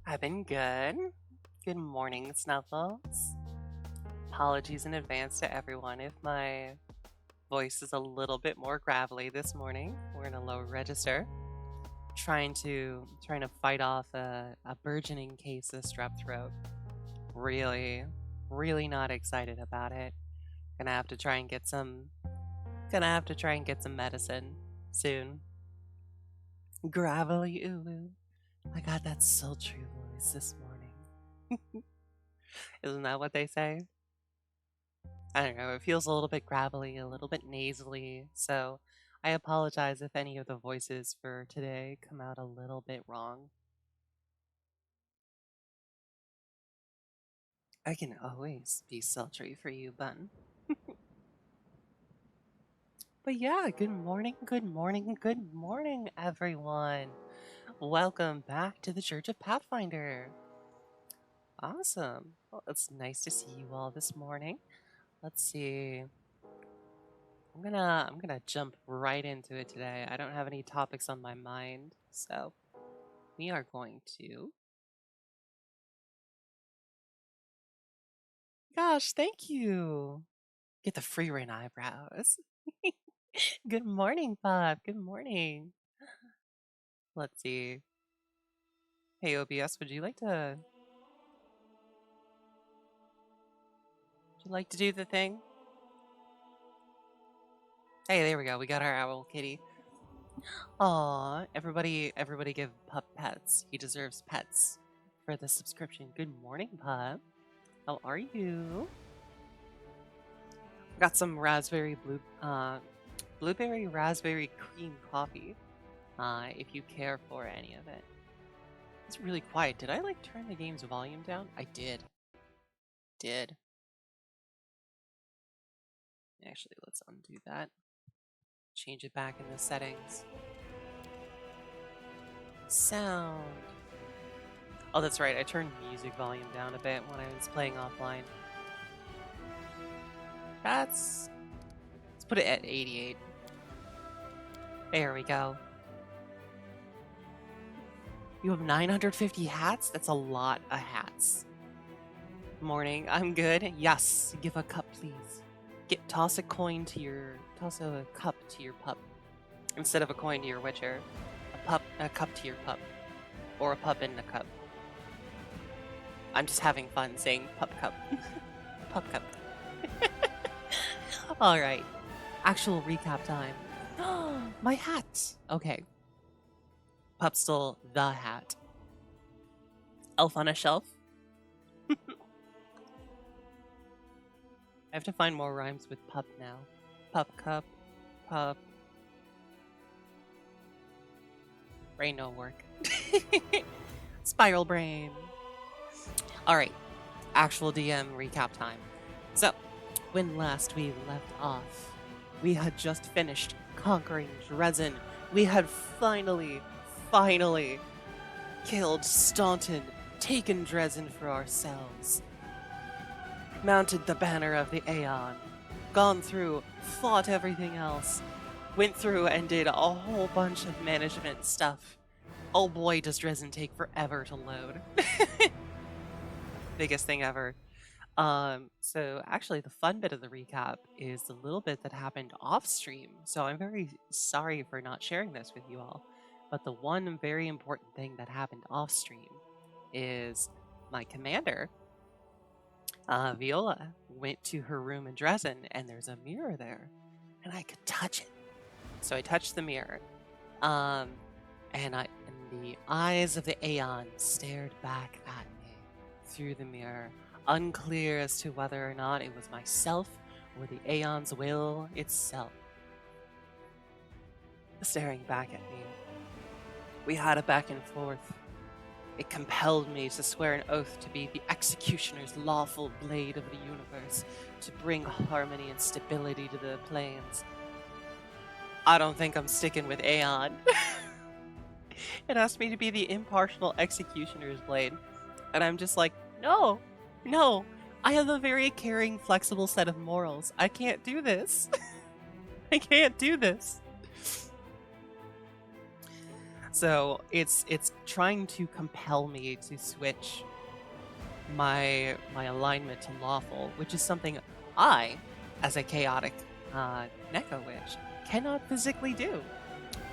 I've been good. Good morning, Snuffles. Apologies in advance to everyone if my voice is a little bit more gravelly this morning. We're in a low register. Trying to fight off a burgeoning case of strep throat. Really not excited about it. Gonna have to try and get some medicine soon. Gravelly ooh. I got that sultry voice this morning. Isn't that what they say? I don't know, it feels a little bit gravelly, a little bit nasally, so I apologize if any of the voices for today come out a little bit wrong. I can always be sultry for you, Bun. But yeah, good morning, everyone. Welcome back to the Church of Pathfinder. Awesome. Well, it's nice to see you all this morning. Let's see. I'm gonna jump right into it today. I don't have any topics on my mind, so we are going to. Gosh, thank you. Get the free reign eyebrows. Good morning, Bob. Good morning. Let's see. Hey, OBS, would you like to do the thing? Hey, there we go. We got our owl kitty. Aw, everybody give Pup pets. He deserves pets for the subscription. Good morning, Pup. How are you? Got some blueberry raspberry cream coffee. if you care for any of it. It's really quiet. Did I like turn the game's volume down? I did. Actually, let's undo that. Change it back in the settings. Sound. Oh, that's right. I turned music volume down a bit when I was playing offline. Let's put it at 88. There we go. You have 950 hats? That's a lot of hats. Morning, I'm good. Yes, give a cup, please. Toss a cup to your pup. Instead of a coin to your witcher. A cup to your pup. Or a pup in the cup. I'm just having fun saying pup cup. Pup cup. Alright. Actual recap time. My hat! Okay. Pup's still the hat. Elf on a shelf. I have to find more rhymes with pup now. Pup cup. Pup. Brain no work. Spiral brain. Alright. Actual DM recap time. So, when last we left off, we had just finished conquering Dresden. We had finally killed Staunton, taken Dresden for ourselves, mounted the banner of the Aeon, gone through, fought everything else, went through and did a whole bunch of management stuff. Oh boy, does Dresden take forever to load. Biggest thing ever. So actually the fun bit of the recap is the little bit that happened off stream. So I'm very sorry for not sharing this with you all. But the one very important thing that happened off stream is my commander, Viola, went to her room in Dresden and there's a mirror there and I could touch it. So I touched the mirror. And the eyes of the Aeon stared back at me through the mirror, unclear as to whether or not it was myself or the Aeon's will itself staring back at me. We had a back and forth. It compelled me to swear an oath to be the executioner's lawful blade of the universe, to bring harmony and stability to the planes. I don't think I'm sticking with Aeon. It asked me to be the impartial executioner's blade. And I'm just like, no. I have a very caring, flexible set of morals. I can't do this. I can't do this. So it's trying to compel me to switch my alignment to lawful, which is something I, as a chaotic Neko Witch, cannot physically do.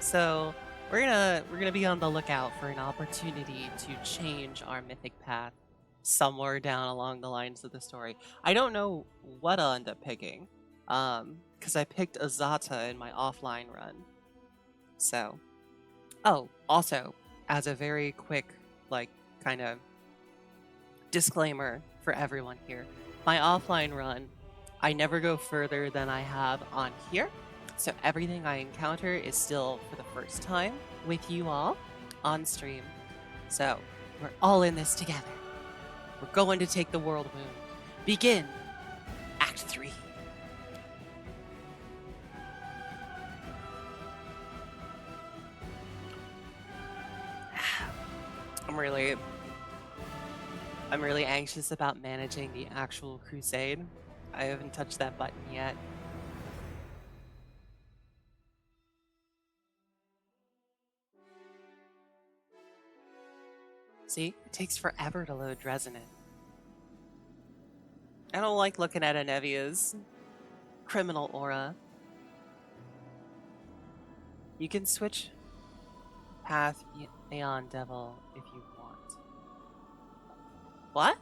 So we're gonna be on the lookout for an opportunity to change our mythic path somewhere down along the lines of the story. I don't know what I'll end up picking, because I picked Azata in my offline run. So, oh, also, as a very quick, kind of disclaimer for everyone here, my offline run, I never go further than I have on here. So everything I encounter is still for the first time with you all on stream. So we're all in this together. We're going to take the world wound. Begin Act 3. I'm really anxious about managing the actual crusade. I haven't touched that button yet. See, it takes forever to load Resonant. I don't like looking at Anevia's criminal aura. You can switch path Aeon Devil if you want. What?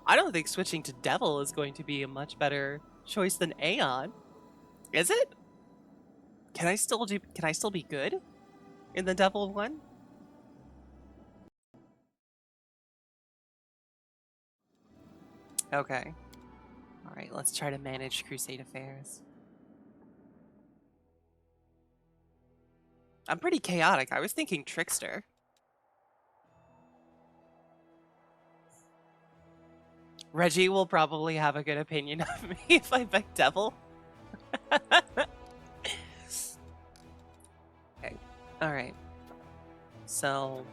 I don't think switching to Devil is going to be a much better choice than Aeon. Is it? Can I still be good in the Devil one? Okay. Alright, let's try to manage Crusade affairs. I'm pretty chaotic. I was thinking trickster. Reggie will probably have a good opinion of me if I pick devil. Okay. All right. So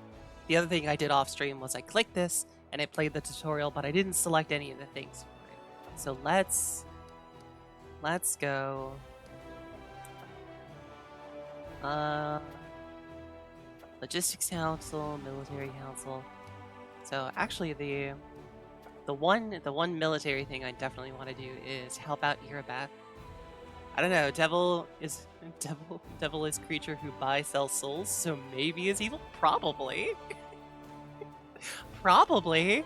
the other thing I did off stream was I clicked this and it played the tutorial, but I didn't select any of the things for it. So let's go. Logistics Council, Military Council. So actually the one military thing I definitely want to do is help out Irabat. I don't know, devil is creature who buys sells souls, so maybe is evil? Probably. Probably.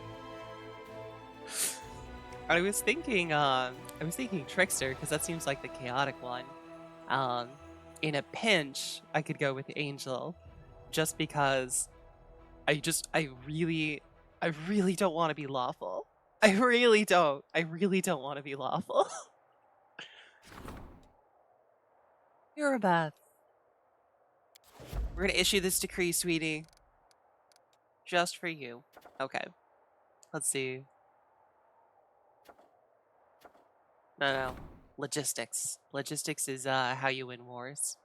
I was thinking trickster because that seems like the chaotic one. In a pinch, I could go with angel, just because I really don't want to be lawful. I really don't want to be lawful. You're a Beth. We're gonna issue this decree, sweetie. Just for you. Okay. Let's see. No. Logistics. Logistics is how you win wars.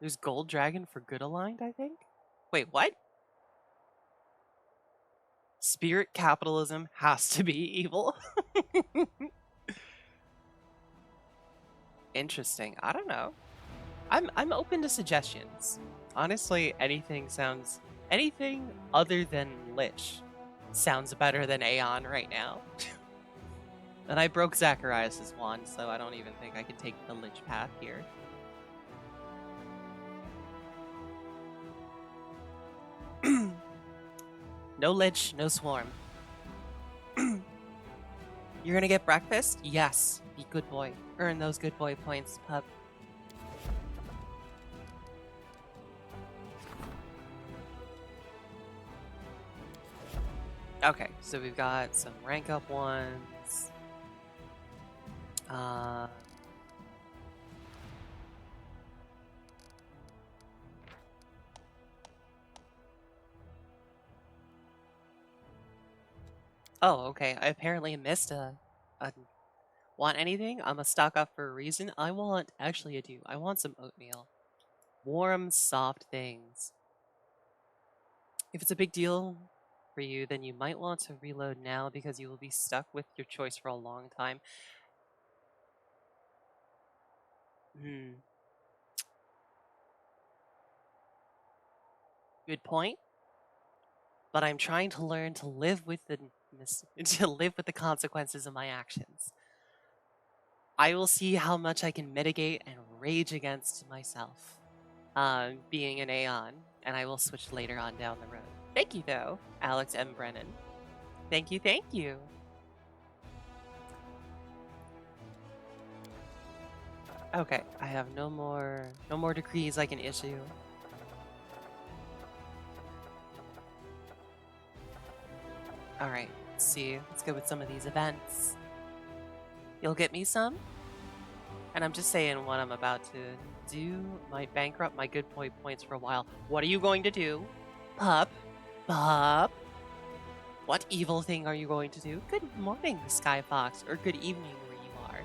There's Gold Dragon for good aligned, I think? Wait, what? Spirit capitalism has to be evil? Interesting. I don't know. I'm open to suggestions. Honestly, anything other than Lich sounds better than Aeon right now. And I broke Zacharias' wand, so I don't even think I can take the Lich path here. No Lich, no Swarm. You're gonna get breakfast? Yes. Be good boy. Earn those good boy points, pup. Okay, so we've got some rank up ones. Oh, okay. I apparently missed a want anything? I'm a stock up for a reason. Actually I do. I want some oatmeal. Warm, soft things. If it's a big deal for you, then you might want to reload now because you will be stuck with your choice for a long time. Good point. But I'm trying to learn to live with the consequences of my actions. I will see how much I can mitigate and rage against myself, being an Aeon, and I will switch later on down the road. Thank you, though, Alex M. Brennan. Thank you, thank you. Okay, I have no more decrees I can issue. All right, let's see. Let's go with some of these events. You'll get me some? And I'm just saying what I'm about to do might bankrupt my good boy points for a while. What are you going to do? Pup? Pup? What evil thing are you going to do? Good morning, Sky Fox, or good evening where you are.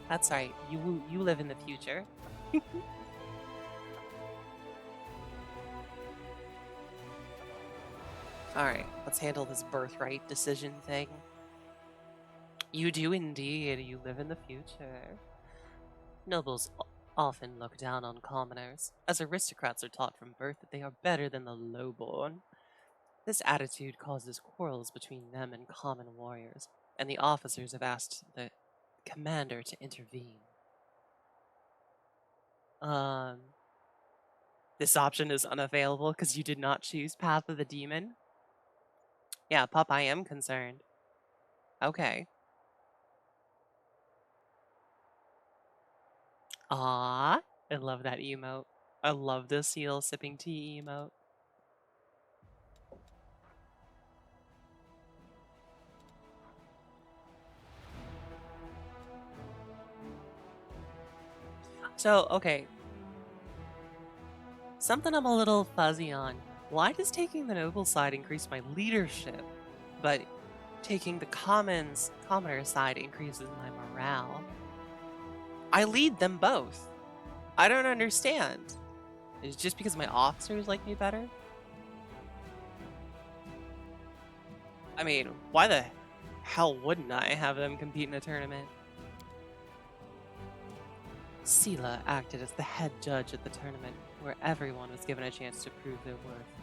That's right, you live in the future. Alright, let's handle this birthright decision thing. You do indeed, you live in the future. Nobles often look down on commoners, as aristocrats are taught from birth that they are better than the lowborn. This attitude causes quarrels between them and common warriors, and the officers have asked the commander to intervene. This option is unavailable because you did not choose Path of the Demon? Yeah, Pup, I am concerned. Okay. Ah, I love that emote. I love the seal sipping tea emote. So, okay, Something I'm a little fuzzy on. Why does taking the noble side increase my leadership, but taking the commoner side increases my morale? I lead them both. I don't understand. Is it just because my officers like me better? I mean, why the hell wouldn't I have them compete in a tournament? Sela acted as the head judge at the tournament, where everyone was given a chance to prove their worth.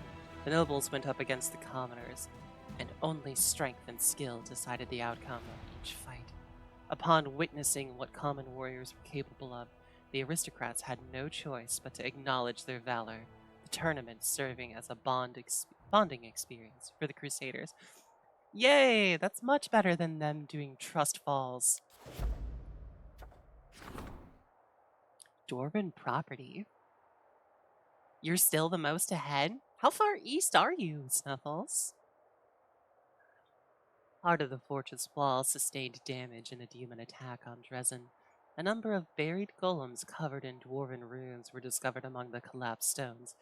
The nobles went up against the commoners, and only strength and skill decided the outcome of each fight. Upon witnessing what common warriors were capable of, the aristocrats had no choice but to acknowledge their valor, the tournament serving as a bonding experience for the Crusaders. Yay! That's much better than them doing trust falls. Dwarven property? You're still the most ahead? How far east are you, Snuffles? Part of the fortress wall sustained damage in a demon attack on Dresden. A number of buried golems covered in dwarven runes were discovered among the collapsed stones.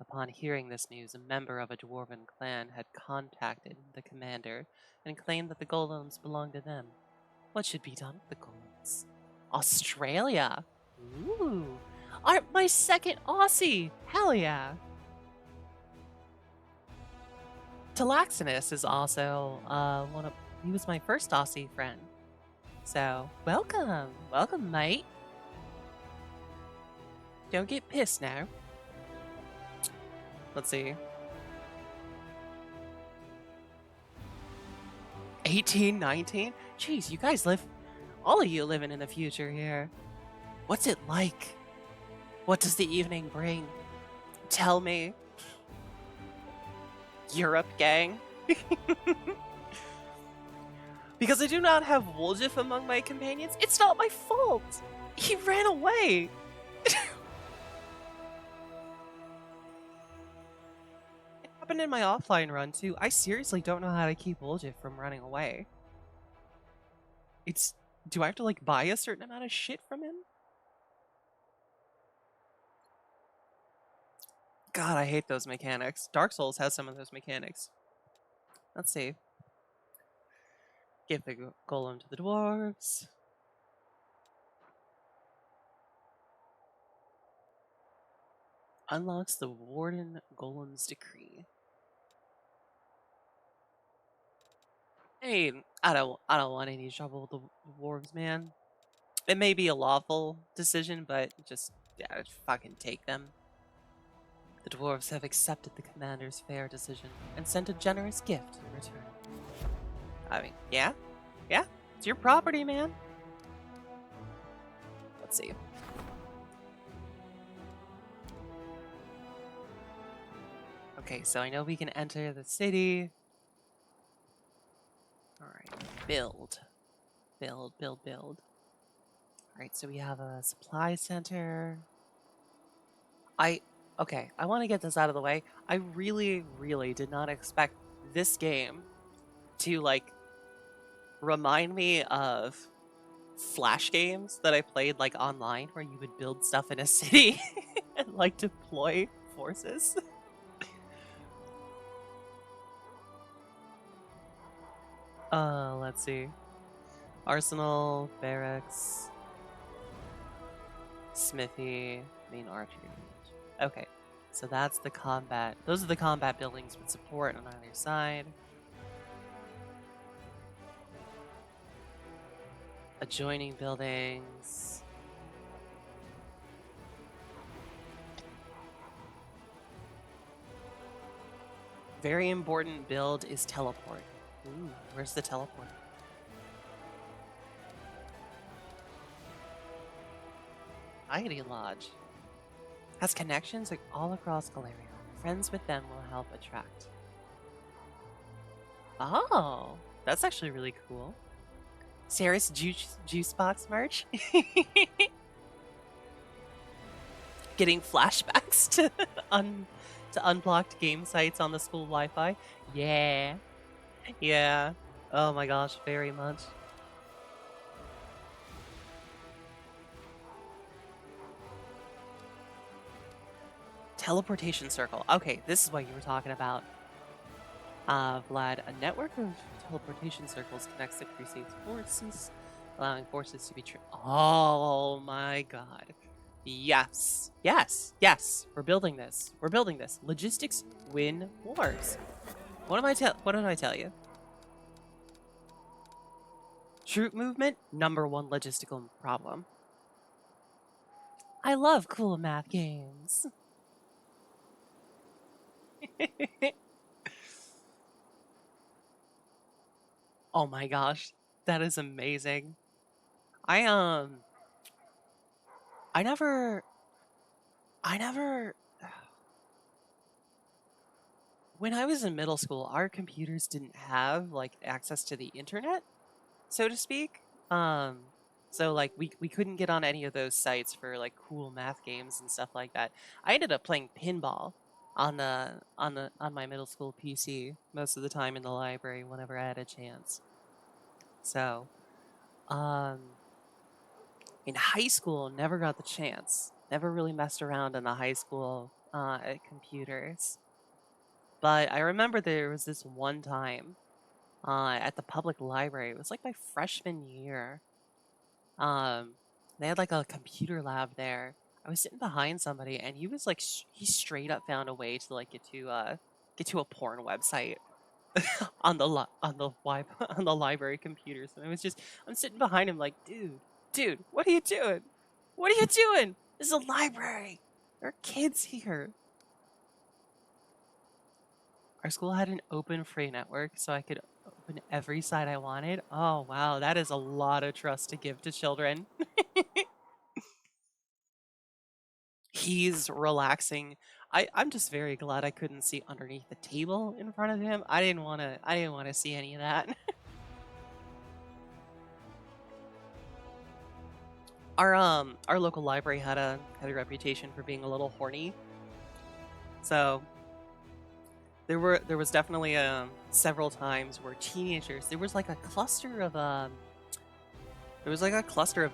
Upon hearing this news, a member of a dwarven clan had contacted the commander and claimed that the golems belonged to them. What should be done with the golems? Australia! Ooh! My second Aussie! Hell yeah! Talaxinus is also he was my first Aussie friend. So, welcome, mate. Don't get pissed now. Let's see. 18, 19? Jeez, you guys all of you living in the future here. What's it like? What does the evening bring? Tell me. Europe, gang. Because I do not have Woljif among my companions, it's not my fault. He ran away. It happened in my offline run too. I seriously don't know how to keep Woljif from running away. Do I have to like buy a certain amount of shit from him? God, I hate those mechanics. Dark Souls has some of those mechanics. Let's see. Give the golem to the dwarves. Unlocks the Warden Golem's Decree. Hey, I don't want any trouble with the dwarves, man. It may be a lawful decision, but just fucking take them. The dwarves have accepted the commander's fair decision and sent a generous gift in return. I mean, yeah, it's your property, man. Let's see. Okay, so I know we can enter the city. Alright, build. Alright, so we have a supply center. Okay, I want to get this out of the way. I really, really did not expect this game to, like, remind me of Flash games that I played, like, online, where you would build stuff in a city and, like, deploy forces. Let's see. Arsenal, barracks, smithy, main archery. Okay, so that's the combat. Those are the combat buildings with support on either side. Adjoining buildings. Very important build is teleport. Ooh, where's the teleport? Mighty Lodge. Has connections all across Galarian. Friends with them will help attract. Oh, that's actually really cool. Sarah's juice box merch. Getting flashbacks to unblocked game sites on the school Wi-Fi. Yeah. Oh my gosh, very much. Teleportation circle. Okay, this is what you were talking about. Vlad, a network of teleportation circles connects the Crusade's forces, allowing forces to be Oh my god. Yes. Yes. Yes. We're building this. We're building this. Logistics win wars. What did I tell you? Troop movement, #1 logistical problem. I love cool math games. Oh my gosh, that is amazing. I I never when I was in middle school, our computers didn't have like access to the internet, so to speak. So like we couldn't get on any of those sites for like cool math games and stuff like that. I ended up playing pinball on my middle school PC most of the time in the library whenever I had a chance. So, um in high school, never got the chance. Never really messed around in the high school computers. But I remember there was this one time at the public library. It was like my freshman year. They had like a computer lab there. I was sitting behind somebody, and he was like, he straight up found a way to like get to a porn website on the on the library computers. And I'm sitting behind him like, dude, what are you doing? What are you doing? This is a library. There are kids here. Our school had an open free network, so I could open every site I wanted. Oh, wow. That is a lot of trust to give to children. He's relaxing. I'm just very glad I couldn't see underneath the table in front of him. I didn't want to see any of that. Our local library had a reputation for being a little horny. So there was definitely several times where teenagers, there was like a cluster of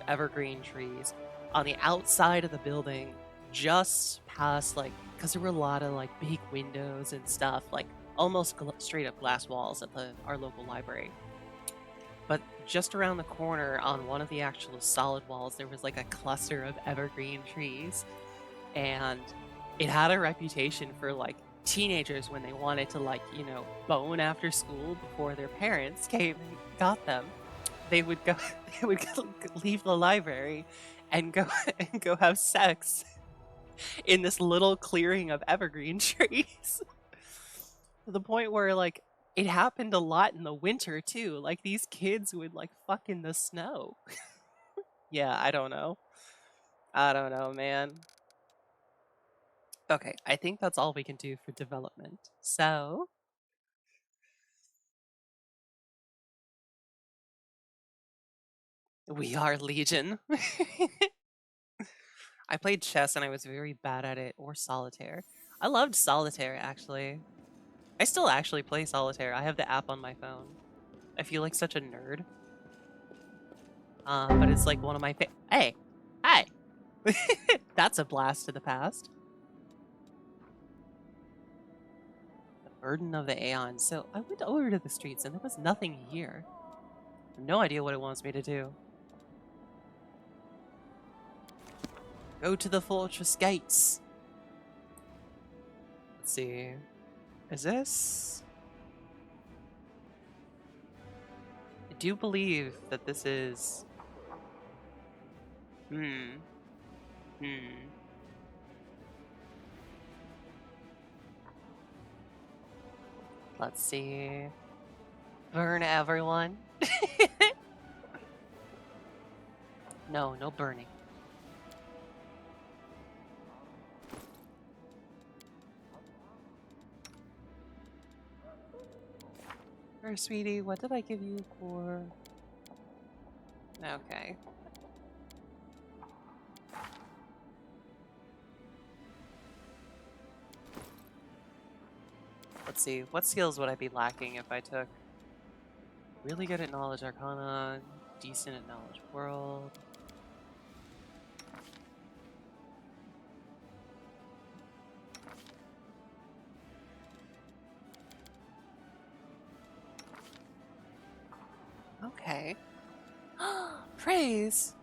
evergreen trees on the outside of the building, just past like, because there were a lot of like big windows and stuff, like almost straight up glass walls at our local library. But just around the corner on one of the actual solid walls, there was like a cluster of evergreen trees, and it had a reputation for like teenagers when they wanted to like, bone after school before their parents came and got them. They would go leave the library and go have sex in this little clearing of evergreen trees. To the point where like it happened a lot in the winter too. Like these kids would like fuck in the snow. Yeah, I don't know. I don't know, man. Okay, I think that's all we can do for development. So, we are Legion. I played chess and I was very bad at it, or solitaire. I loved solitaire, actually. I still actually play solitaire. I have the app on my phone. I feel like such a nerd. But it's like one of my Hey! Hey! That's a blast to the past. The burden of the Aeon. So I went over to the streets and there was nothing here. I have no idea what it wants me to do. Go to the fortress gates. Let's see. Is this? I do believe that this is... Let's see. Burn everyone. No burning. Or, sweetie, what did I give you for... Okay. Let's see, what skills would I be lacking if I took really good at Knowledge Arcana, decent at Knowledge World? Okay. Praise!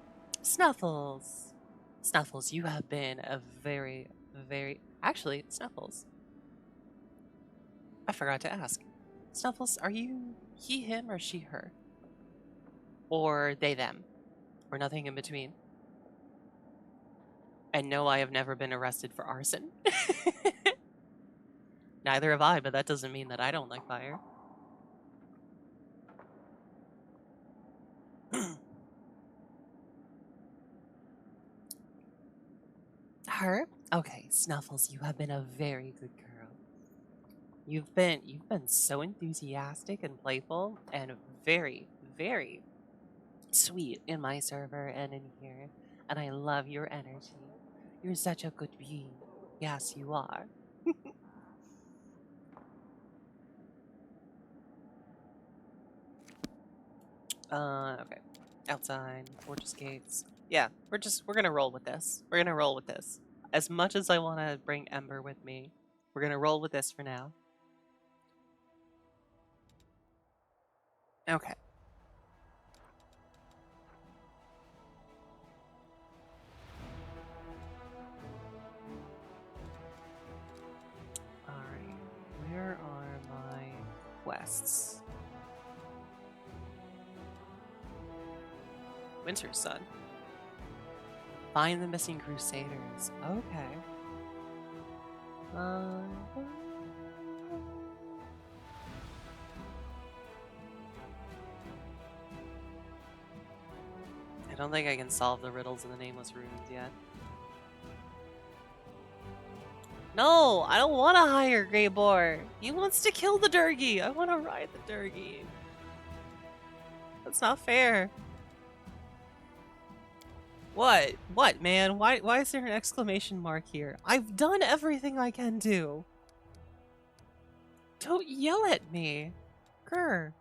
Snuffles! Snuffles, you have been a very, very... Actually, Snuffles. I forgot to ask. Snuffles, are you he, him, or she, her? Or they, them? Or nothing in between? And no, I have never been arrested for arson. Neither have I, but that doesn't mean that I don't like fire. Her? Okay, Snuffles, you have been a very good girl. You've been so enthusiastic and playful and very, very sweet in my server and in here. And I love your energy. You're such a good being. Yes, you are. Okay. Outside, fortress gates. Yeah, we're gonna roll with this. We're gonna roll with this. As much as I want to bring Ember with me, we're gonna roll with this for now. Okay. Alright, where are my quests? Winter Sun. Find the missing Crusaders. Okay. I don't think I can solve the riddles in the Nameless Runes yet. No, I don't want to hire Grey Boar. He wants to kill the Durgy. I want to ride the Durgy. That's not fair. What? What, man? Why is there an exclamation mark here? I've done everything I can do. Don't yell at me. Grr.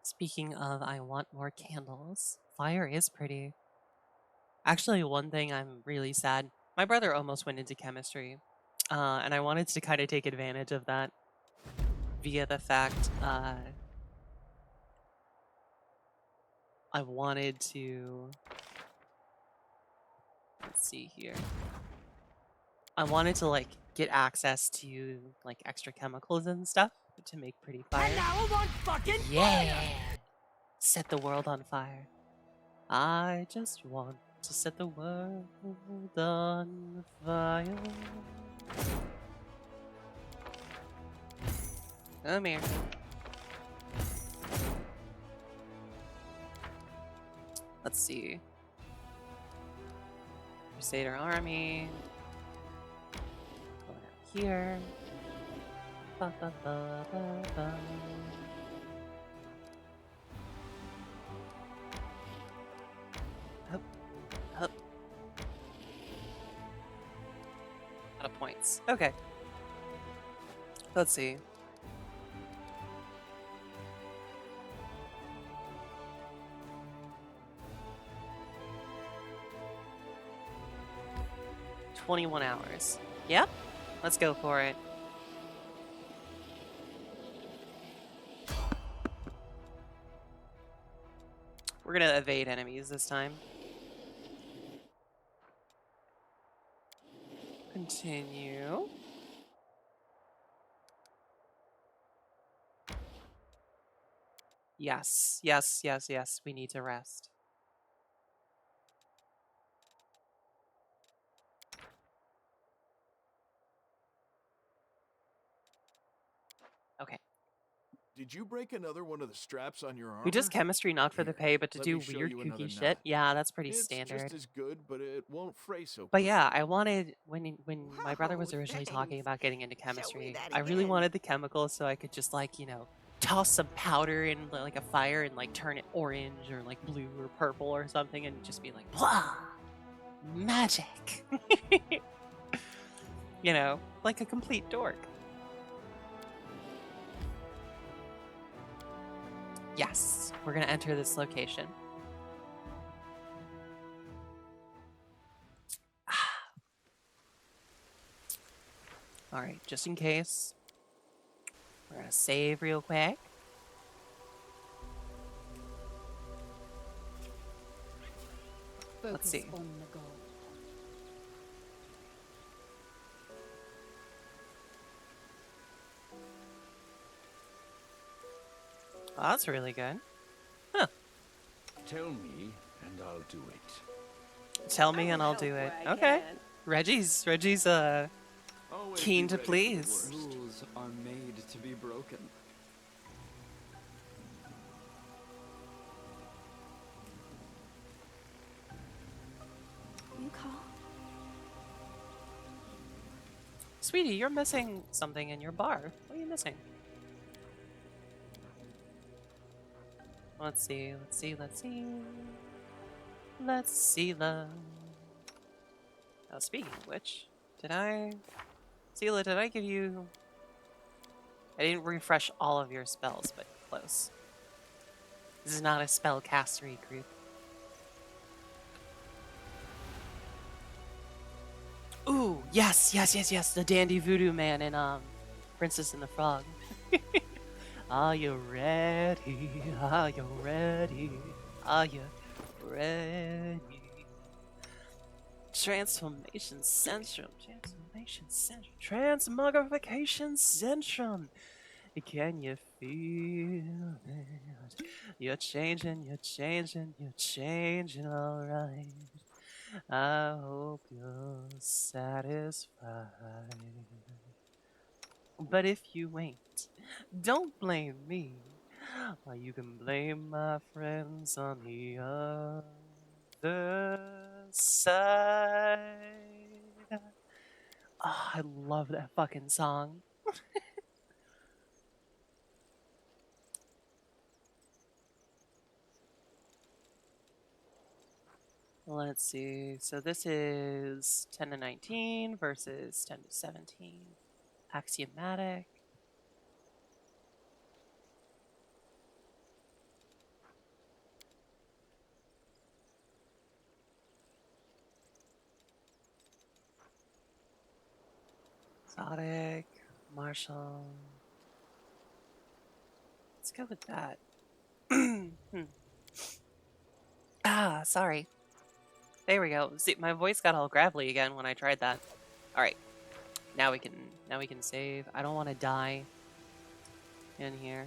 Speaking of, I want more candles. Fire is pretty. Actually, one thing I'm really sad. My brother almost went into chemistry. And I wanted to kind of take advantage of that via the fact I wanted to... Let's see here. I wanted to, like, get access to, like, extra chemicals and stuff to make pretty fire. And now I want fucking yeah! fire! Set the world on fire. I just want to set the world on fire. Come here. Let's see. Crusader army. Going out here. Ba, ba, ba, ba, ba. Up, up. Out of points. Okay. Let's see. $21 hours. Yep. Let's go for it. We're gonna evade enemies this time. Continue. Yes, yes, yes, yes. We need to rest. Okay. Did you break another one of the straps on your armor? We just chemistry not for the pay, but to let do me show weird you kooky another shit. knot. Yeah, that's pretty It's standard. just as good, but it won't fray so But quickly. yeah, I wanted when my brother was Whoa, originally talking thanks. about getting into Show me chemistry, that I really again. wanted the chemicals so I could just, like, you know, toss some powder in like a fire and like turn it orange or like blue or purple or something and just be like, blah, magic. You know, like a complete dork. Yes, we're gonna enter this location. All right, just in case, we're gonna save real quick. Let's see. On the goal. Oh, that's really good. Huh. Tell me, and I'll do it. Tell me and I'll do it. Okay. Reggie's Always keen be to ready for the please. worst. Rules are made to be broken. You call? Sweetie, you're missing something in your bar. What are you missing? Let's see, let's see, let's see. Let's see the... Oh, speaking of which, Sela, did I give you... I didn't refresh all of your spells, but close. This is not a spellcastery group. Ooh, yes, yes, yes, yes, the dandy voodoo man in Princess and the Frog. Are you ready? Are you ready? Are you ready? Transformation Centrum. Transformation Centrum. Transmogrification Centrum. Can you feel it? You're changing, you're changing, you're changing, alright. I hope you're satisfied. But if you ain't, don't blame me. You can blame my friends on the other side. Oh, I love that fucking song. Let's see. So this is 10 to 19 versus 10 to 17. Axiomatic. Exotic. Martial. Let's go with that. Ah, sorry. There we go. See, my voice got all gravelly again when I tried that. All right. Now we can save. I don't want to die in here.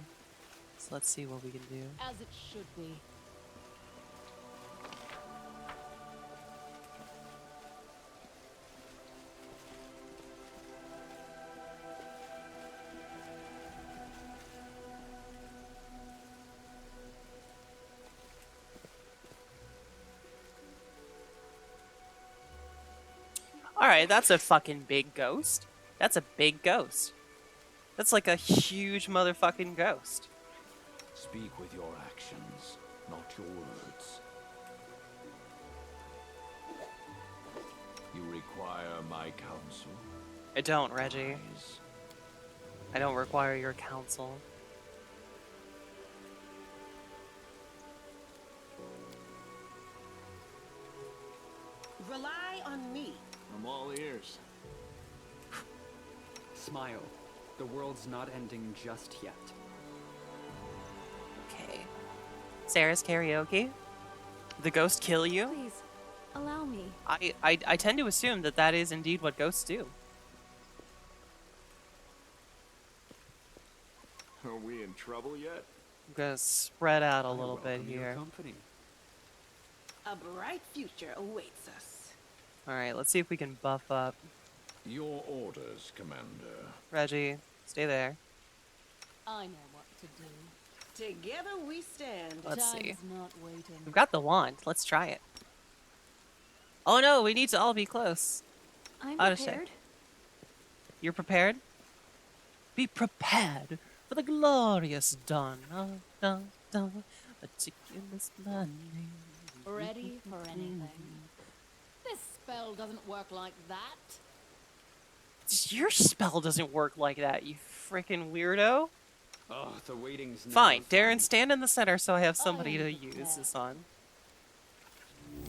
So let's see what we can do. As it should be. Alright, that's a fucking big ghost. That's a big ghost. That's like a huge motherfucking ghost. Speak with your actions, not your words. You require my counsel? I don't, Reggie. Eyes. I don't require your counsel. Rely on me. I'm all ears. Smile. The world's not ending just yet. Okay. Sarah's karaoke? The ghost kill you? Please, allow me. I tend to assume that that is indeed what ghosts do. Are we in trouble yet? I'm gonna spread out a I little bit welcome your here. company. A bright future awaits us. Alright, let's see if we can buff up. Your orders, Commander. Reggie, stay there. I know what to do. Together we stand. Let's Time's see. not waiting. We've got the wand. Let's try it. Oh no, we need to all be close. I'm Out of shape. prepared. You're prepared? Be prepared for the glorious dawn. Meticulous planning. Ready for anything. This spell doesn't work like that. Your spell doesn't work like that, you freaking weirdo. Oh, the waiting's never Fine, fun. Darren, stand in the center so I have somebody am to prepared. use this on.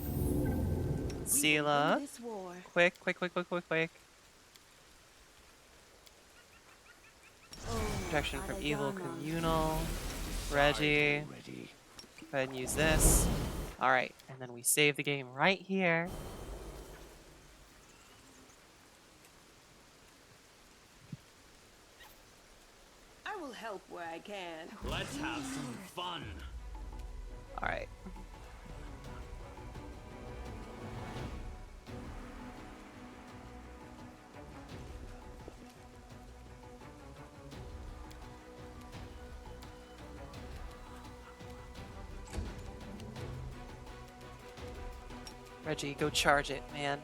We will Sela, win this war. quick. Oh, Protection from evil Adagana. communal. Reggie, Ready. go ahead and use this. Alright, and then we save the game right here. I will help where I can. Let's have some fun. Alright. Reggie, go charge it, man.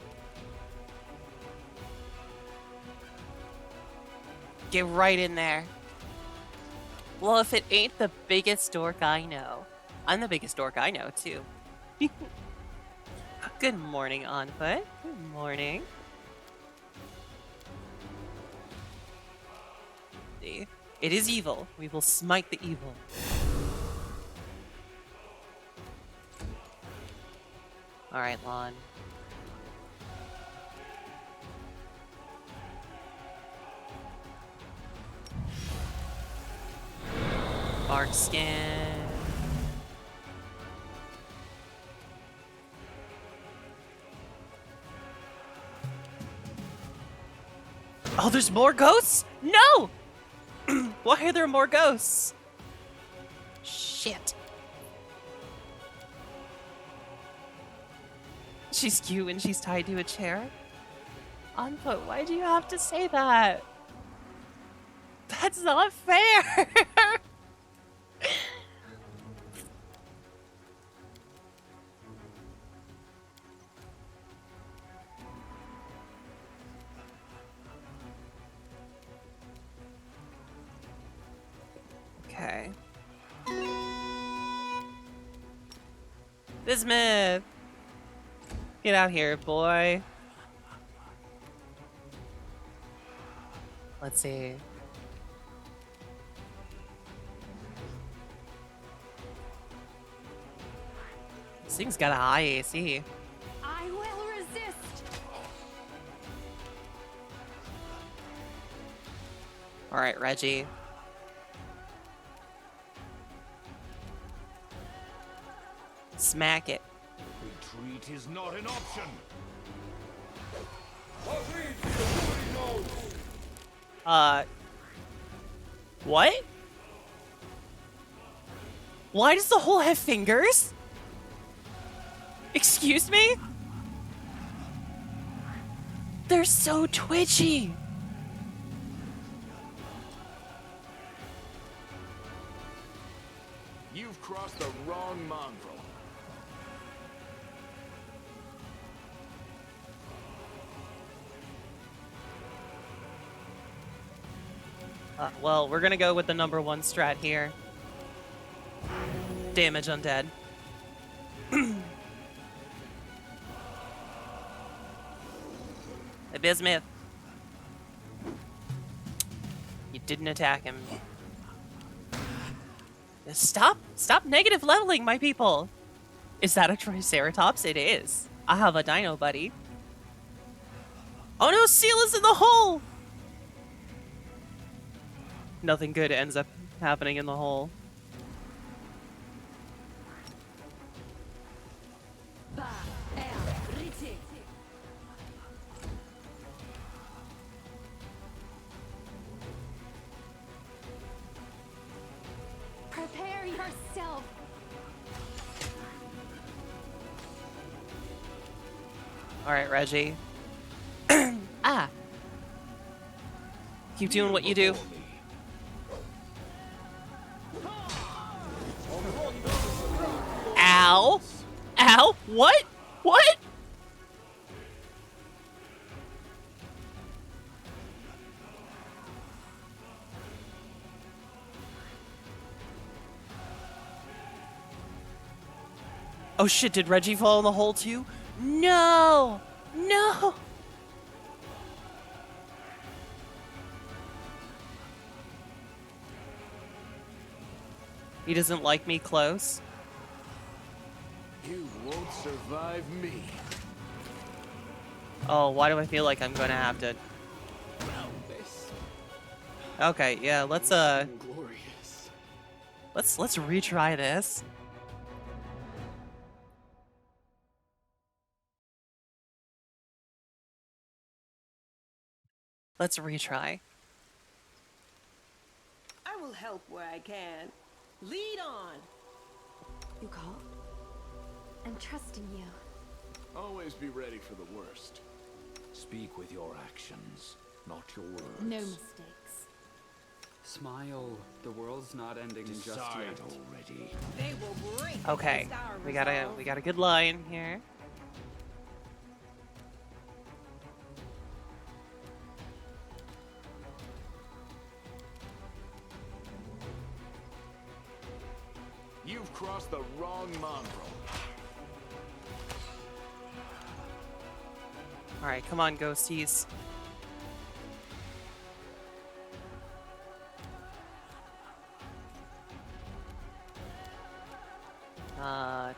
Get right in there. Well, if it ain't the biggest dork I know. I'm the biggest dork I know, too. Good morning, On Foot. Good morning. See? It is evil. We will smite the evil. Alright, Lon. Bark skin. Oh, there's more ghosts? No! Why are there more ghosts? Shit. She's cute and she's tied to a chair? On Foot, why do you have to say that? That's not fair! Okay. Bismuth! Get out here, boy. Let's see. This thing's got a high AC. I will resist. Alright, Reggie. Smack it. Retreat is not an option. What? Why does the hole have fingers? Excuse me? They're so twitchy. You've crossed the wrong mongrel. Well, we're gonna go with the number one strat here. Damage undead. Hey, Bismuth. You didn't attack him. Stop negative leveling, my people. Is that a Triceratops? It is. I have a dino buddy. Oh no, Seal is in the hole! Nothing good ends up happening in the hole. Prepare yourself. Alright, Reggie. Ah! Keep doing what you do. Ow! Ow! What? What? Oh shit, did Reggie fall in the hole too? No! No! He doesn't like me close. You won't survive me. Oh, why do I feel like I'm gonna have to... This Okay, yeah, let's glorious. retry this. Let's retry. I will help where I can. Lead on. You call? I'm trusting you. Always be ready for the worst. Speak with your actions, not your words. No mistakes. Smile. The world's not ending just Decide yet. already. They will break Okay, against our we got resolve. a good line here. You've crossed the wrong mongrel. All right, come on, ghosties. Da, da, da,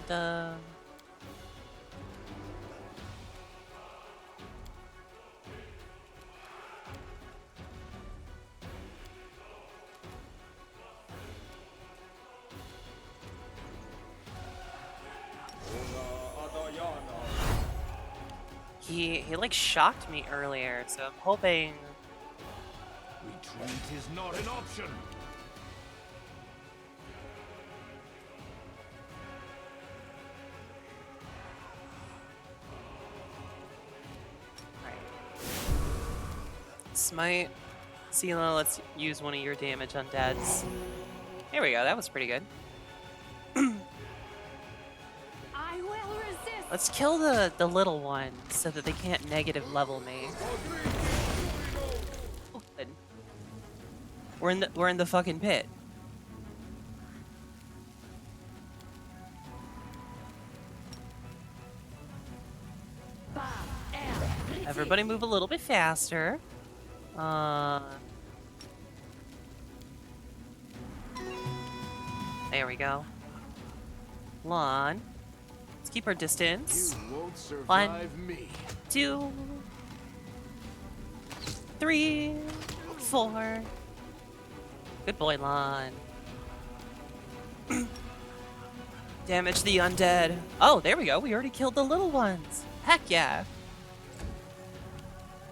da, da. He like shocked me earlier, so I'm hoping. Retreat is not an option. Smite. Sela, let's use one of your damage on deads. There we go, that was pretty good. I will resist. Let's kill the little one so that they can't negative level me. Oh, good. We're in the fucking pit. Everybody move a little bit faster. There we go. One. Let's keep our distance. You won't survive 1, me. 2, 3, 4. Good boy, Lon. Damage the undead. Oh, there we go. We already killed the little ones. Heck yeah.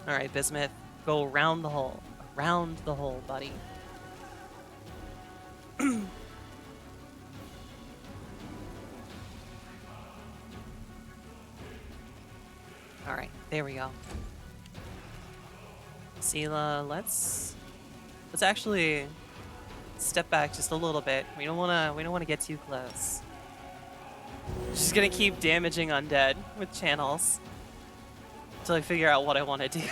All right, Bismuth. Go around the hole. Around the hole, buddy. All right, there we go. Sela, let's actually step back just a little bit. We don't wanna get too close. She's gonna keep damaging undead with channels until I figure out what I want to do.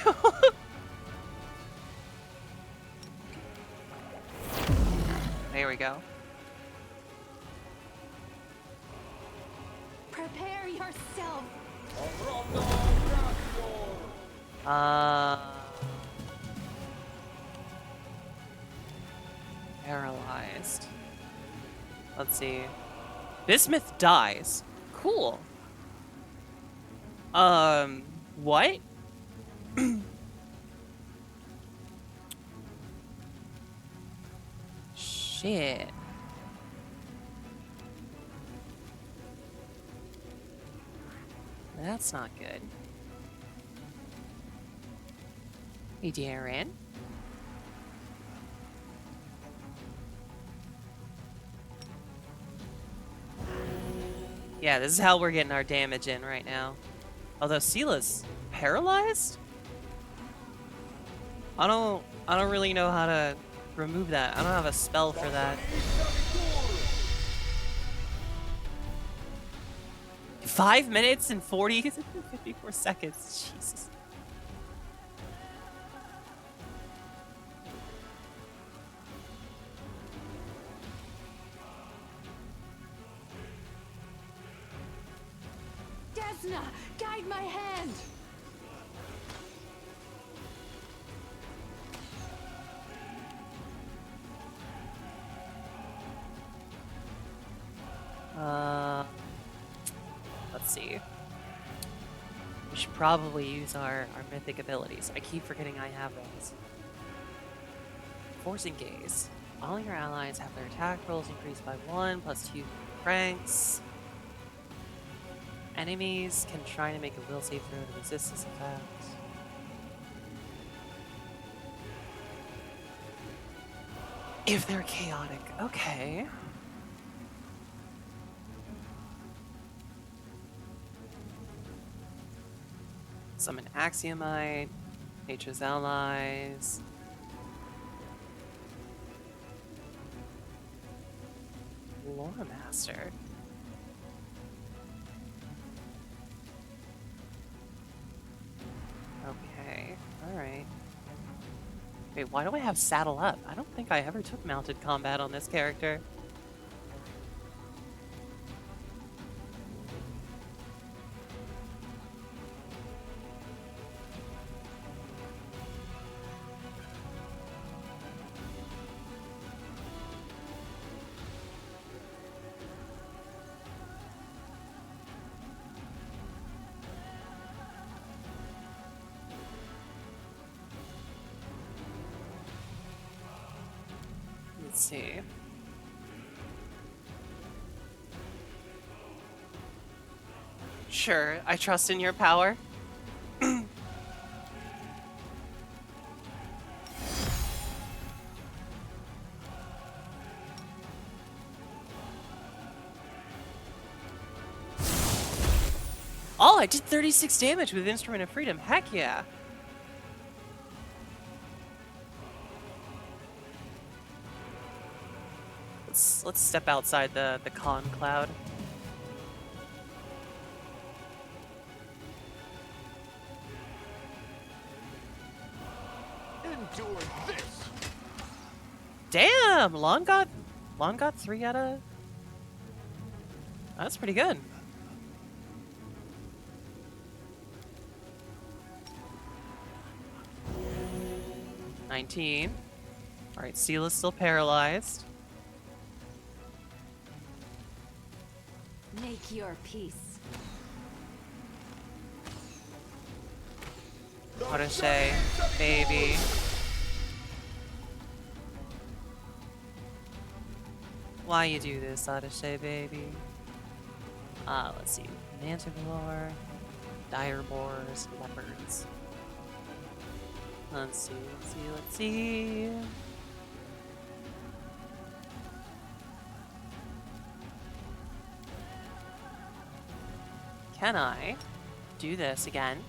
There we go. Prepare yourself. Paralyzed. Let's see. Bismuth dies. Cool. What? Shit. That's not good. Hey, Darren. Yeah, this is how we're getting our damage in right now. Although Sela's paralyzed? I don't really know how to remove that. I don't have a spell for that. 5 minutes and 54 seconds. Jesus. Desna, guide my hand. Let's see. We should probably use our mythic abilities. I keep forgetting I have those. Forcing Gaze. All your allies have their attack rolls increased by 1 plus 2 ranks. Enemies can try to make a will save throw to resist this effect. If they're chaotic, okay. Summon Axiomite, Nature's Allies. Lore Master. Okay, alright. Wait, why do I have Saddle Up? I don't think I ever took mounted combat on this character. Let's see. Sure, I trust in your power. Oh, I did 36 damage with Instrument of Freedom. Heck yeah. Let's step outside the con cloud. Endure this. Damn, Long got 3 out of. That's pretty good. $19. All right, Seal is still paralyzed. Make your peace. Odyssey, baby. Why you do this, Odyssey, baby? Let's see. Manticore, dire boars, leopards. Let's see. Can I do this again?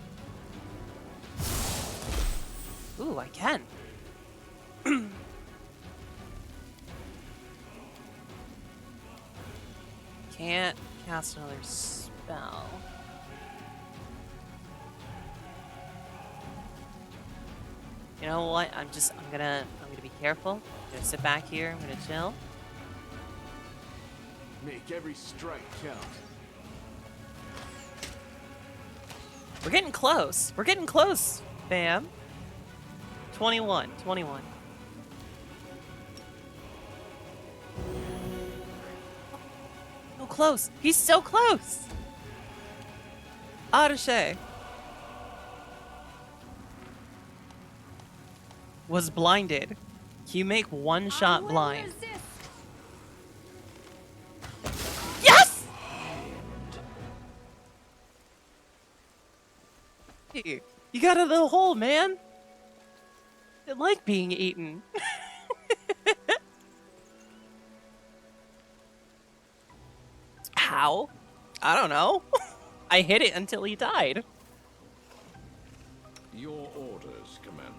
Ooh, I can. Can't cast another spell. You know what? I'm gonna be careful. I'm gonna sit back here. I'm gonna chill. Make every strike count. We're getting close. We're getting close, fam. 21. So close. He's so close. Odyssey was blinded. Can you make one shot blind? Yes! Hey, you got out of the hole, man. I like being eaten. How? I don't know. I hit it until he died. Your orders, Commander.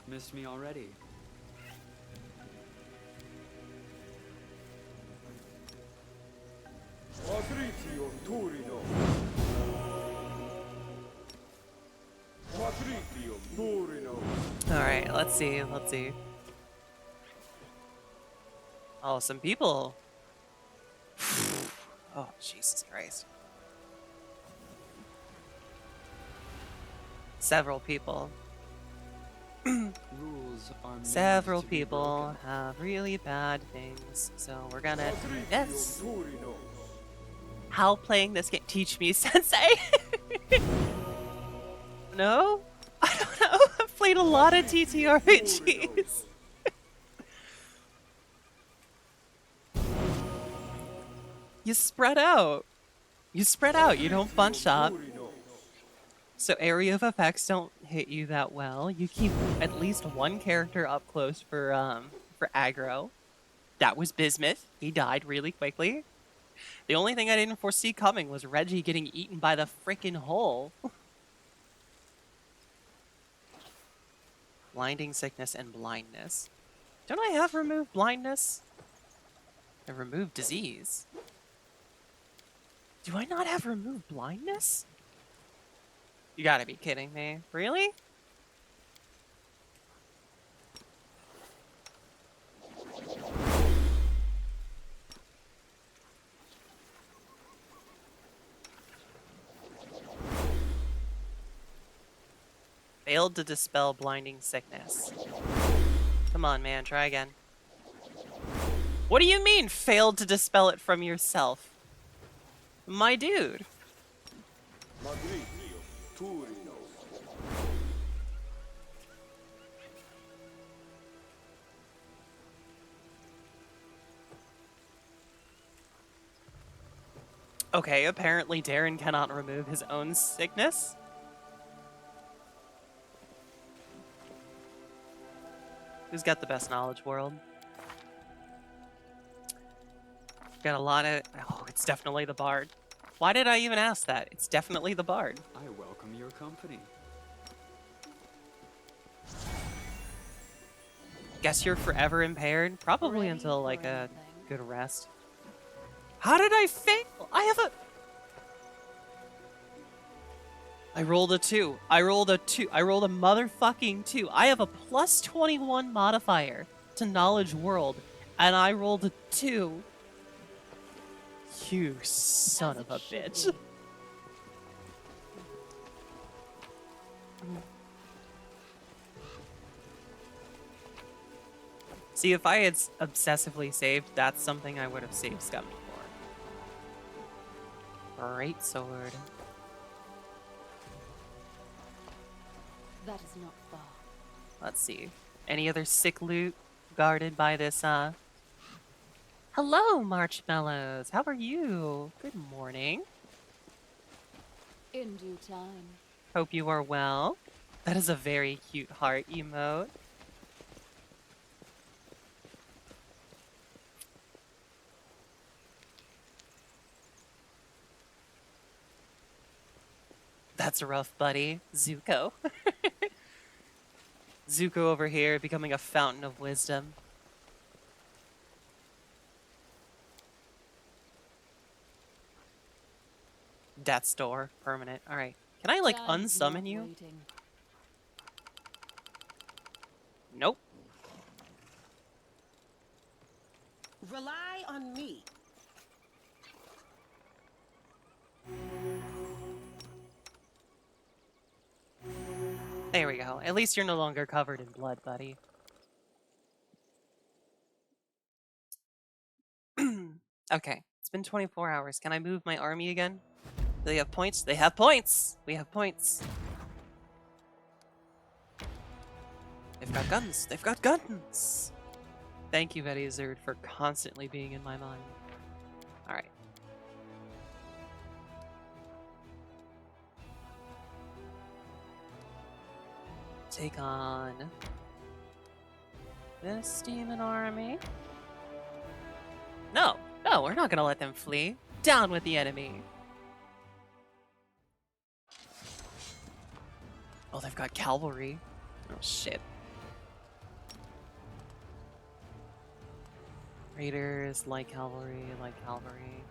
Missed me already. Alright, let's see. Oh, some people. Oh, Jesus Christ. Several people. Rules are meant Several to be people broken. have really bad things, so we're gonna do this. How playing this game teach me, Sensei? No? I don't know. I've played a lot of TTRPGs. You spread out. You don't bunch up. So area of effects don't hit you that well. You keep at least one character up close for aggro. That was Bismuth. He died really quickly. The only thing I didn't foresee coming was Reggie getting eaten by the frickin' hole. Blinding sickness and blindness. Don't I have removed blindness? I removed disease. Do I not have removed blindness? You gotta be kidding me. Really? Failed to dispel blinding sickness. Come on, man. Try again. What do you mean, failed to dispel it from yourself? My dude. Okay, apparently Darren cannot remove his own sickness. Who's got the best knowledge, world? Got a lot of... Oh, it's definitely the bard. Why did I even ask that? It's definitely the bard. I welcome your company. Guess you're forever impaired? Probably Ready until, for like, a anything. good rest. How did I fail? I have a... I rolled a 2. I rolled a motherfucking 2. I have a plus 21 modifier to knowledge world, and I rolled a 2. You son of a bitch. See, if I had obsessively saved, that's something I would have saved Scummy for. Great sword. That is not far. Let's see. Any other sick loot guarded by this, Hello, Marshmallows. How are you? Good morning. In due time. Hope you are well. That is a very cute heart emote. That's rough, buddy. Zuko. Zuko over here becoming a fountain of wisdom. Death's door. Permanent. Alright. Can I, like, Time's unsummon not you? waiting. Nope. Rely on me. There we go. At least you're no longer covered in blood, buddy. Okay. It's been 24 hours. Can I move my army again? Do they have points? They have points! We have points. They've got guns. They've got guns! Thank you, Betty Zerd, for constantly being in my mind. Alright. Take on this demon army. No, we're not gonna let them flee. Down with the enemy. Oh, they've got cavalry. Oh, shit. Raiders, light cavalry, light cavalry.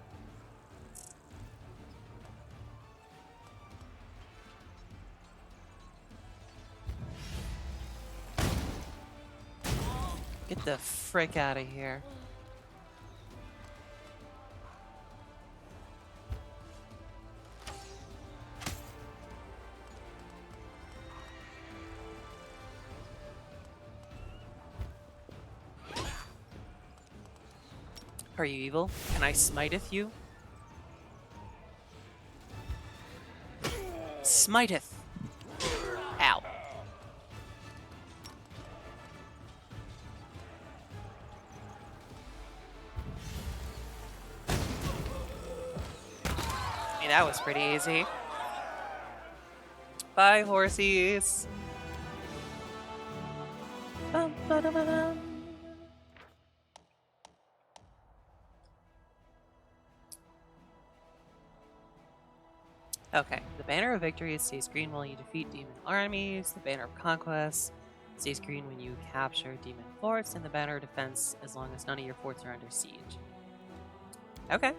Get the frick out of here. Are you evil? Can I smiteth you? Smiteth! Ow. I mean, that was pretty easy. Bye, horsies. Bum, ba-da-ba-dum. Okay, the Banner of Victory stays green while you defeat demon armies. The Banner of Conquest stays green when you capture demon forts, and the Banner of Defense as long as none of your forts are under siege. Okay.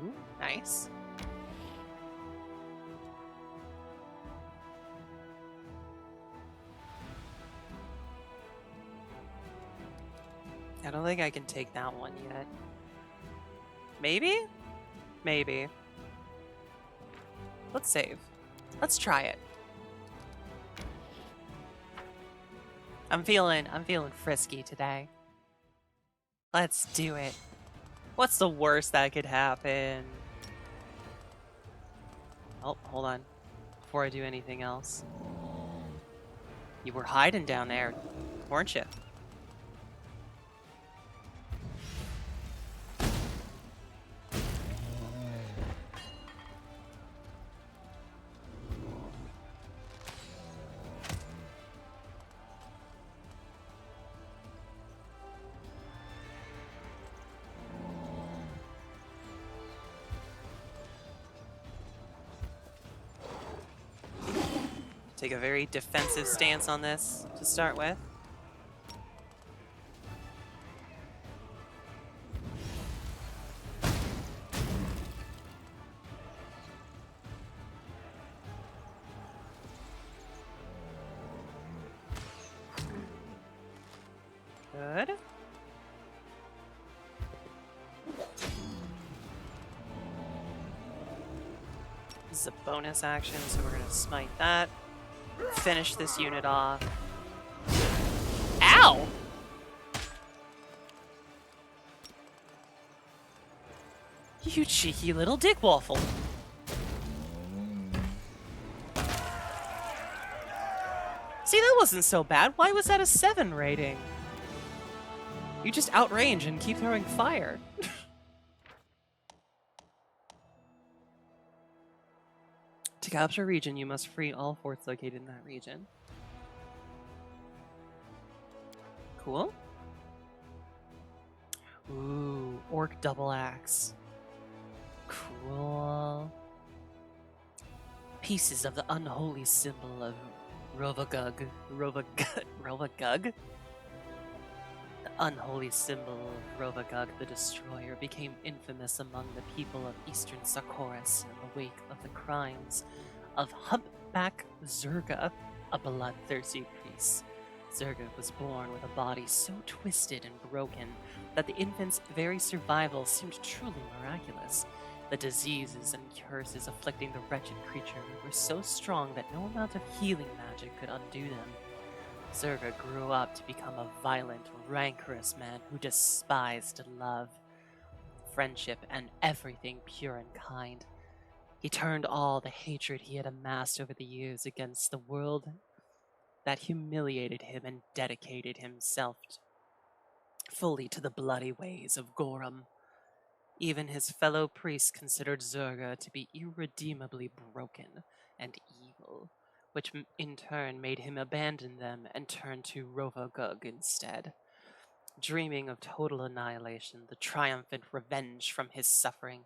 Ooh, nice. I don't think I can take that one yet. Maybe? Maybe. Let's save. Let's try it. I'm feeling frisky today. Let's do it. What's the worst that could happen? Oh, hold on. Before I do anything else. You were hiding down there, weren't you? Take a very defensive stance on this to start with. Good. This is a bonus action, so we're gonna smite that. Finish this unit off. Ow! You cheeky little dick waffle. See, that wasn't so bad. Why was that a 7 rating? You just outrange and keep throwing fire. To capture a region, you must free all forts located in that region. Cool. Ooh, orc double axe. Cool. Pieces of the unholy symbol of Rovagug. Rovagug? The unholy symbol of Rovagug the Destroyer became infamous among the people of Eastern Sarkoris in the wake of the crimes of Humpback Zurga, a bloodthirsty priest. Zurga was born with a body so twisted and broken that the infant's very survival seemed truly miraculous. The diseases and curses afflicting the wretched creature were so strong that no amount of healing magic could undo them. Zurga grew up to become a violent, rancorous man who despised love, friendship, and everything pure and kind. He turned all the hatred he had amassed over the years against the world that humiliated him and dedicated himself fully to the bloody ways of Gorum. Even his fellow priests considered Zurga to be irredeemably broken and evil, which in turn made him abandon them and turn to Rovagug instead. Dreaming of total annihilation, the triumphant revenge from his suffering,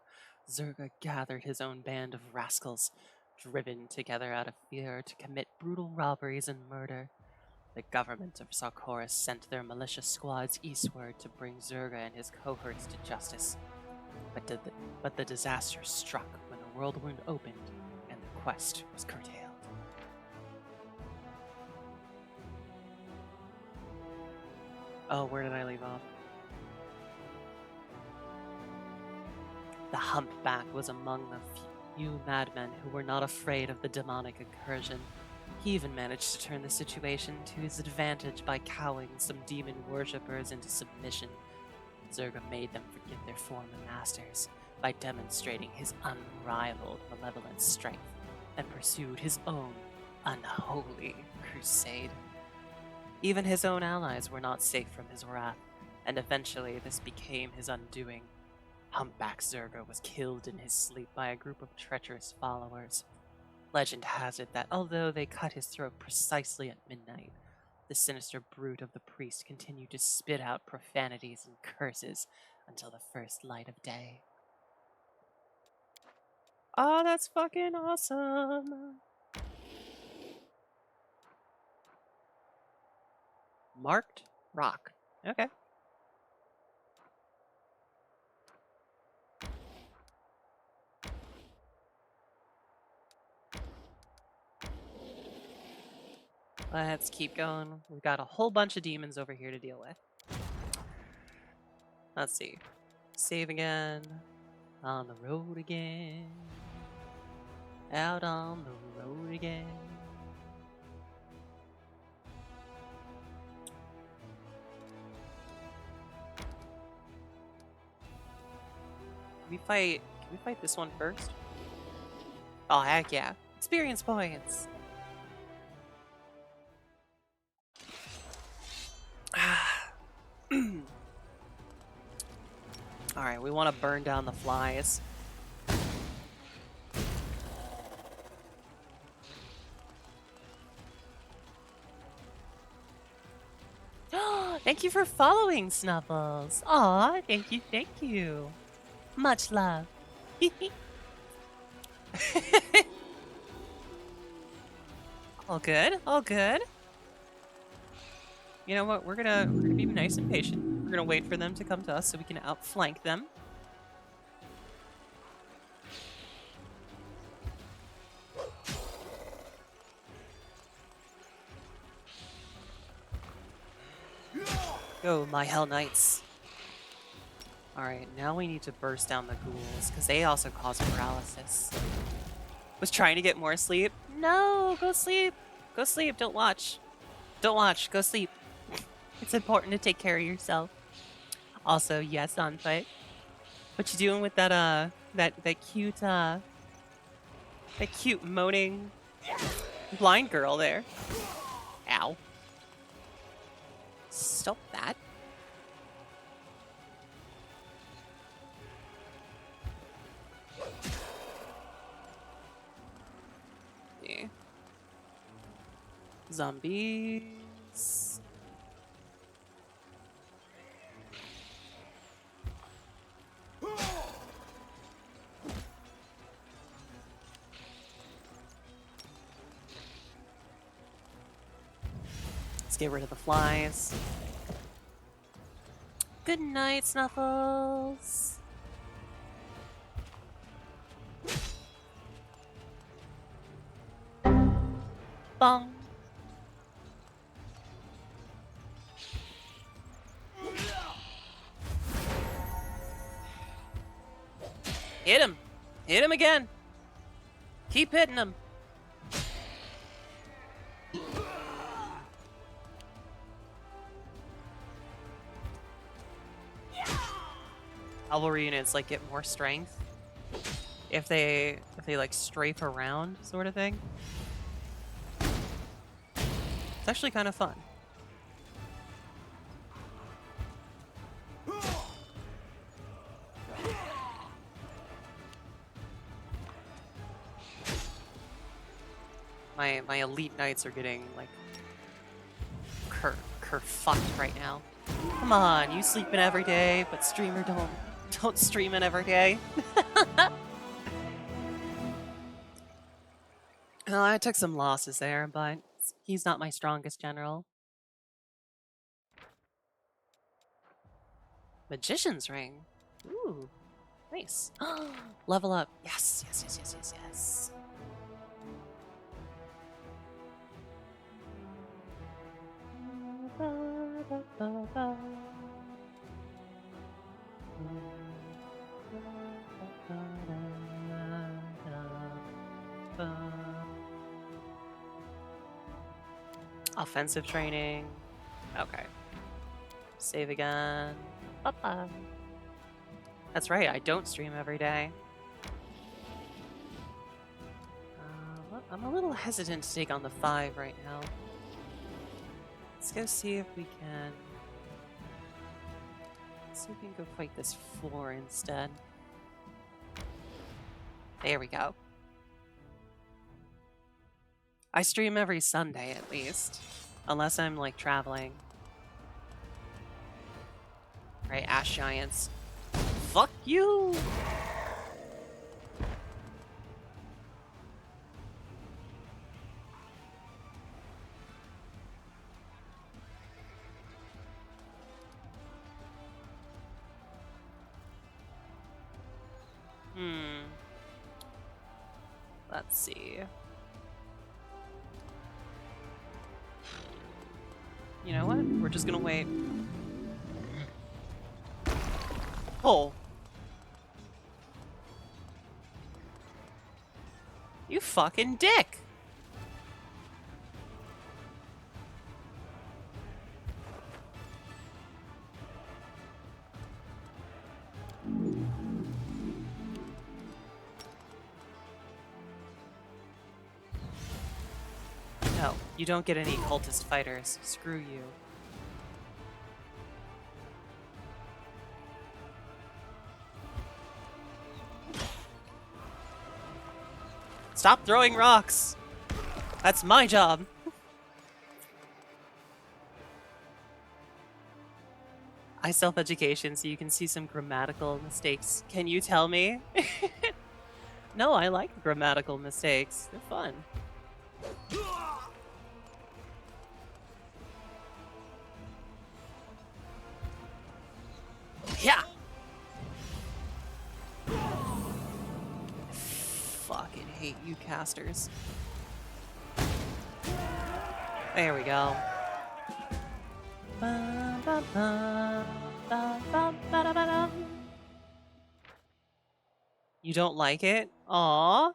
Zurga gathered his own band of rascals, driven together out of fear to commit brutal robberies and murder. The government of Sarkoris sent their militia squads eastward to bring Zurga and his cohorts to justice. But the disaster struck when the world wound opened and the quest was curtailed. Oh, where did I leave off? The humpback was among the few madmen who were not afraid of the demonic incursion. He even managed to turn the situation to his advantage by cowing some demon worshippers into submission. Zurga made them forget their former masters by demonstrating his unrivaled malevolent strength and pursued his own unholy crusade. Even his own allies were not safe from his wrath, and eventually this became his undoing. Humpback Zergo was killed in his sleep by a group of treacherous followers. Legend has it that although they cut his throat precisely at midnight, the sinister brute of the priest continued to spit out profanities and curses until the first light of day. Oh, that's fucking awesome! Marked rock. Okay. Let's keep going. We've got a whole bunch of demons over here to deal with. Let's see. Save again. On the road again. Out on the road again. Can we fight this one first? Oh, heck yeah. Experience points. Alright, we want to burn down the flies. Thank you for following, Snuffles. Aw, thank you, thank you. Much love. All good, all good. You know what? We're gonna be nice and patient. We're gonna wait for them to come to us so we can outflank them. Go, my Hell Knights. Alright, now we need to burst down the ghouls, because they also cause paralysis. Was trying to get more sleep. No, go sleep. Go sleep, don't watch. Don't watch, go sleep. It's important to take care of yourself. Also, yes, on foot. What you doing with that that cute moaning blind girl there? Ow. Stop that. Yeah. Zombies. Let's get rid of the flies. Good night, Snuffles. Bong. Hit him. Hit him again. Keep hitting him. Cavalry units like get more strength if they like strafe around, sort of thing. It's actually kind of fun. My elite knights are getting like fucked right now. Come on, you sleeping every day, but streamer don't stream it every day. Well, I took some losses there, but he's not my strongest general. Magician's ring. Ooh, nice. Level up. Yes, yes, yes, yes, yes, yes. Offensive training. Okay. Save again. Bye-bye. That's right, I don't stream every day. I'm a little hesitant to take on the 5 right now. Let's go see if we can... Let's see if we can go fight this 4 instead. There we go. I stream every Sunday at least. Unless I'm like traveling. Right, Ash Giants. Fuck you! Let's see. You know what? We're just gonna wait. Oh. You fucking dick! No, you don't get any cultist fighters. Screw you. Stop throwing rocks! That's my job! I self-education so you can see some grammatical mistakes. Can you tell me? No, I like grammatical mistakes. They're fun. Yeah! Fucking hate you casters. There we go. You don't like it? Aww.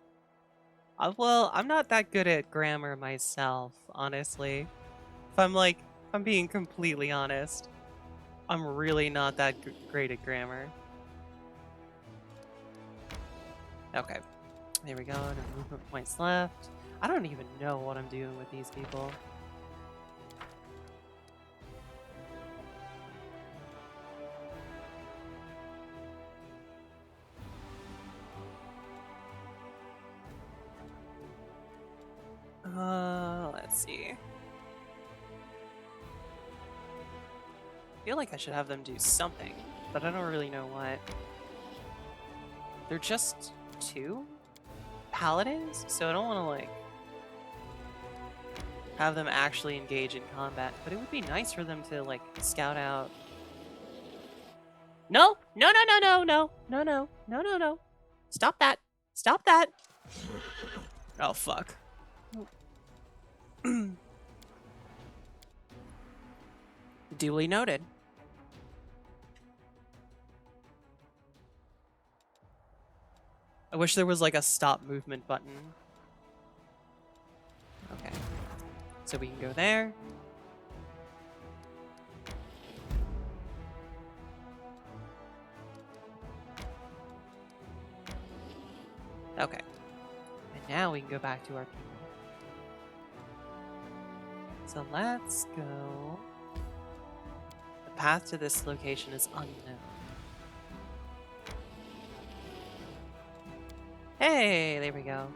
Well, I'm not that good at grammar myself, honestly. If I'm being completely honest, I'm really not that great at grammar. Okay, there we go. No movement points left. I don't even know what I'm doing with these people. Let's see. I feel like I should have them do something, but I don't really know what. They're just 2 paladins, so I don't want to like have them actually engage in combat, but it would be nice for them to like scout out. No! No, no, no, no, no, no, no, no, no, no. Stop that. Stop that. Oh, fuck. Duly noted. I wish there was like a stop movement button. Okay. So we can go there. Okay. And now we can go back to our people. So let's go. The path to this location is unknown. Hey, there we go.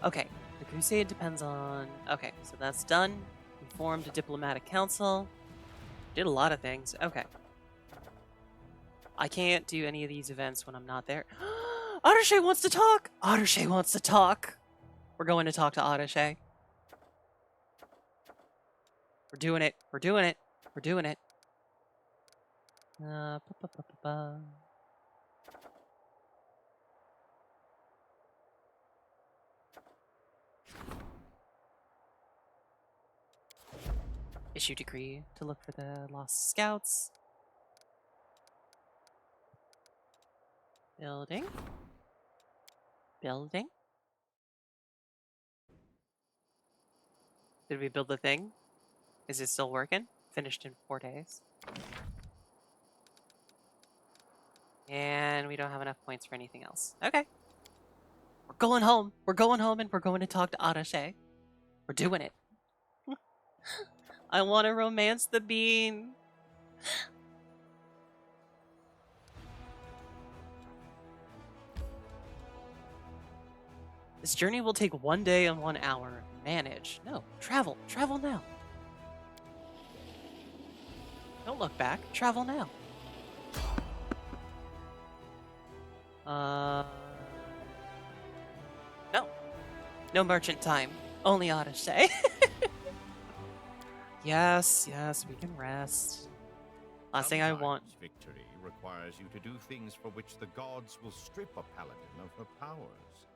Okay, the crusade depends on... Okay, so that's done. We formed a diplomatic council. Did a lot of things. Okay. I can't do any of these events when I'm not there. Ottershay wants to talk! Ottershay wants to talk! We're going to talk to Ottershay. We're doing it. We're doing it. We're doing it. Issue decree to look for the lost scouts. Building. Building. Did we build the thing? Is it still working? Finished in 4 days. And we don't have enough points for anything else. Okay. We're going home. We're going home and we're going to talk to Ottershay. We're doing it. I want to romance the bean. This journey will take 1 day and 1 hour. Manage. No, travel. Travel now. Don't look back. Travel now. No. No merchant time. Only Odyssey. Yes, we can rest. Last thing I want. Sometimes victory requires you to do things for which the gods will strip a paladin of her powers.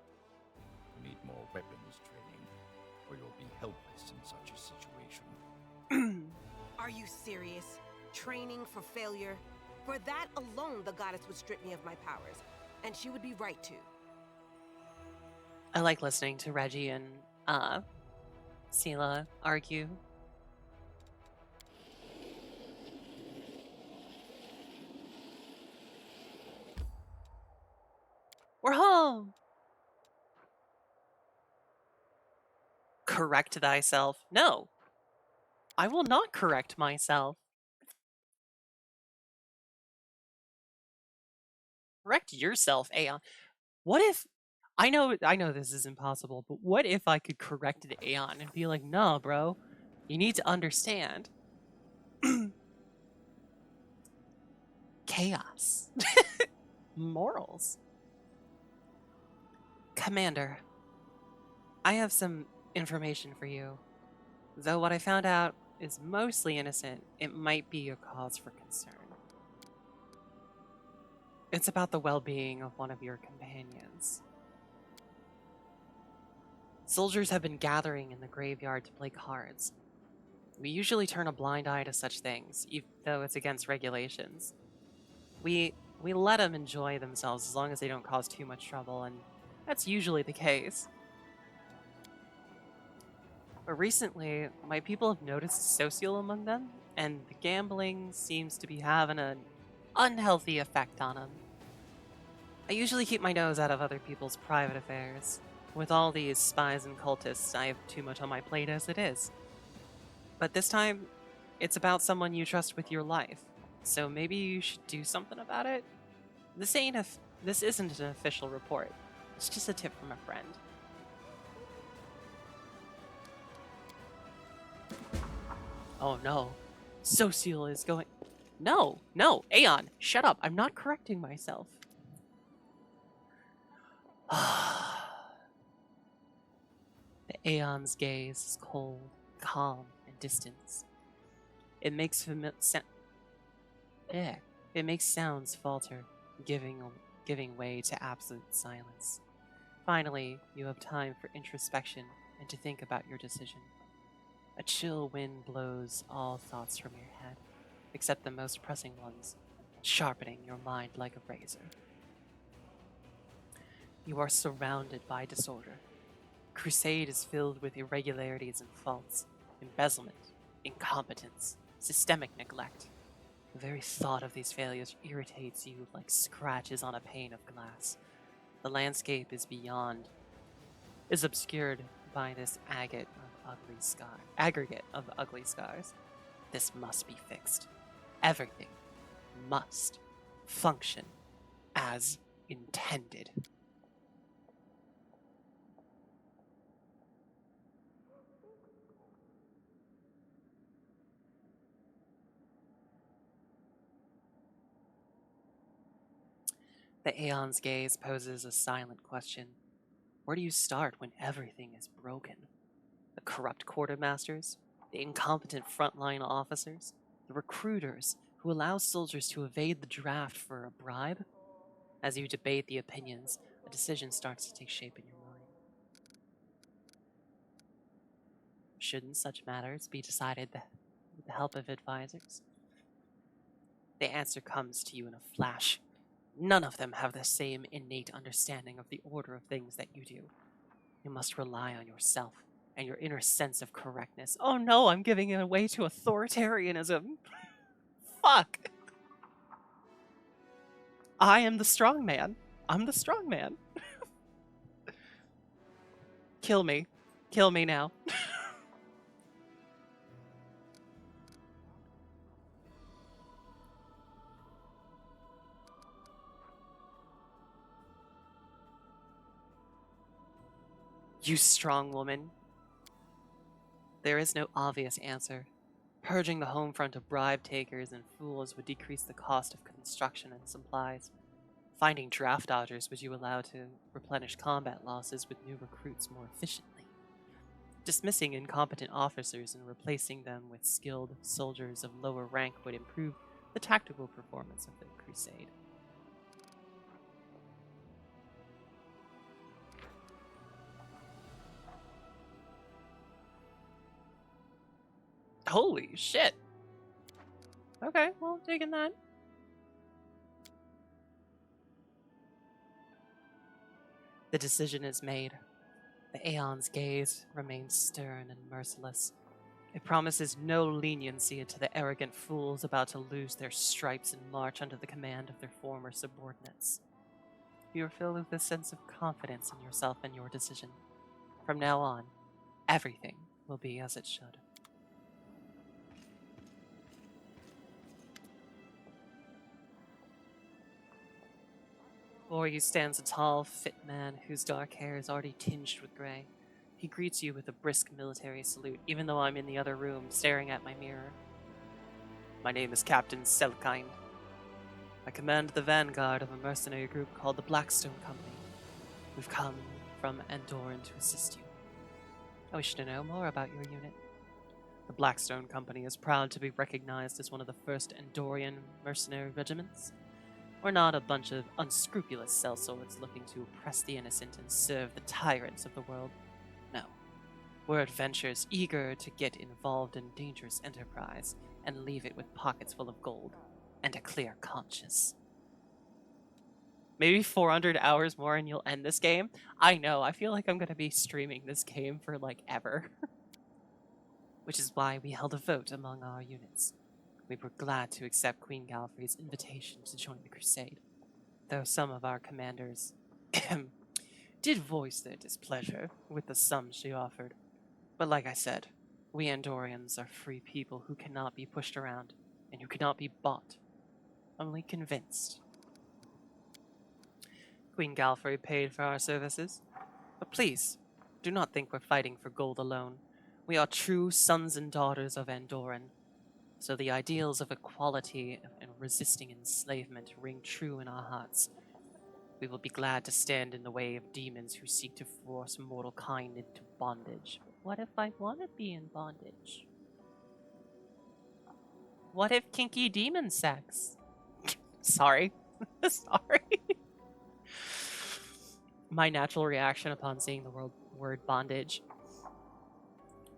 You need more weapons training, or you'll be helpless in such a situation. Are you serious? Training for failure? For that alone, the goddess would strip me of my powers. And she would be right to. I like listening to Reggie and Sela argue. We're home! Correct thyself. No. I will not correct myself. Correct yourself, Aeon. What if... I know this is impossible, but what if I could correct the Aeon and be like, no, bro, you need to understand. Chaos. Morals. Commander, I have some information for you. Though what I found out is mostly innocent, it might be a cause for concern. It's about the well-being of one of your companions. Soldiers have been gathering in the graveyard to play cards. We usually turn a blind eye to such things, even though it's against regulations. We let them enjoy themselves as long as they don't cause too much trouble, and that's usually the case. But recently, my people have noticed social among them, and the gambling seems to be having an unhealthy effect on them. I usually keep my nose out of other people's private affairs. With all these spies and cultists, I have too much on my plate as it is. But this time, it's about someone you trust with your life, so maybe you should do something about it? This isn't an official report. It's just a tip from a friend. Oh no. Social is going... No, Aeon, shut up. I'm not correcting myself. The Aeon's gaze is cold, calm, and distant. It makes sounds falter, giving way to absolute silence. Finally, you have time for introspection and to think about your decision. A chill wind blows all thoughts from your head, except the most pressing ones, sharpening your mind like a razor. You are surrounded by disorder. Crusade is filled with irregularities and faults, embezzlement, incompetence, systemic neglect. The very thought of these failures irritates you like scratches on a pane of glass. The landscape is obscured by this aggregate of ugly skies. This must be fixed. Everything must function as intended. The Aeon's gaze poses a silent question. Where do you start when everything is broken? The corrupt quartermasters, the incompetent frontline officers, the recruiters who allow soldiers to evade the draft for a bribe? As you debate the opinions, a decision starts to take shape in your mind. Shouldn't such matters be decided with the help of advisors? The answer comes to you in a flash. None of them have the same innate understanding of the order of things that you do. You must rely on yourself and your inner sense of correctness. Oh no, I'm giving it away to authoritarianism. Fuck. I am the strong man. I'm the strong man. Kill me. Kill me now. You strong woman. There is no obvious answer. Purging the home front of bribe takers and fools would decrease the cost of construction and supplies. Finding draft dodgers would you allow to replenish combat losses with new recruits more efficiently. Dismissing incompetent officers and replacing them with skilled soldiers of lower rank would improve the tactical performance of the crusade. Holy shit. Okay, well, taking that. The decision is made. The Aeon's gaze remains stern and merciless. It promises no leniency to the arrogant fools about to lose their stripes and march under the command of their former subordinates. You are filled with a sense of confidence in yourself and your decision. From now on, everything will be as it should. Before you stands a tall, fit man whose dark hair is already tinged with gray. He greets you with a brisk military salute, even though I'm in the other room staring at my mirror. My name is Captain Selkind. I command the vanguard of a mercenary group called the Blackstone Company. We've come from Andoran to assist you. I wish to know more about your unit. The Blackstone Company is proud to be recognized as one of the first Andorian mercenary regiments. We're not a bunch of unscrupulous sellswords looking to oppress the innocent and serve the tyrants of the world. No. We're adventurers eager to get involved in dangerous enterprise and leave it with pockets full of gold and a clear conscience. Maybe 400 hours more and you'll end this game? I know, I feel like I'm going to be streaming this game for like ever. Which is why we held a vote among our units. We were glad to accept Queen Galfrey's invitation to join the crusade, though some of our commanders did voice their displeasure with the sum she offered. But like I said, we Andorians are free people who cannot be pushed around and who cannot be bought, only convinced. Queen Galfrey paid for our services, but please, do not think we're fighting for gold alone. We are true sons and daughters of Andoran. So the ideals of equality and resisting enslavement ring true in our hearts. We will be glad to stand in the way of demons who seek to force mortal kind into bondage. But what if I want to be in bondage? What if kinky demon sex? Sorry. Sorry. My natural reaction upon seeing the word bondage.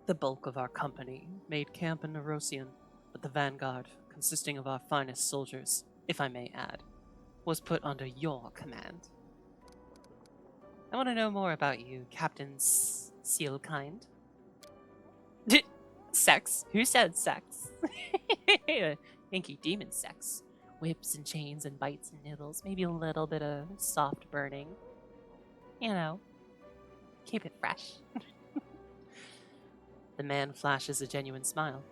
The bulk of our company made camp in Nerosian. But the vanguard, consisting of our finest soldiers, if I may add, was put under your command. I want to know more about you, Captain Sealkind. Sex? Who said sex? Inky demon sex. Whips and chains and bites and nibbles. Maybe a little bit of soft burning. You know, keep it fresh. The man flashes a genuine smile.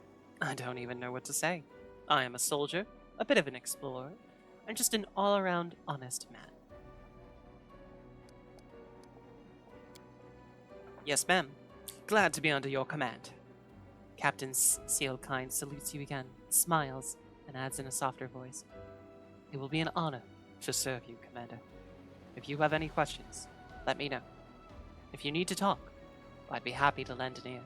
I don't even know what to say. I am a soldier, a bit of an explorer, and just an all-around honest man. Yes, ma'am. Glad to be under your command. Captain Sealkind salutes you again, smiles, and adds in a softer voice. It will be an honor to serve you, Commander. If you have any questions, let me know. If you need to talk, I'd be happy to lend an ear.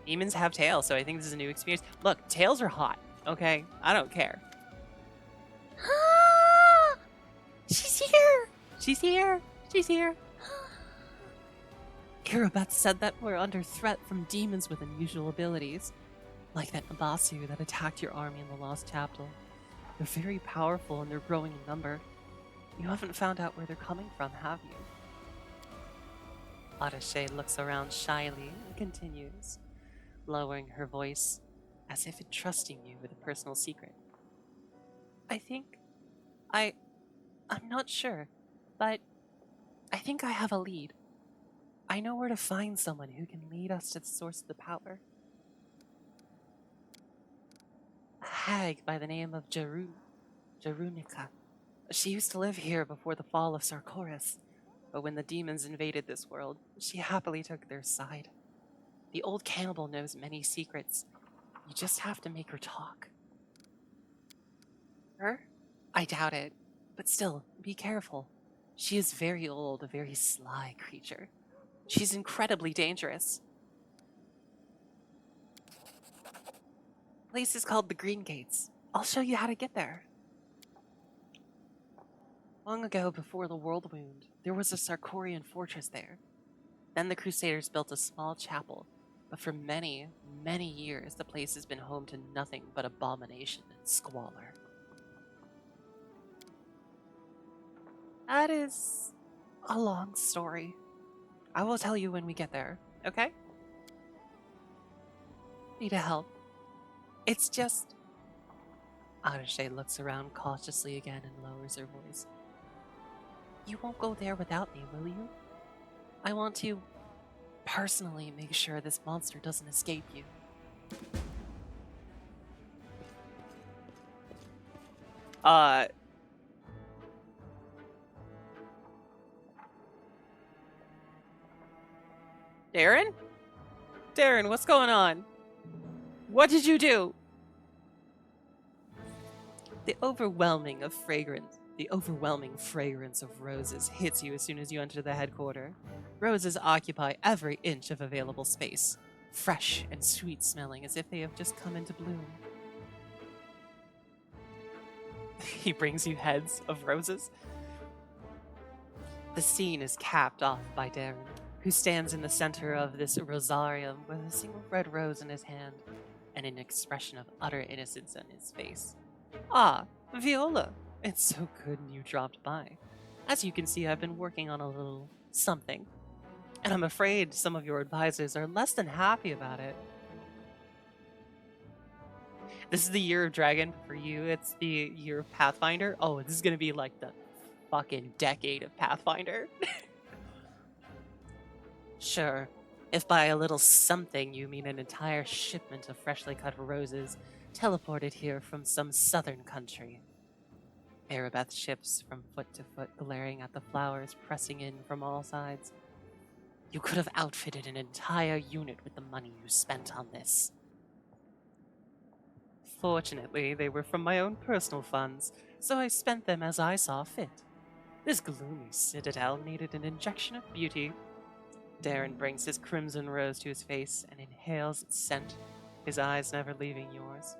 Demons have tails, so I think this is a new experience. Look, tails are hot, okay? I don't care. She's here! She's here! She's here! Irabeth said that we're under threat from demons with unusual abilities, like that Nabasu that attacked your army in the Lost Capital. They're very powerful and they're growing in number. You haven't found out where they're coming from, have you? Attaché looks around shyly and continues, lowering her voice as if entrusting you with a personal secret. I'm not sure, but I think I have a lead. I know where to find someone who can lead us to the source of the power. A hag by the name of Jarunica. She used to live here before the fall of Sarkoris. But when the demons invaded this world, she happily took their side. The old cannibal knows many secrets. You just have to make her talk. Her? I doubt it. But still, be careful. She is very old, a very sly creature. She's incredibly dangerous. The place is called the Green Gates. I'll show you how to get there. Long ago, before the World Wound, there was a Sarkorian fortress there. Then the Crusaders built a small chapel, but for many, many years the place has been home to nothing but abomination and squalor. That is a long story. I will tell you when we get there, okay? Need a help. It's just... Arishe looks around cautiously again and lowers her voice. You won't go there without me, will you? I want to personally make sure this monster doesn't escape you. Darren? Darren, what's going on? What did you do? The overwhelming fragrance of roses hits you as soon as you enter the headquarters. Roses occupy every inch of available space, fresh and sweet smelling as if they have just come into bloom. He brings you heads of roses. The scene is capped off by Darren, who stands in the center of this rosarium with a single red rose in his hand and an expression of utter innocence on his face. Ah, Viola, it's so good you dropped by. As you can see, I've been working on a little something, and I'm afraid some of your advisors are less than happy about it. This is the year of dragon for you. It's the year of Pathfinder. Oh, this is gonna be like the fucking decade of Pathfinder. Sure, if by a little something you mean an entire shipment of freshly cut roses teleported here from some southern country. Erebeth shifts from foot to foot, glaring at the flowers pressing in from all sides. You could have outfitted an entire unit with the money you spent on this. Fortunately, they were from my own personal funds, so I spent them as I saw fit. This gloomy citadel needed an injection of beauty. Darren brings his crimson rose to his face and inhales its scent, his eyes never leaving yours.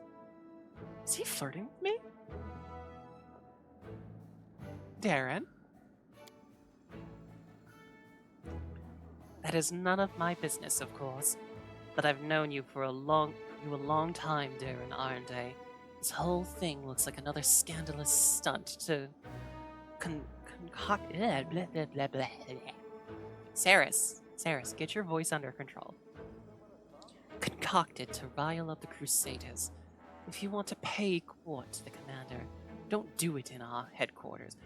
Is he flirting with me? Darren? That is none of my business, of course, but I've known you for a long time, Darren, aren't I? This whole thing looks like another scandalous stunt to concoct... blah, blah, blah, blah, blah. Saris, get your voice under control. Concocted to rile up the Crusaders. If you want to pay court to the commander, don't do it in our headquarters.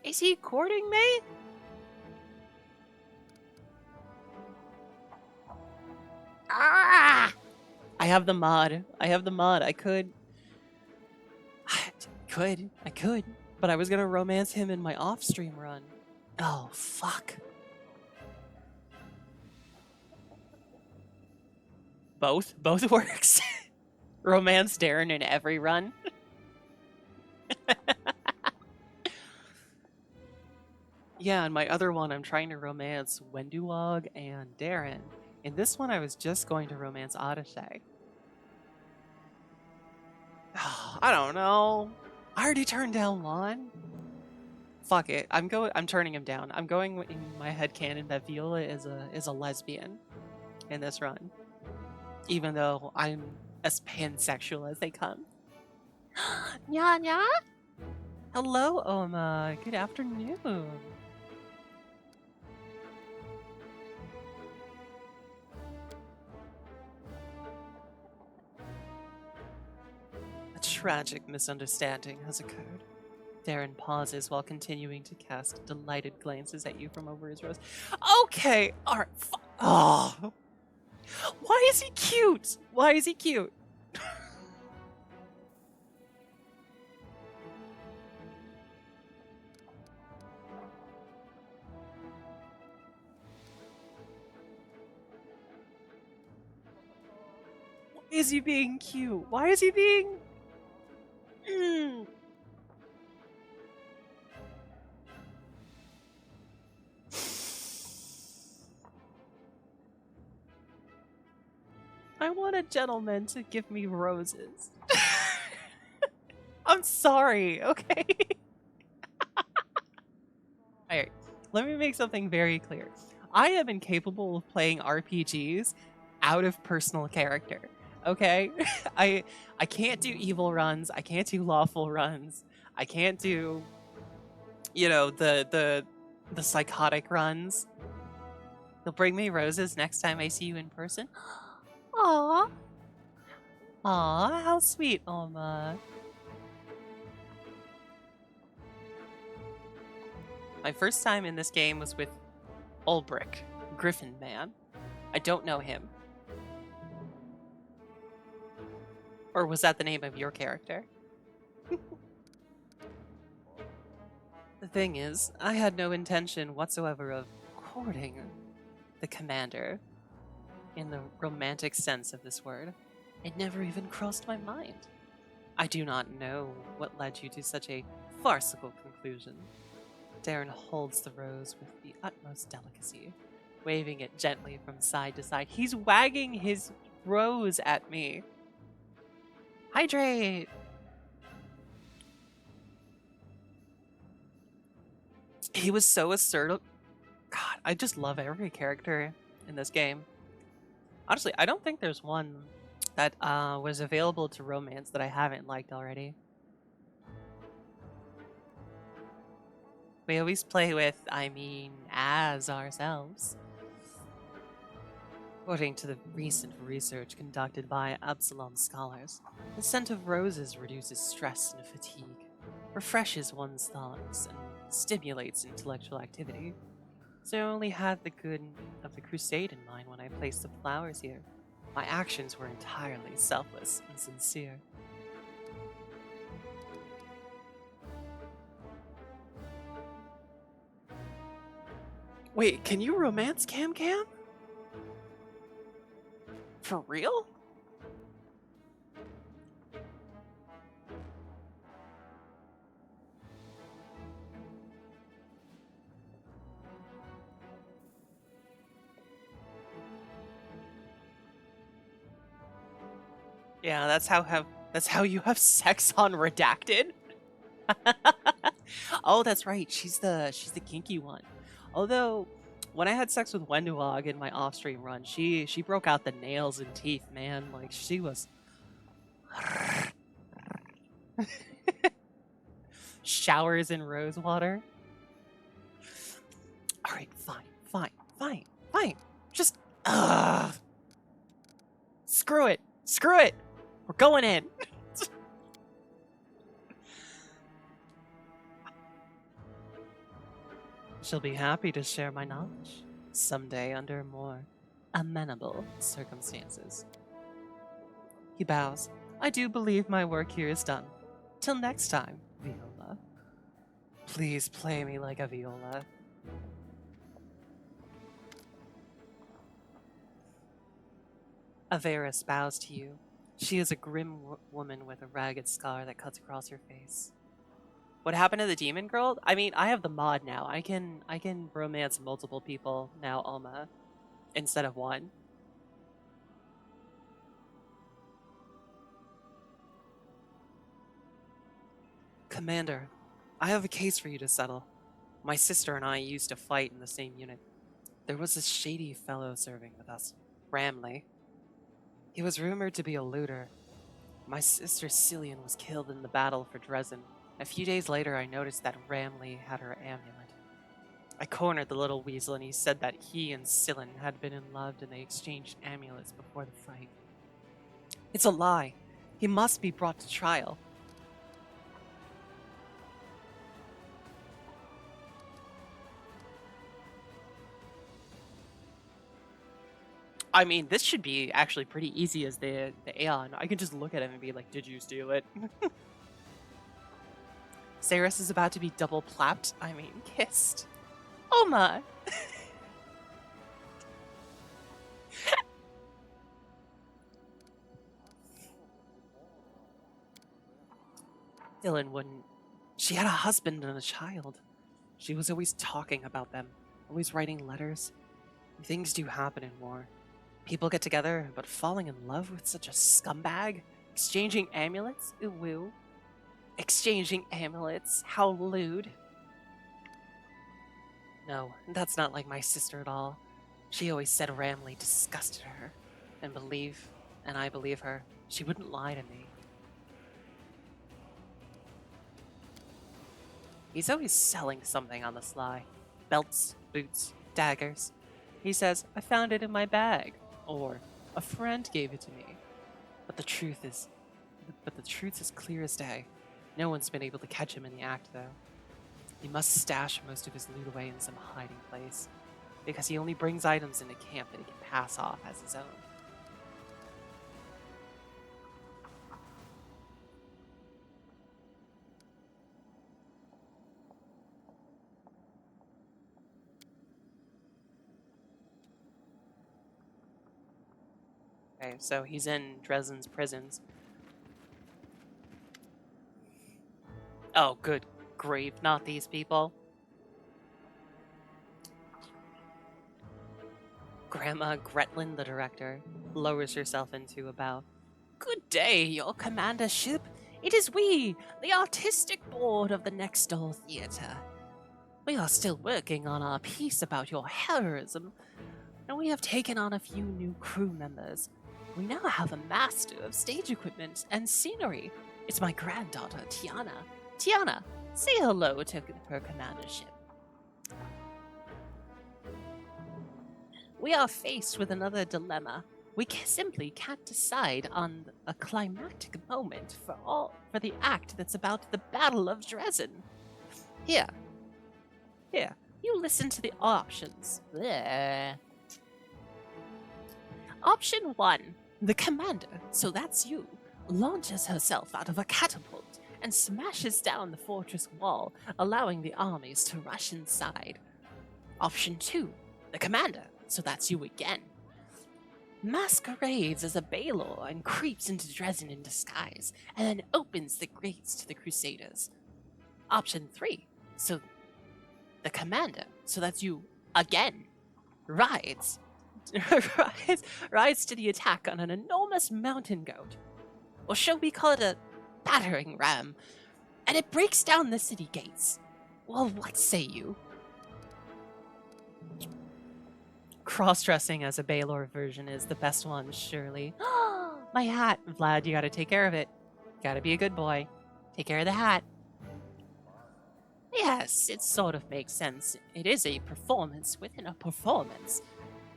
Is he courting me? Ah! I have the mod. I could, but I was gonna romance him in my off-stream run. Oh, fuck. Both works. Romance Darren in every run. Yeah, and my other one, I'm trying to romance Wenduog and Darren. In this one, I was just going to romance Odyssey. I don't know. I already turned down Lon. Fuck it. I'm turning him down. I'm going in my headcanon that Viola is a lesbian in this run. Even though I'm as pansexual as they come. Nya? Hello, Oma. Good afternoon. A tragic misunderstanding has occurred. Darren pauses while continuing to cast delighted glances at you from over his rose. Okay, alright. Oh. Why is he cute? Is he being cute? Why is he being... I want a gentleman to give me roses. I'm sorry, okay? Alright, let me make something very clear. I am incapable of playing RPGs out of personal character, okay? I can't do evil runs, I can't do lawful runs, I can't do, you know, the psychotic runs. You'll bring me roses next time I see you in person? Aww. Aww, how sweet, Oma. My first time in this game was with Ulbrich, Griffin Man. I don't know him. Or was that the name of your character? The thing is, I had no intention whatsoever of courting the commander in the romantic sense of this word. It never even crossed my mind. I do not know what led you to such a farcical conclusion. Darren holds the rose with the utmost delicacy, waving it gently from side to side. He's wagging his rose at me. Hydrate! He was so assertive. God, I just love every character in this game. Honestly, I don't think there's one that was available to romance that I haven't liked already. We always play with, I mean, as ourselves. According to the recent research conducted by Absalom scholars, the scent of roses reduces stress and fatigue, refreshes one's thoughts, and stimulates intellectual activity. So I only had the good of the crusade in mind when I placed the flowers here. My actions were entirely selfless and sincere. Wait, can you romance Cam Cam? For real? Yeah, that's how you have sex on Redacted. Oh, that's right. She's the kinky one. Although, when I had sex with Wenduog in my off-stream run, she broke out the nails and teeth, man. Like she was showers in rose water. All right, fine. Just screw it. We're going in. She'll be happy to share my knowledge someday under more amenable circumstances. He bows. I do believe my work here is done. Till next time, Viola. Please play me like a viola. Averis bows to you. She is a grim woman with a ragged scar that cuts across her face. What happened to the demon girl? I mean, I have the mod now. I can romance multiple people now, Alma, instead of one. Commander, I have a case for you to settle. My sister and I used to fight in the same unit. There was this shady fellow serving with us, Ramley. He was rumored to be a looter. My sister Cillian was killed in the battle for Dresden. A few days later, I noticed that Ramley had her amulet. I cornered the little weasel and he said that he and Cillian had been in love and they exchanged amulets before the fight. It's a lie. He must be brought to trial. I mean, this should be actually pretty easy as the Aeon. I can just look at him and be like, did you steal it? Saris is about to be double plapped. I mean, kissed. Oh my. Dylan wouldn't. She had a husband and a child. She was always talking about them, always writing letters. Things do happen in war. People get together, but falling in love with such a scumbag? Exchanging amulets? Ooh woo. Exchanging amulets? How lewd. No, that's not like my sister at all. She always said Ramley disgusted her. And I believe her, she wouldn't lie to me. He's always selling something on the sly. Belts, boots, daggers. He says, I found it in my bag. Or, a friend gave it to me. But the truth is clear as day. No one's been able to catch him in the act, though. He must stash most of his loot away in some hiding place, because he only brings items into camp that he can pass off as his own. Okay, so he's in Dresden's prisons. Oh, good grief, not these people. Grandma Gretlin, the director, lowers herself into a bow. Good day, your commandership. It is we, the artistic board of the Next Door Theatre. We are still working on our piece about your heroism, and we have taken on a few new crew members. We now have a master of stage equipment and scenery. It's my granddaughter, Tiana. Tiana, say hello to her commandership. We are faced with another dilemma. We simply can't decide on a climactic moment for the act that's about the Battle of Dresden. Here, you listen to the options. Bleh. Option 1. The commander, so that's you, launches herself out of a catapult and smashes down the fortress wall, allowing the armies to rush inside. Option 2. The commander, so that's you again, masquerades as a Baelor and creeps into Dresden in disguise, and then opens the gates to the Crusaders. Option 3. So the commander, so that's you again, rides to the attack on an enormous mountain goat. Or shall we call it a battering ram? And it breaks down the city gates. Well, what say you? Cross-dressing as a Baelor version is the best one, surely. My hat! Vlad, you gotta take care of it. Gotta be a good boy. Take care of the hat. Yes, it sort of makes sense. It is a performance within a performance.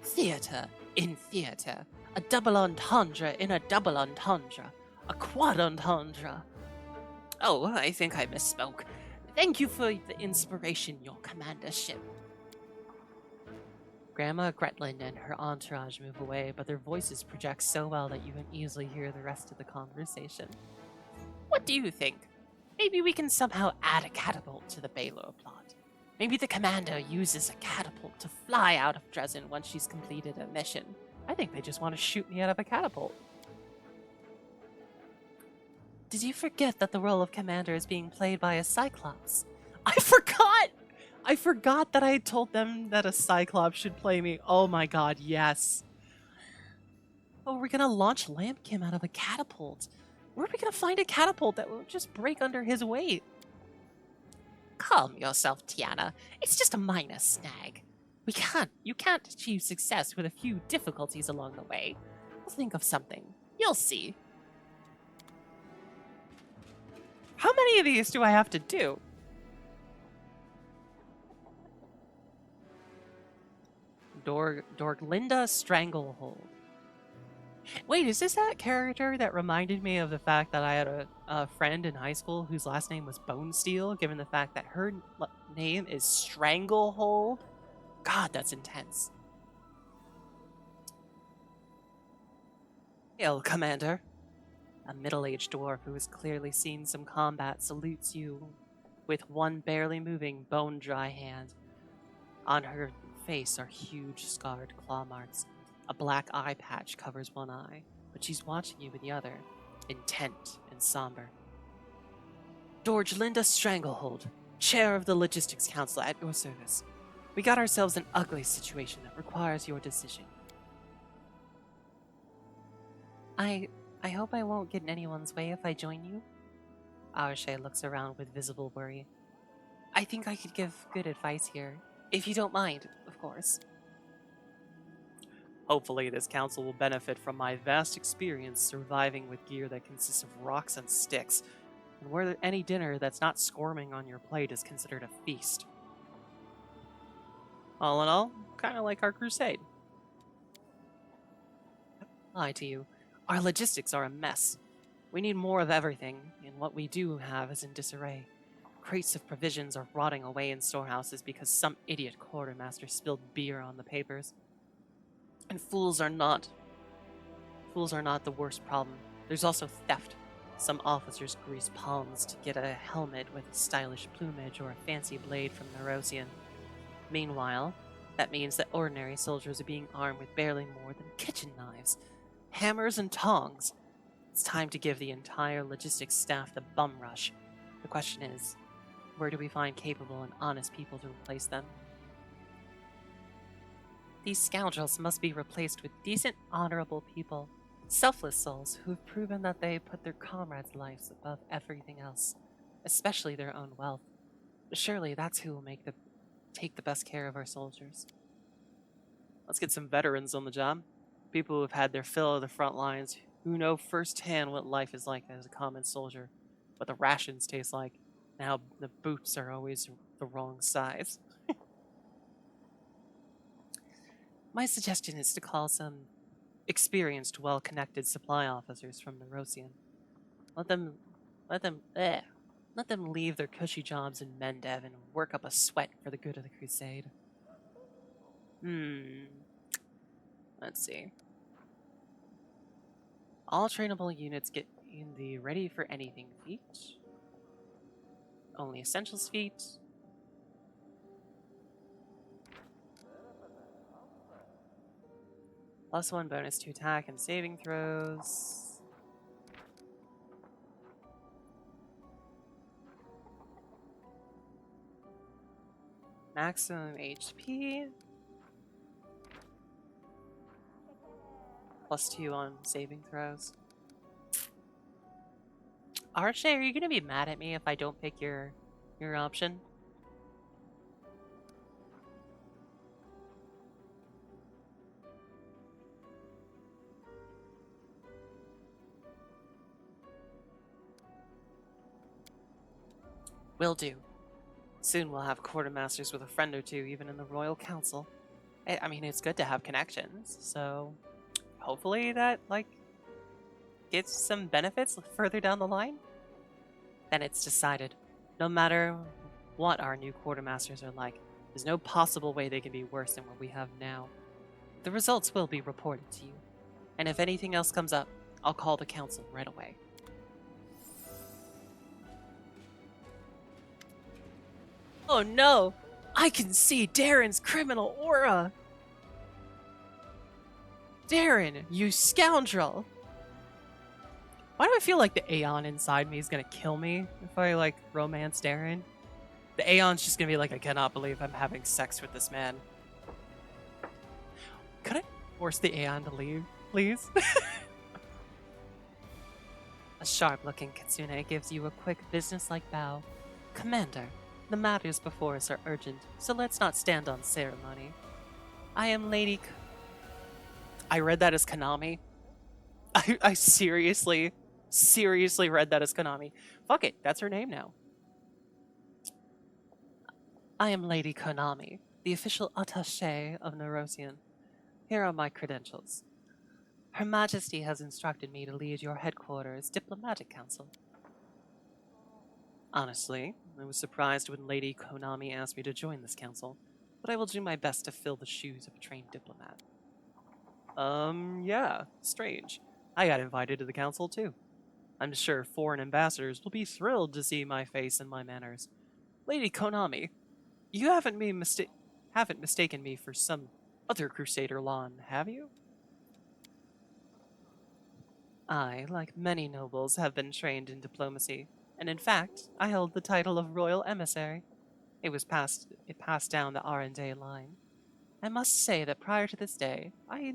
Theater in theater. A double entendre in a double entendre. A quad entendre. Oh, I think I misspoke. Thank you for the inspiration, your commandership. Grandma Gretlin and her entourage move away, but their voices project so well that you can easily hear the rest of the conversation. What do you think? Maybe we can somehow add a catapult to the Baelor plot. Maybe the commander uses a catapult to fly out of Dresden once she's completed a mission. I think they just want to shoot me out of a catapult. Did you forget that the role of commander is being played by a Cyclops? I forgot that I had told them that a Cyclops should play me. Oh my god, yes. Oh, we're gonna launch Lampkin out of a catapult. Where are we gonna find a catapult that won't just break under his weight? Calm yourself, Tiana. It's just a minor snag. You can't achieve success with a few difficulties along the way. We'll think of something. You'll see. How many of these do I have to do? Dorglinda Stranglehold. Wait, is this that character that reminded me of the fact that I had a friend in high school whose last name was Bonesteel, given the fact that her name is Stranglehold? God, that's intense. Hail, Commander. A middle-aged dwarf who has clearly seen some combat salutes you with one barely moving, bone-dry hand. On her face are huge, scarred claw marks. A black eye patch covers one eye, but she's watching you with the other, intent and somber. George Linda Stranglehold, Chair of the Logistics Council at your service. We got ourselves an ugly situation that requires your decision. I hope I won't get in anyone's way if I join you. Arshay looks around with visible worry. I think I could give good advice here, if you don't mind, of course. Hopefully this council will benefit from my vast experience surviving with gear that consists of rocks and sticks, and where any dinner that's not squirming on your plate is considered a feast. All in all, kind of like our crusade. Lie to you, our logistics are a mess. We need more of everything, and what we do have is in disarray. Crates of provisions are rotting away in storehouses because some idiot quartermaster spilled beer on the papers. And fools are not the worst problem. There's also theft. Some officers grease palms to get a helmet with a stylish plumage or a fancy blade from Nerosian. Meanwhile, that means that ordinary soldiers are being armed with barely more than kitchen knives, hammers, and tongs. It's time to give the entire logistics staff the bum rush. The question is, where do we find capable and honest people to replace them? These scoundrels must be replaced with decent, honorable people, selfless souls who've proven that they put their comrades' lives above everything else, especially their own wealth. Surely that's who will take the best care of our soldiers. Let's get some veterans on the job. People who have had their fill of the front lines, who know firsthand what life is like as a common soldier, what the rations taste like, and how the boots are always the wrong size. My suggestion is to call some experienced, well-connected supply officers from Nerosian. Let them leave their cushy jobs in Mendev and work up a sweat for the good of the crusade. Let's see. All trainable units get in the ready for anything feat. Only essentials feat. +1 bonus to attack and saving throws. Maximum HP. +2 on saving throws. Archie, are you gonna be mad at me if I don't pick your option? Will do. Soon we'll have quartermasters with a friend or two, even in the Royal Council. I mean, it's good to have connections, so hopefully that, gets some benefits further down the line. Then it's decided. No matter what our new quartermasters are like, there's no possible way they can be worse than what we have now. The results will be reported to you, and if anything else comes up, I'll call the council right away. Oh no! I can see Darren's criminal aura! Darren, you scoundrel! Why do I feel like the Aeon inside me is gonna kill me if I, romance Darren? The Aeon's just gonna be like, I cannot believe I'm having sex with this man. Could I force the Aeon to leave, please? A sharp-looking Kitsune gives you a quick business-like bow. Commander, the matters before us are urgent, so let's not stand on ceremony. I am Lady I read that as Konami. I seriously read that as Konami. Fuck it, that's her name now. I am Lady Konami, the official attaché of Nerosian. Here are my credentials. Her Majesty has instructed me to lead your headquarters diplomatic council. Honestly, I was surprised when Lady Konami asked me to join this council, but I will do my best to fill the shoes of a trained diplomat. Yeah, strange. I got invited to the council too. I'm sure foreign ambassadors will be thrilled to see my face and my manners. Lady Konami, you haven't mistaken me for some other Crusader Lon, have you? I, like many nobles, have been trained in diplomacy, and in fact, I held the title of Royal Emissary. It passed down the R&A line. I must say that prior to this day, I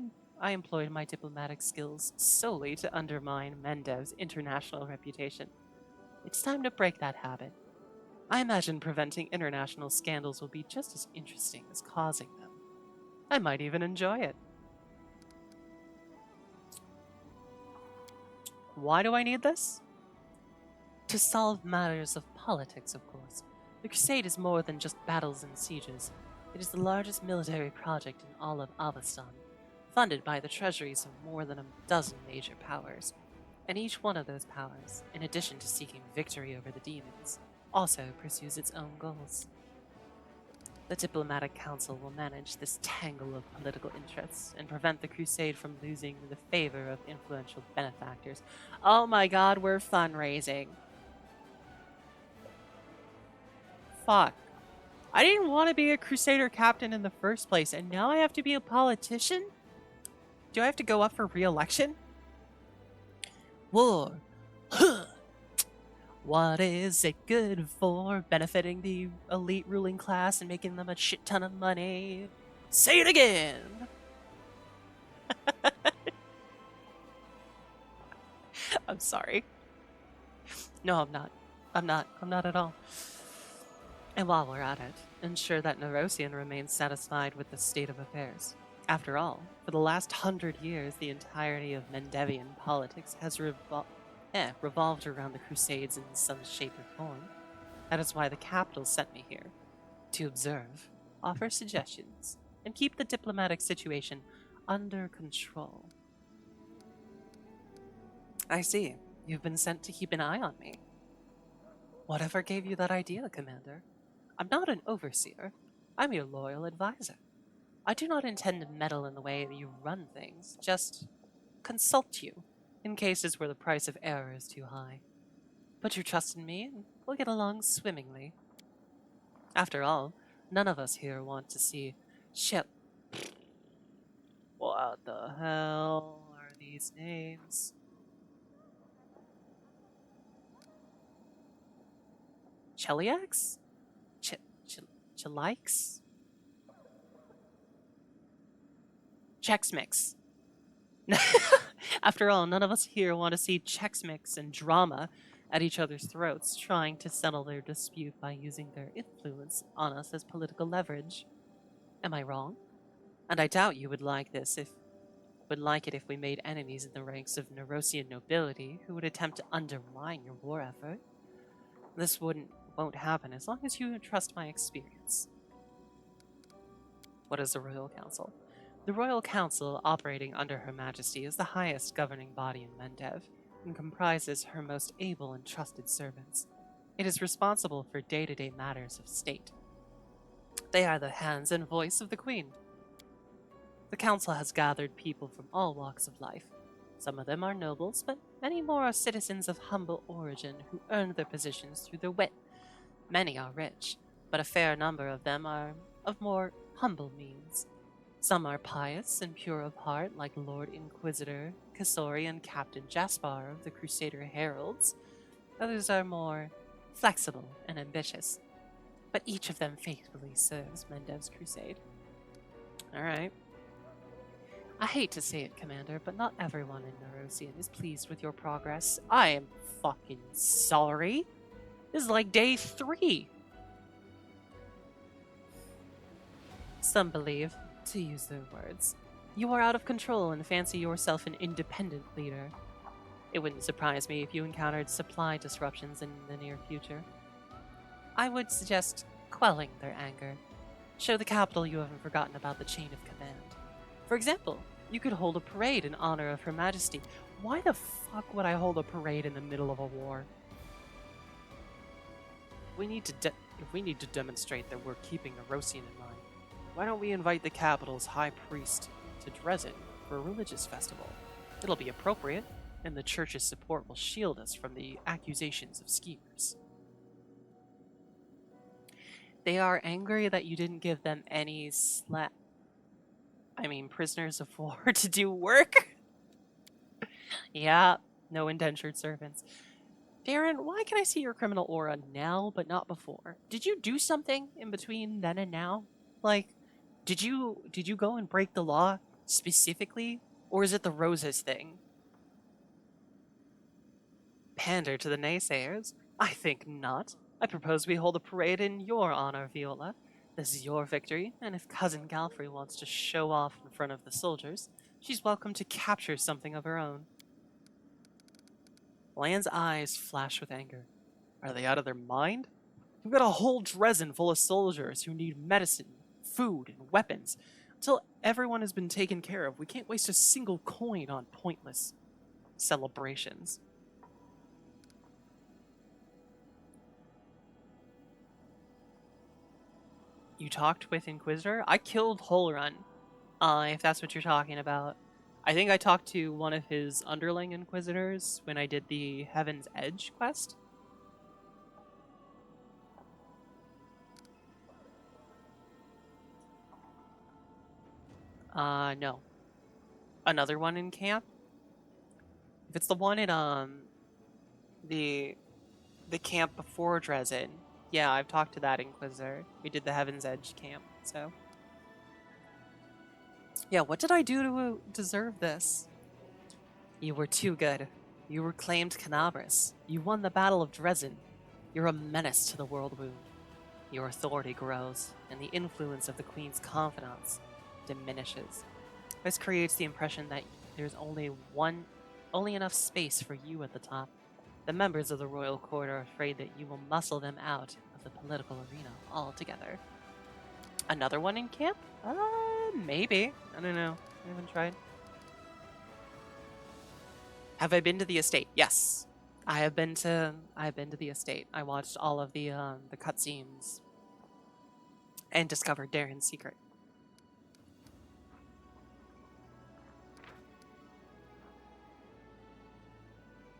employed my diplomatic skills solely to undermine Mendev's international reputation. It's time to break that habit. I imagine preventing international scandals will be just as interesting as causing them. I might even enjoy it. Why do I need this? To solve matters of politics, of course. The Crusade is more than just battles and sieges. It is the largest military project in all of Avestan, funded by the treasuries of more than a dozen major powers. And each one of those powers, in addition to seeking victory over the demons, also pursues its own goals. The Diplomatic Council will manage this tangle of political interests and prevent the Crusade from losing the favor of influential benefactors. Oh my god, we're fundraising. Fuck. I didn't want to be a Crusader captain in the first place, and now I have to be a politician? Do I have to go up for re-election? War. What is it good for? Benefiting the elite ruling class and making them a shit ton of money. Say it again! I'm sorry. No, I'm not. I'm not at all. And while we're at it, ensure that Nerosian remains satisfied with the state of affairs. After all, for the last 100 years, the entirety of Mendevian politics has revolved around the Crusades in some shape or form. That is why the capital sent me here. To observe, offer suggestions, and keep the diplomatic situation under control. I see. You've been sent to keep an eye on me. Whatever gave you that idea, Commander? I'm not an overseer. I'm your loyal advisor. I do not intend to meddle in the way that you run things, just consult you in cases where the price of error is too high. Put your trust in me and we'll get along swimmingly. After all, none of us here want to see ship. What the hell are these names? Cheliax? Chelikes? Chex Mix. After all, none of us here want to see Chex Mix and drama at each other's throats, trying to settle their dispute by using their influence on us as political leverage. Am I wrong? And I doubt you would like it if we made enemies in the ranks of Nerosian nobility who would attempt to undermine your war effort. This won't happen as long as you trust my experience. What is the Royal Council? The Royal Council, operating under Her Majesty, is the highest governing body in Mendev and comprises her most able and trusted servants. It is responsible for day-to-day matters of state. They are the hands and voice of the Queen. The Council has gathered people from all walks of life. Some of them are nobles, but many more are citizens of humble origin who earned their positions through their wit. Many are rich, but a fair number of them are of more humble means. Some are pious and pure of heart, like Lord Inquisitor Kasori and Captain Jaspar of the Crusader Heralds. Others are more flexible and ambitious, but each of them faithfully serves Mendev's crusade. Alright. I hate to say it, Commander, but not everyone in Nerosian is pleased with your progress. I am fucking sorry. This is like day 3. Some believe, to use their words, you are out of control and fancy yourself an independent leader. It wouldn't surprise me if you encountered supply disruptions in the near future. I would suggest quelling their anger. Show the capital you haven't forgotten about the chain of command. For example, you could hold a parade in honor of Her Majesty. Why the fuck would I hold a parade in the middle of a war? If we need to demonstrate that we're keeping Nerosian in mind, why don't we invite the capital's high priest to Dresden for a religious festival? It'll be appropriate, and the church's support will shield us from the accusations of schemers. They are angry that you didn't give them any prisoners of war to do work? Yeah, no indentured servants. Darren, why can I see your criminal aura now but not before? Did you do something in between then and now? Like, did you go and break the law specifically, or is it the roses thing? Pander to the naysayers? I think not. I propose we hold a parade in your honor, Viola. This is your victory, and if Cousin Galfrey wants to show off in front of the soldiers, she's welcome to capture something of her own. Lan's eyes flash with anger. Are they out of their mind? We've got a whole Dresden full of soldiers who need medicine, food, and weapons. Until everyone has been taken care of, we can't waste a single coin on pointless celebrations. You talked with Inquisitor? I killed Holrun, if that's what you're talking about. I think I talked to one of his underling Inquisitors when I did the Heaven's Edge quest. No. Another one in camp? If it's the one in, the camp before Dresden, yeah, I've talked to that Inquisitor. We did the Heaven's Edge camp, so. Yeah, what did I do to deserve this? You were too good. You reclaimed Canabras. You won the Battle of Dresden. You're a menace to the world wound. Your authority grows, and the influence of the Queen's confidants diminishes. This creates the impression that there's only enough space for you at the top. The members of the royal court are afraid that you will muscle them out of the political arena altogether. Another one in camp? Maybe. I don't know. I haven't tried. Have I been to the estate? Yes. I have been to the estate. I watched all of the cutscenes and discovered Darren's secret.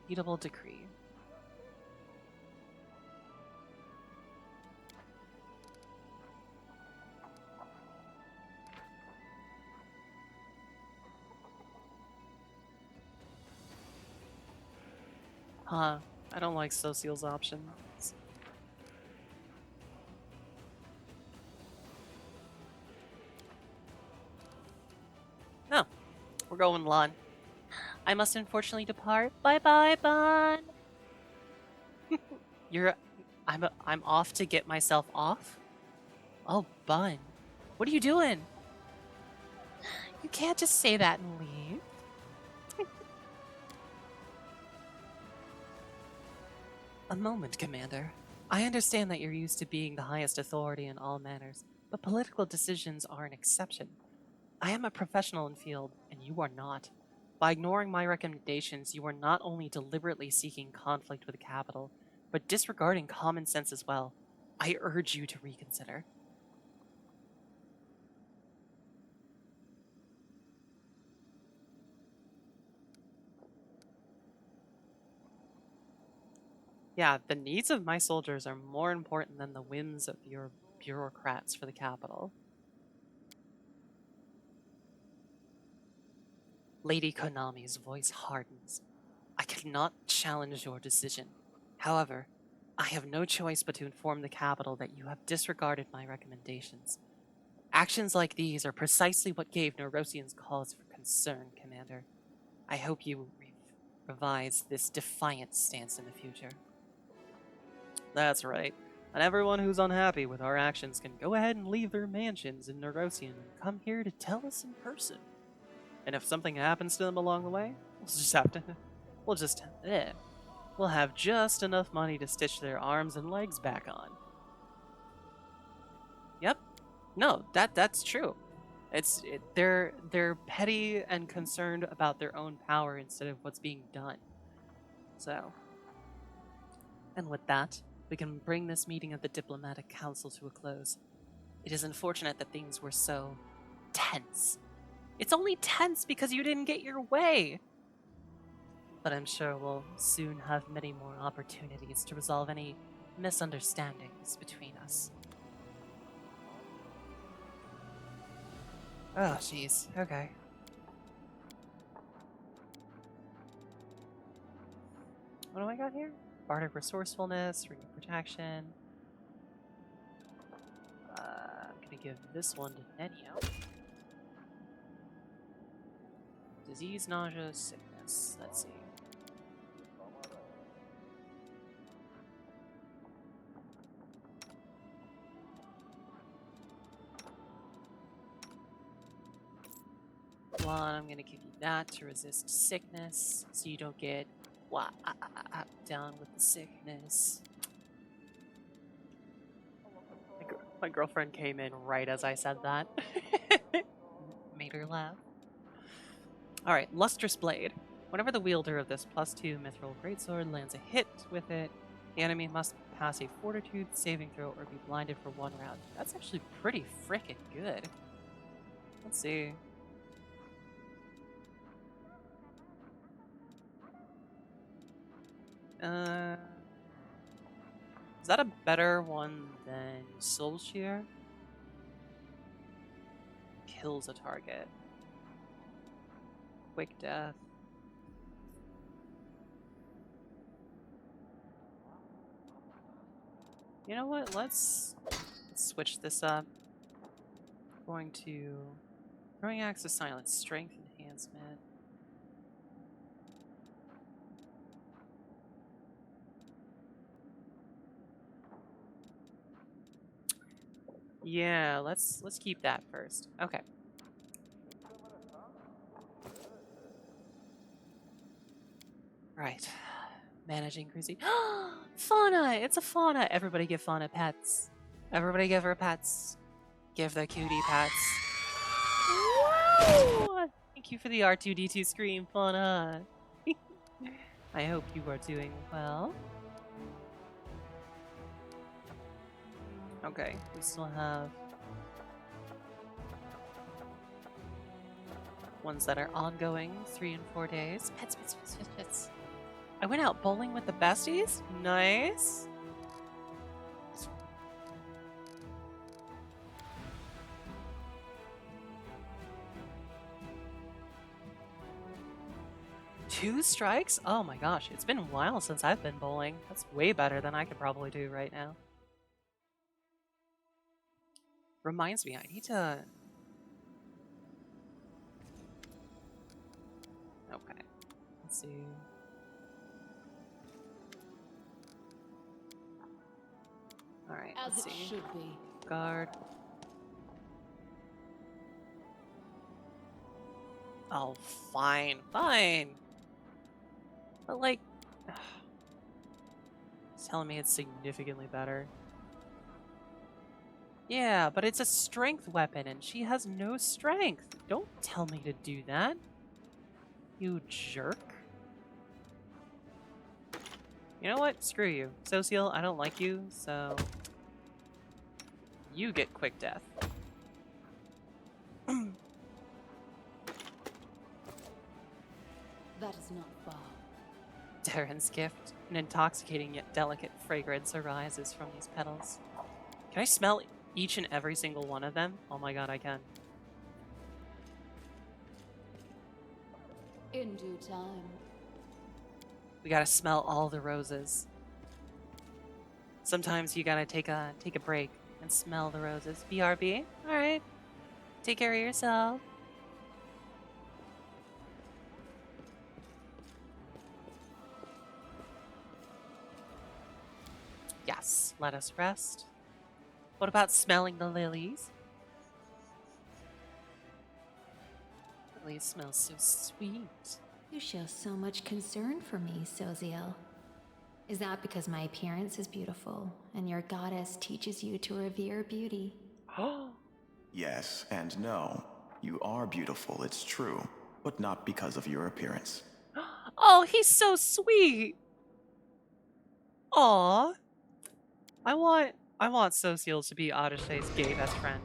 Beatable decree. Huh. I don't like Social's options. No. We're going Lon. I must unfortunately depart. Bye-bye, Bun. I'm off to get myself off? Oh, Bun. What are you doing? You can't just say that and leave. A moment, Commander. I understand that you're used to being the highest authority in all matters, but political decisions are an exception. I am a professional in field, and you are not. By ignoring my recommendations, you are not only deliberately seeking conflict with the capital, but disregarding common sense as well. I urge you to reconsider. Yeah, the needs of my soldiers are more important than the whims of your bureaucrats for the capital. Lady Konami's voice hardens. I cannot challenge your decision. However, I have no choice but to inform the capital that you have disregarded my recommendations. Actions like these are precisely what gave Neurosians cause for concern, Commander. I hope you revise this defiant stance in the future. That's right. And everyone who's unhappy with our actions can go ahead and leave their mansions in Neurosian and come here to tell us in person. And if something happens to them along the way, we'll have just enough money to stitch their arms and legs back on. Yep. No, that's true. They're petty and concerned about their own power instead of what's being done. So, and with that, we can bring this meeting of the Diplomatic Council to a close. It is unfortunate that things were so tense. It's only tense because you didn't get your way. But I'm sure we'll soon have many more opportunities to resolve any misunderstandings between us. Oh, jeez. Okay. What do I got here? Bardic Resourcefulness, Ring of Protection. I'm gonna give this one to Nenio. Disease, nausea, sickness. Let's see. One, I'm gonna give you that to resist sickness, so you don't get down with the sickness. My girlfriend came in right as I said that. Made her laugh. Alright, Lustrous Blade. Whenever the wielder of this +2 mithril greatsword lands a hit with it, the enemy must pass a Fortitude saving throw or be blinded for 1 round. That's actually pretty frickin' good. Let's see. Is that a better one than Soul Shear? Kills a target. Quick death. You know what? Let's switch this up. Going to Throwing Axe of Silence, Strength Enhancement. Yeah, let's keep that first. Okay. Right. Managing crazy. Fauna! It's a fauna! Everybody give Fauna pets. Everybody give her pets. Give the cutie pets. Wow! Thank you for the R2D2 scream, Fauna. I hope you are doing well. Okay, we still have ones that are ongoing, 3 and 4 days. Pets, pets, pets, pets, pets. I went out bowling with the besties. Nice. Two strikes? Oh my gosh, it's been a while since I've been bowling. That's way better than I could probably do right now. Reminds me, I need to... Okay, let's see. Alright, As let's it see. should be. Guard. Oh, fine, fine. But like... It's telling me it's significantly better. Yeah, but it's a strength weapon and she has no strength. Don't tell me to do that. You jerk. You know what? Screw you. Social, I don't like you, so... You get quick death. That is not far. Darren's gift. An intoxicating yet delicate fragrance arises from these petals. Can I smell each and every single one of them? Oh my god, I can. In due time. We gotta smell all the roses. Sometimes you gotta take a break and smell the roses. BRB? Alright. Take care of yourself. Yes, let us rest. What about smelling the lilies? Lilies smell so sweet. You show so much concern for me, Soziel. Is that because my appearance is beautiful, and your goddess teaches you to revere beauty? Yes and no. You are beautiful, it's true, but not because of your appearance. Oh, he's so sweet. Aw. I want Social to be Odysseus' gay best friend.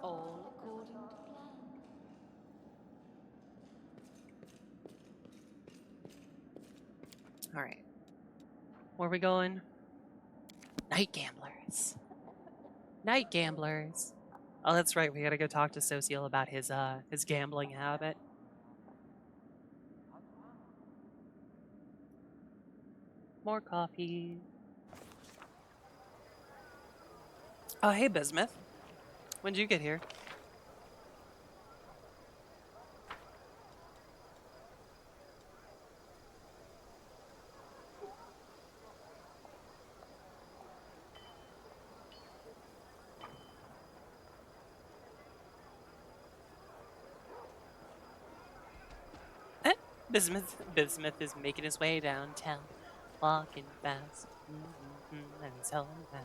All according to plan. Alright. Where are we going? Night Gamblers. Night Gamblers. Oh, that's right. We gotta go talk to Social about his gambling habit. More coffee. Oh, hey, Bismuth. When did you get here? Bismuth is making his way downtown, walking fast, and so loud.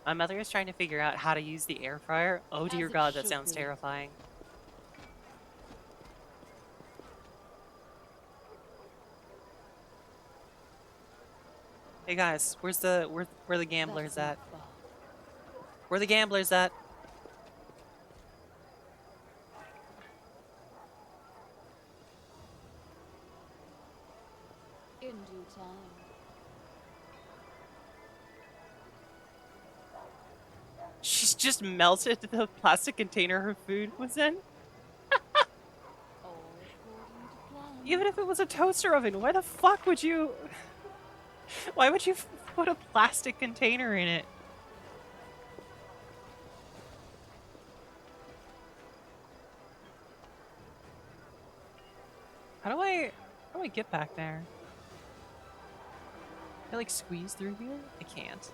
My mother is trying to figure out how to use the air fryer. Oh dear As it God, that should sounds be. terrifying. Hey guys, where's the where the gamblers That's at? not far. Where the gamblers at? In due time. She's just melted the plastic container her food was in. All according to plan. Even if it was a toaster oven, why the fuck would you? Why would you put a plastic container in it? How do I get back there? Can I like squeeze through here? I can't.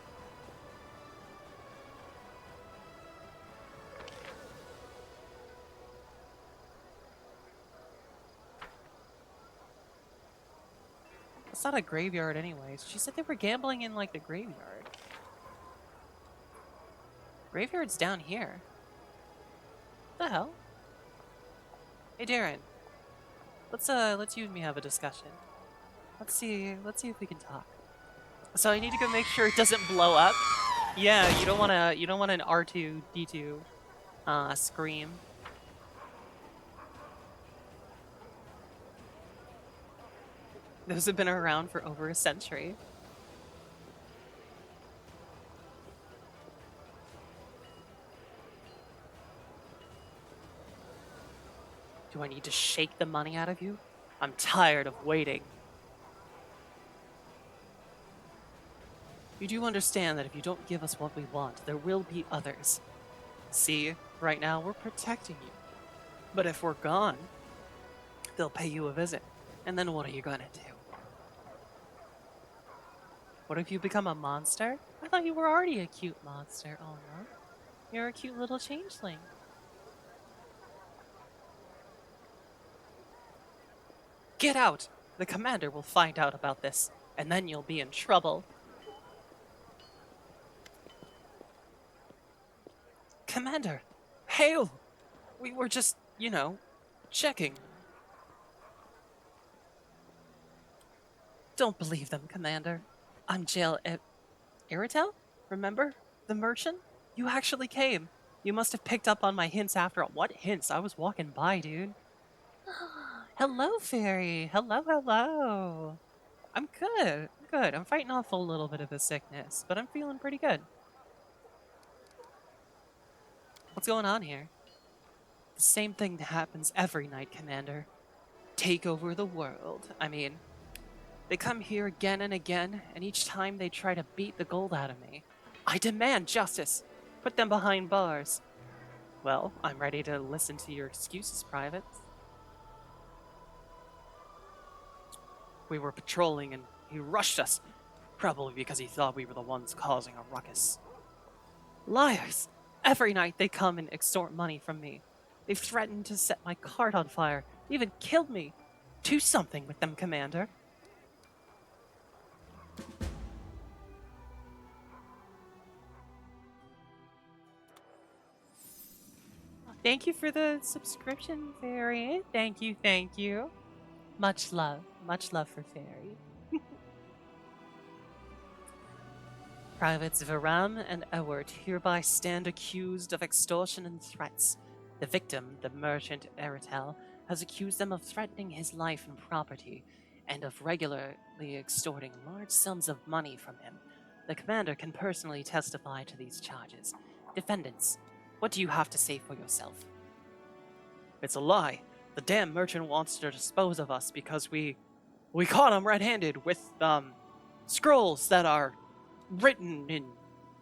It's not a graveyard anyways. She said they were gambling in like the graveyard. Graveyard's down here. What the hell? Hey Darren. Let's you and me have a discussion. Let's see if we can talk. So I need to go make sure it doesn't blow up. Yeah, you don't want an R2D2 scream. Those have been around for over a century. Do I need to shake the money out of you? I'm tired of waiting. You do understand that if you don't give us what we want, there will be others. See, right now we're protecting you. But if we're gone, they'll pay you a visit. And then what are you gonna do? What if you become a monster? I thought you were already a cute monster. Oh no. You're a cute little changeling. Get out! The commander will find out about this, and then you'll be in trouble. Commander! Hail! We were just, you know, checking. Don't believe them, Commander. I'm Jail Iritel? Remember? The merchant? You actually came. You must have picked up on my hints after all. What hints? I was walking by, dude. Hello, fairy. Hello, hello. I'm good. Good. I'm fighting off a little bit of a sickness, but I'm feeling pretty good. What's going on here? The same thing that happens every night, Commander. Take over the world. I mean, they come here again and again, and each time they try to beat the gold out of me. I demand justice. Put them behind bars. Well, I'm ready to listen to your excuses, privates. We were patrolling and he rushed us, probably because he thought we were the ones causing a ruckus. Liars! Every night they come and extort money from me. They've threatened to set my cart on fire, even killed me. Do something with them, Commander. Thank you for the subscription, Fairy. Thank you, thank you. Much love for Fairy. Privates Varam and Ewart hereby stand accused of extortion and threats. The victim, the merchant Eritel, has accused them of threatening his life and property, and of regularly extorting large sums of money from him. The commander can personally testify to these charges. Defendants, what do you have to say for yourself? It's a lie. The damn merchant wants to dispose of us because we caught him red-handed with Scrolls that are written in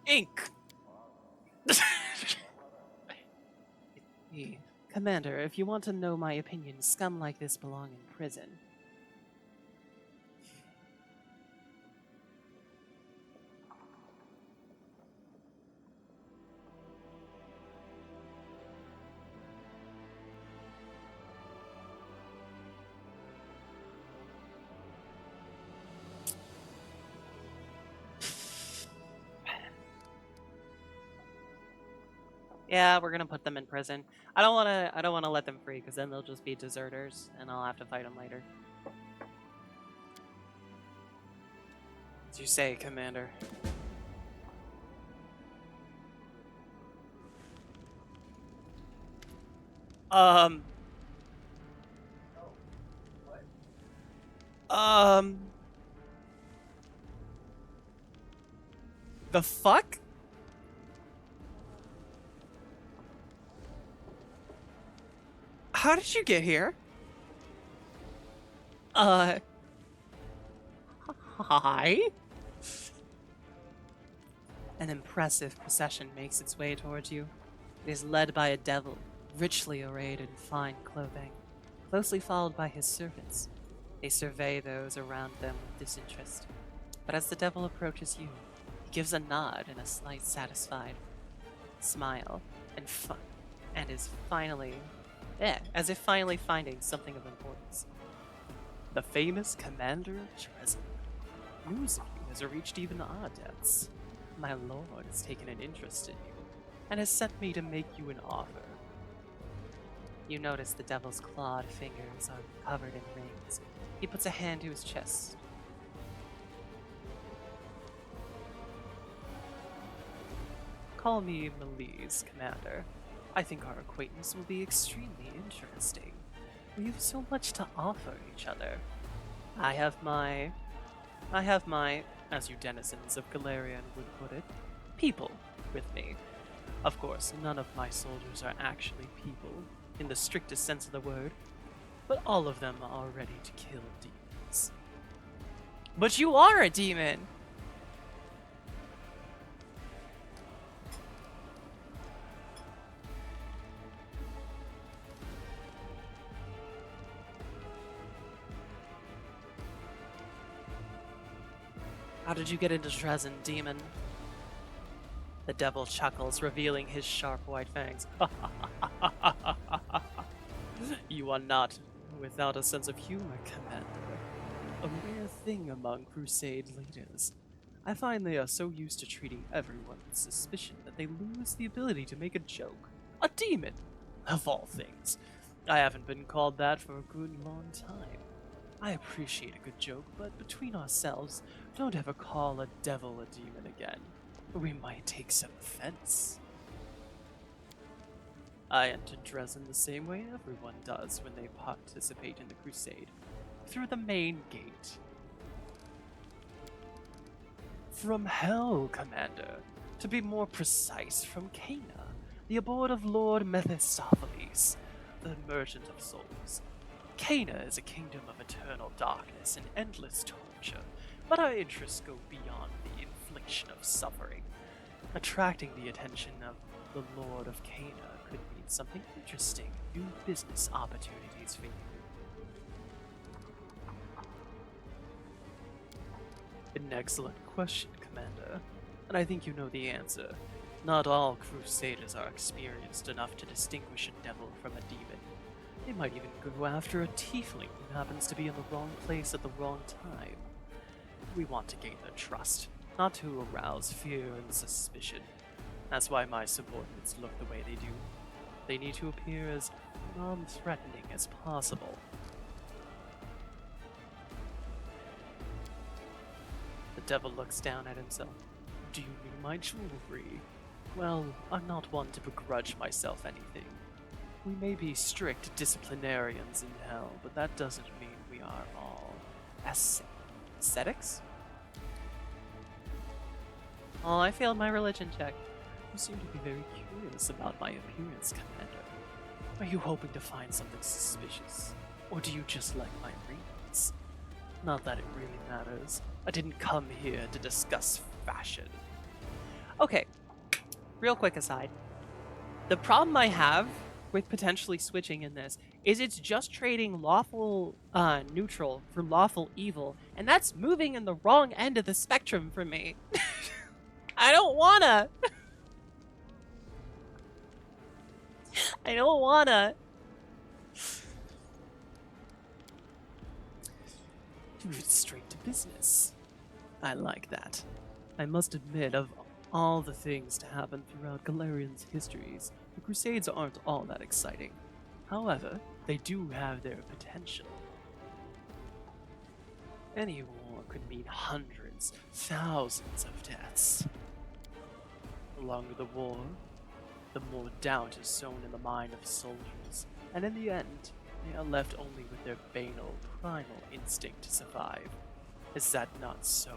ink. Commander, if you want to know my opinion, scum like this belong in prison. Yeah, we're gonna put them in prison. I don't wanna let them free, because then they'll just be deserters, and I'll have to fight them later. As you say, Commander. Um. The fuck? How did you get here? Hi? An impressive procession makes its way towards you. It is led by a devil, richly arrayed in fine clothing, closely followed by his servants. They survey those around them with disinterest. But as the devil approaches you, he gives a nod and a slight satisfied smile, and is finally, as if finally finding something of importance. The famous Commander of Trezor. News of you has reached even our depths. My lord has taken an interest in you, and has sent me to make you an offer. You notice the devil's clawed fingers are covered in rings. He puts a hand to his chest. Call me Melise, Commander. I think our acquaintance will be extremely interesting. We have so much to offer each other. I have my, as you denizens of Galarian would put it, people with me. Of course, none of my soldiers are actually people, in the strictest sense of the word, but all of them are ready to kill demons. But you are a demon! How did you get into Trezor, demon? The devil chuckles, revealing his sharp white fangs. You are not without a sense of humor, Commander. A rare thing among Crusade leaders. I find they are so used to treating everyone with suspicion that they lose the ability to make a joke. A demon, of all things. I haven't been called that for a good long time. I appreciate a good joke, but between ourselves, don't ever call a devil a demon again. We might take some offense. I entered Dresden the same way everyone does when they participate in the crusade, through the main gate. From hell, Commander. To be more precise, from Cana, the abode of Lord Mephistopheles, the merchant of souls. Cana is a kingdom of eternal darkness and endless torture, but our interests go beyond the infliction of suffering. Attracting the attention of the Lord of Cana could mean something interesting, new business opportunities for you. An excellent question, Commander, and I think you know the answer. Not all Crusaders are experienced enough to distinguish a devil from a demon. They might even go after a tiefling who happens to be in the wrong place at the wrong time. We want to gain their trust, not to arouse fear and suspicion. That's why my subordinates look the way they do. They need to appear as non-threatening as possible. The devil looks down at himself. Do you mean my jewelry? Well, I'm not one to begrudge myself anything. We may be strict disciplinarians in hell, but that doesn't mean we are all ascetics? Oh, I failed my religion check. You seem to be very curious about my appearance, Commander. Are you hoping to find something suspicious? Or do you just like my rings? Not that it really matters. I didn't come here to discuss fashion. Okay, real quick aside. The problem I have with potentially switching in this is it's just trading lawful neutral for lawful evil, and that's moving in the wrong end of the spectrum for me. I don't wanna. I don't wanna. Move straight to business. I like that. I must admit, of all the things to happen throughout Galarian's histories, the Crusades aren't all that exciting. However, they do have their potential. Any war could mean hundreds, thousands of deaths. The longer the war, the more doubt is sown in the mind of soldiers, and in the end, they are left only with their banal, primal instinct to survive. Is that not so?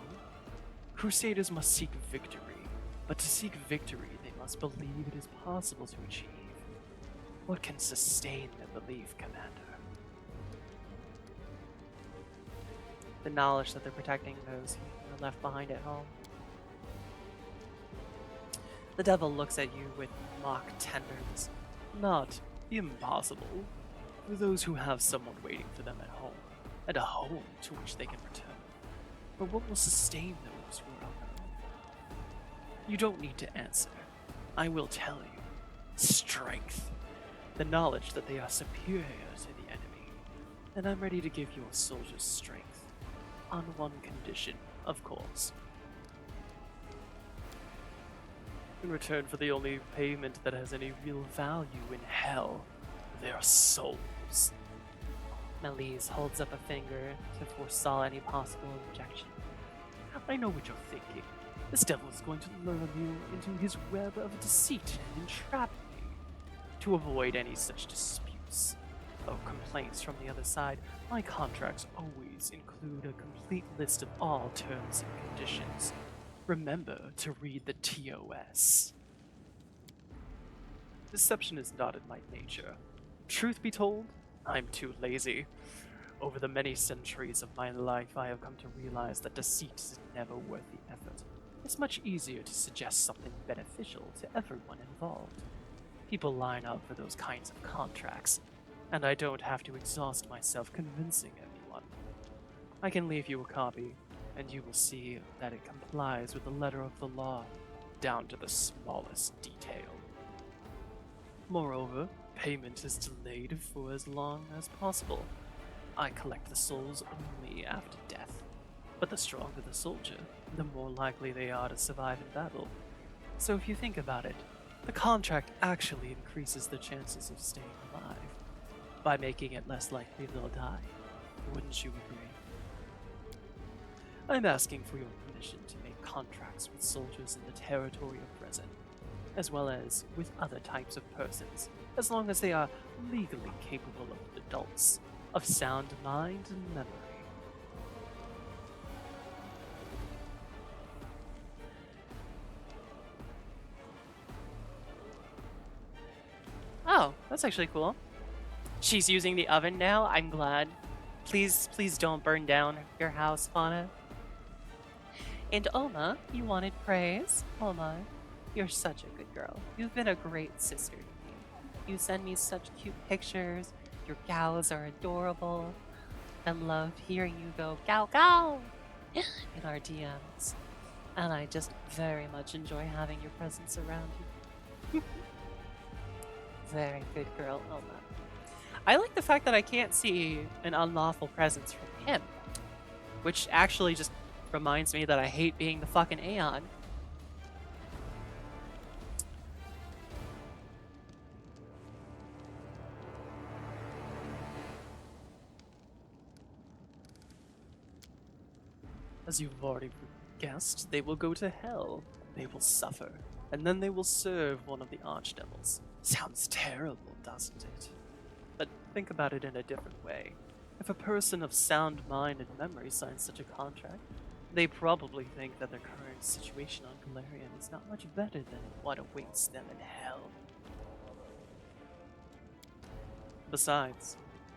Crusaders must seek victory, but to seek victory, they must believe it is possible to achieve. What can sustain their belief, Commander? The knowledge that they're protecting those who are left behind at home. The devil looks at you with mock tenderness. Not impossible. For those who have someone waiting for them at home, and a home to which they can return. But what will sustain those who are on their own? You don't need to answer. I will tell you. Strength. The knowledge that they are superior to the enemy. And I'm ready to give your soldiers strength. On one condition, of course. In return for the only payment that has any real value in hell, their souls. Melise holds up a finger to forestall any possible objection. I know what you're thinking. This devil is going to lure you into his web of deceit and entrap me. To avoid any such disputes or complaints from the other side, my contracts always include a complete list of all terms and conditions. Remember to read the TOS. Deception is not in my nature. Truth be told, I'm too lazy. Over the many centuries of my life, I have come to realize that deceit is never worth the effort. It's much easier to suggest something beneficial to everyone involved. People line up for those kinds of contracts, and I don't have to exhaust myself convincing anyone. I can leave you a copy, and you will see that it complies with the letter of the law, down to the smallest detail. Moreover, payment is delayed for as long as possible. I collect the souls only after death. But the stronger the soldier, the more likely they are to survive in battle. So if you think about it, the contract actually increases their chances of staying alive, by making it less likely they'll die. Wouldn't you agree? I'm asking for your permission to make contracts with soldiers in the territory of Resin, as well as with other types of persons, as long as they are legally capable of adults, of sound mind and memory. Oh, that's actually cool. She's using the oven now. I'm glad. Please don't burn down your house, Fauna. And Oma, you wanted praise? Oma, you're such a good girl. You've been a great sister to me. You send me such cute pictures. Your gals are adorable. I love hearing you go gow gow in our DMs. And I just very much enjoy having your presence around you. Very good girl, Oma. I like the fact that I can't see an unlawful presence from him. Which actually just reminds me that I hate being the fucking Aeon. As you've already guessed, they will go to hell. They will suffer. And then they will serve one of the archdevils. Sounds terrible, doesn't it? But think about it in a different way. If a person of sound mind and memory signs such a contract, they probably think that their current situation on Galarian is not much better than what awaits them in hell. Besides,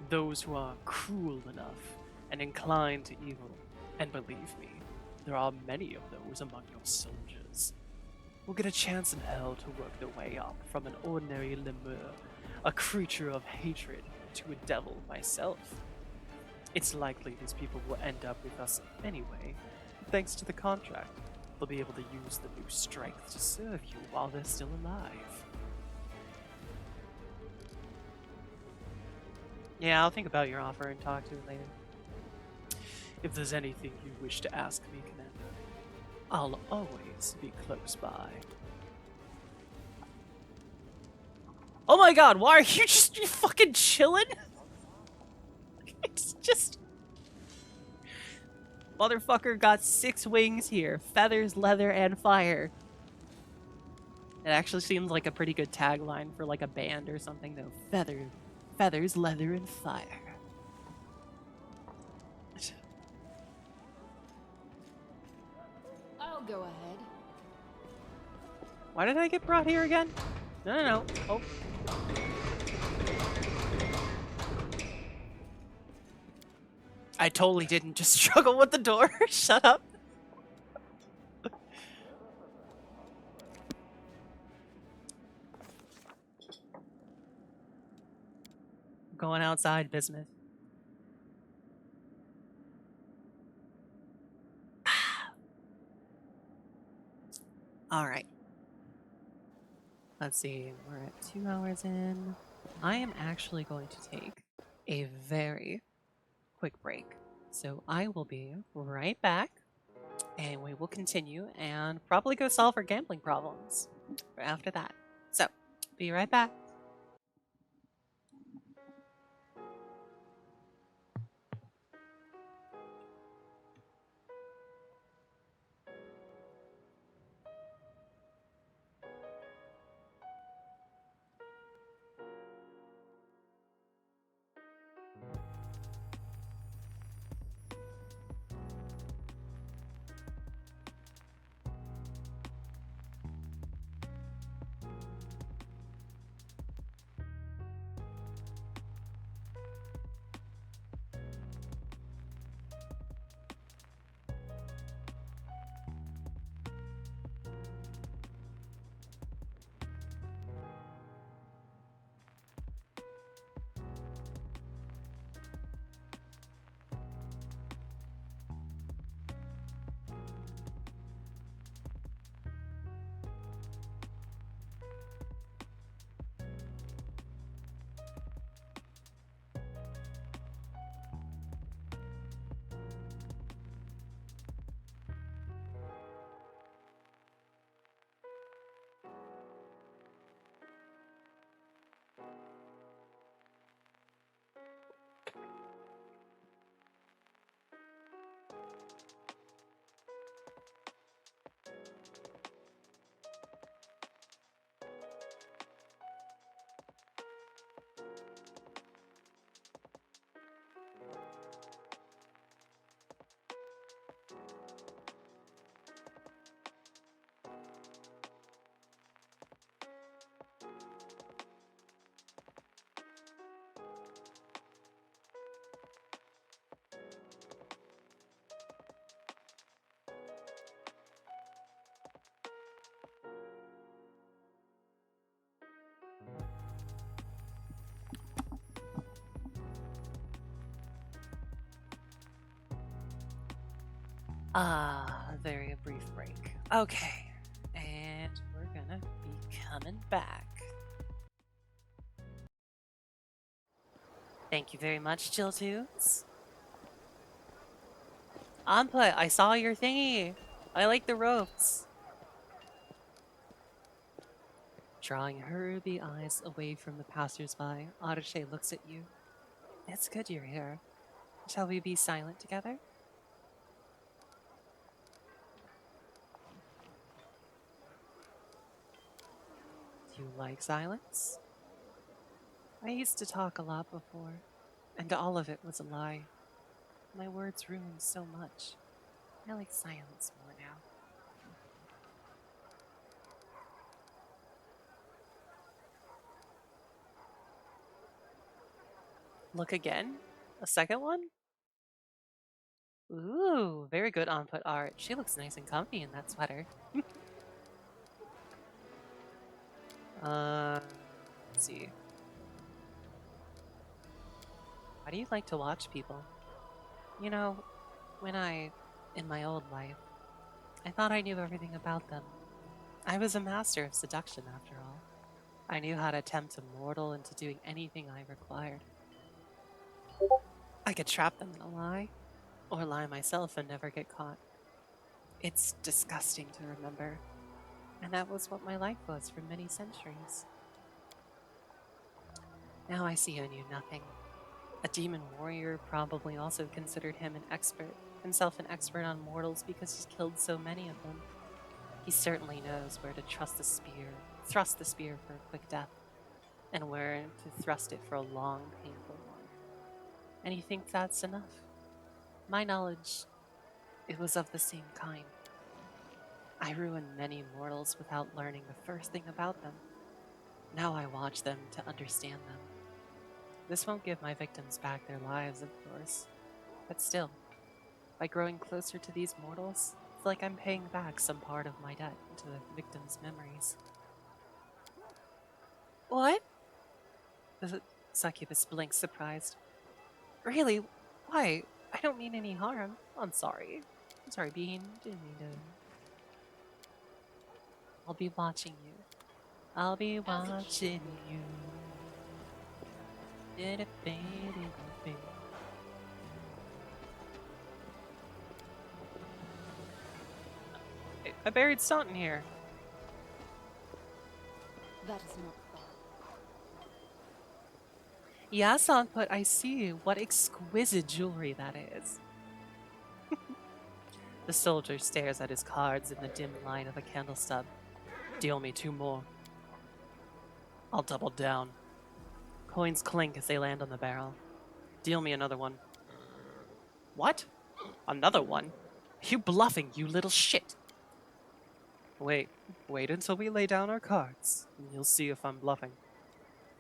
those who are cruel enough and inclined to evil. And believe me, there are many of those among your soldiers. Will get a chance in hell to work their way up from an ordinary lemur, a creature of hatred, to a devil myself. It's likely these people will end up with us anyway. Thanks to the contract, they'll be able to use the new strength to serve you while they're still alive. Yeah, I'll think about your offer and talk to it later. If there's anything you wish to ask me, Commander, I'll always be close by. Oh my god, why are you just fucking chilling? It's just... Motherfucker got 6 wings here. Feathers, leather, and fire. It actually seems like a pretty good tagline for like a band or something though. Feathers, leather, and fire. I'll go ahead. Why did I get brought here again? No. Oh. I totally didn't just struggle with the door. Shut up. Going outside, Bismuth. All right. Let's see. We're at 2 hours in. I am actually going to take a very quick break. So I will be right back and we will continue and probably go solve our gambling problems after that. So, be right back. Very brief break. Okay, and we're gonna be coming back. Thank you very much, Jill Toots. Anput, I saw your thingy. I like the ropes. Drawing her the eyes away from the passersby, Arishe looks at you. It's good you're here. Shall we be silent together? Do you like silence? I used to talk a lot before, and all of it was a lie. My words ruined so much. I like silence more now. Look again? A second one? Ooh, very good on-put art. She looks nice and comfy in that sweater. Let's see. Why do you like to watch people? You know, in my old life, I thought I knew everything about them. I was a master of seduction, after all. I knew how to tempt a mortal into doing anything I required. I could trap them in a lie, or lie myself and never get caught. It's disgusting to remember, and that was what my life was for many centuries. Now I see I knew nothing. A demon warrior probably also considered himself an expert on mortals because he's killed so many of them. He certainly knows where to thrust the spear for a quick death, and where to thrust it for a long, painful one. And he thinks that's enough. My knowledge, it was of the same kind. I ruined many mortals without learning the first thing about them. Now I watch them to understand them. This won't give my victims back their lives, of course, but still, by growing closer to these mortals, it's like I'm paying back some part of my debt to the victims' memories. What? The succubus blinks, surprised. Really? Why? I don't mean any harm. I'm sorry. I'm sorry, Bean. Didn't mean to. I'll be watching you. I'll be watching you. I buried Staunton here. That is not fair. Yes, but I see. What exquisite jewelry that is. The soldier stares at his cards in the dim light of a candle stub. Deal me 2 more. I'll double down. Coins clink as they land on the barrel. Deal me another one. What? Another one? You bluffing, you little shit! Wait until we lay down our cards, and you'll see if I'm bluffing.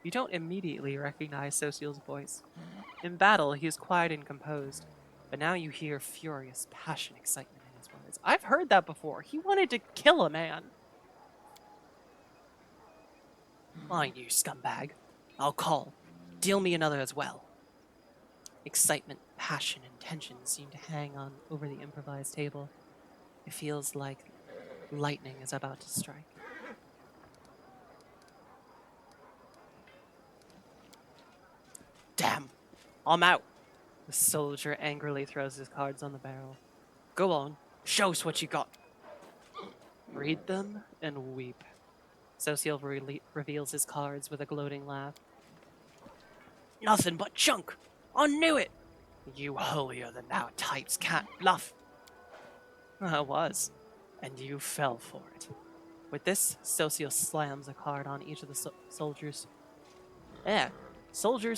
You don't immediately recognize Social's voice. In battle, he is quiet and composed, but now you hear furious passion, excitement in his words. I've heard that before. He wanted to kill a man. Fine, you scumbag. I'll call. Deal me another as well. Excitement, passion, and tension seem to hang on over the improvised table. It feels like lightning is about to strike. Damn! I'm out! The soldier angrily throws his cards on the barrel. Go on, show us what you got. Read them and weep. Social reveals his cards with a gloating laugh. Nothing but junk! I knew it! You holier-than-thou types can't bluff. I was, and you fell for it. With this, Socio slams a card on each of the soldiers'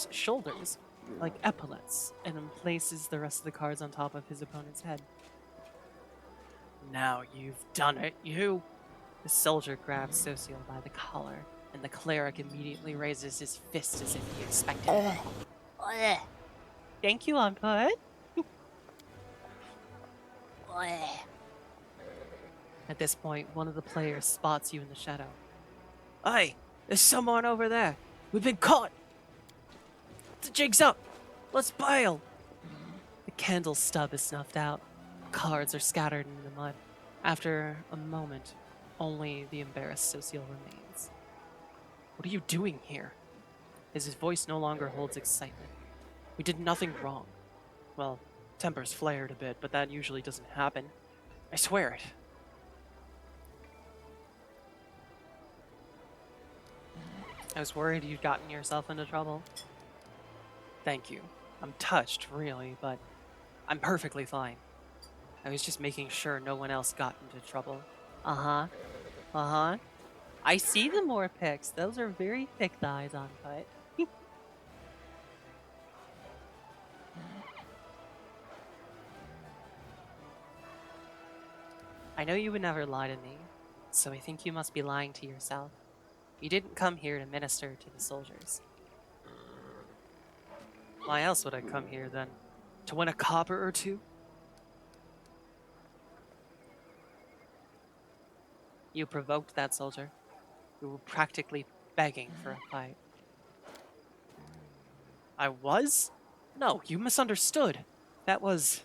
shoulders, like epaulets, and then places the rest of the cards on top of his opponent's head. Now you've done it, you! The soldier grabs Socio by the collar, and the cleric immediately raises his fist as if he expected it. Thank you, Unput. At this point, one of the players spots you in the shadow. Hey, there's someone over there. We've been caught. The jig's up. Let's bail. The candle stub is snuffed out. Cards are scattered in the mud. After a moment, only the embarrassed Socio remains. What are you doing here? His voice no longer holds excitement. We did nothing wrong. Well, tempers flared a bit, but that usually doesn't happen. I swear it. I was worried you'd gotten yourself into trouble. Thank you. I'm touched, really, but I'm perfectly fine. I was just making sure no one else got into trouble. Uh-huh. Uh-huh. I see the more pics. Those are very thick thighs on foot. I know you would never lie to me, so I think you must be lying to yourself. You didn't come here to minister to the soldiers. Why else would I come here, then? To win a copper or two? You provoked that soldier. You were practically begging for a fight. I was? No, you misunderstood. That was...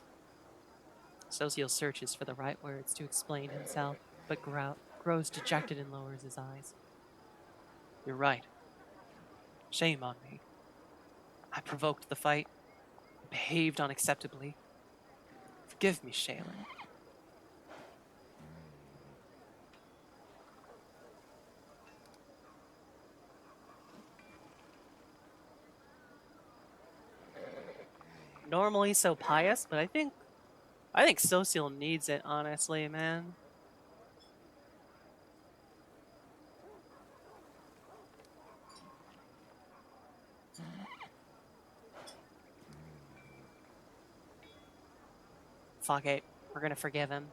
Socio searches for the right words to explain himself, but grows dejected and lowers his eyes. You're right. Shame on me. I provoked the fight, behaved unacceptably. Forgive me, Shaylin. Normally so pious, but I think Social needs it, honestly, man. Fuck it. We're gonna forgive him.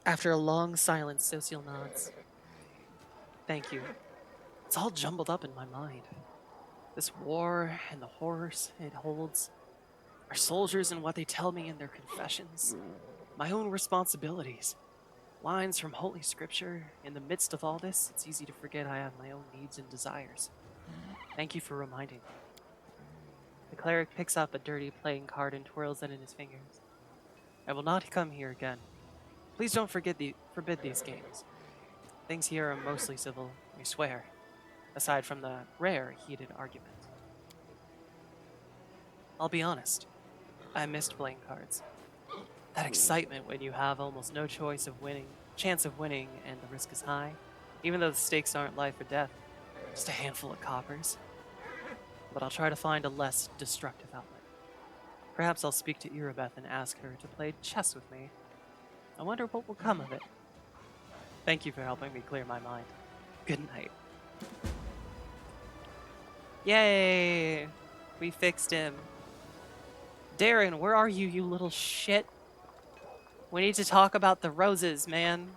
After a long silence, Social nods. Thank you. It's all jumbled up in my mind. This war and the horrors it holds, our soldiers and what they tell me in their confessions, my own responsibilities, lines from Holy Scripture. In the midst of all this, it's easy to forget I have my own needs and desires. Thank you for reminding me. The cleric picks up a dirty playing card and twirls it in his fingers. I will not come here again. Please don't forbid these games. Things here are mostly civil, we swear, aside from the rare heated argument. I'll be honest, I missed playing cards. That excitement when you have almost no chance of winning and the risk is high, even though the stakes aren't life or death, just a handful of coppers. But I'll try to find a less destructive outlet. Perhaps I'll speak to Irabeth and ask her to play chess with me. I wonder what will come of it. Thank you for helping me clear my mind. Good night. Yay! We fixed him. Darren, where are you, you little shit? We need to talk about the roses, man.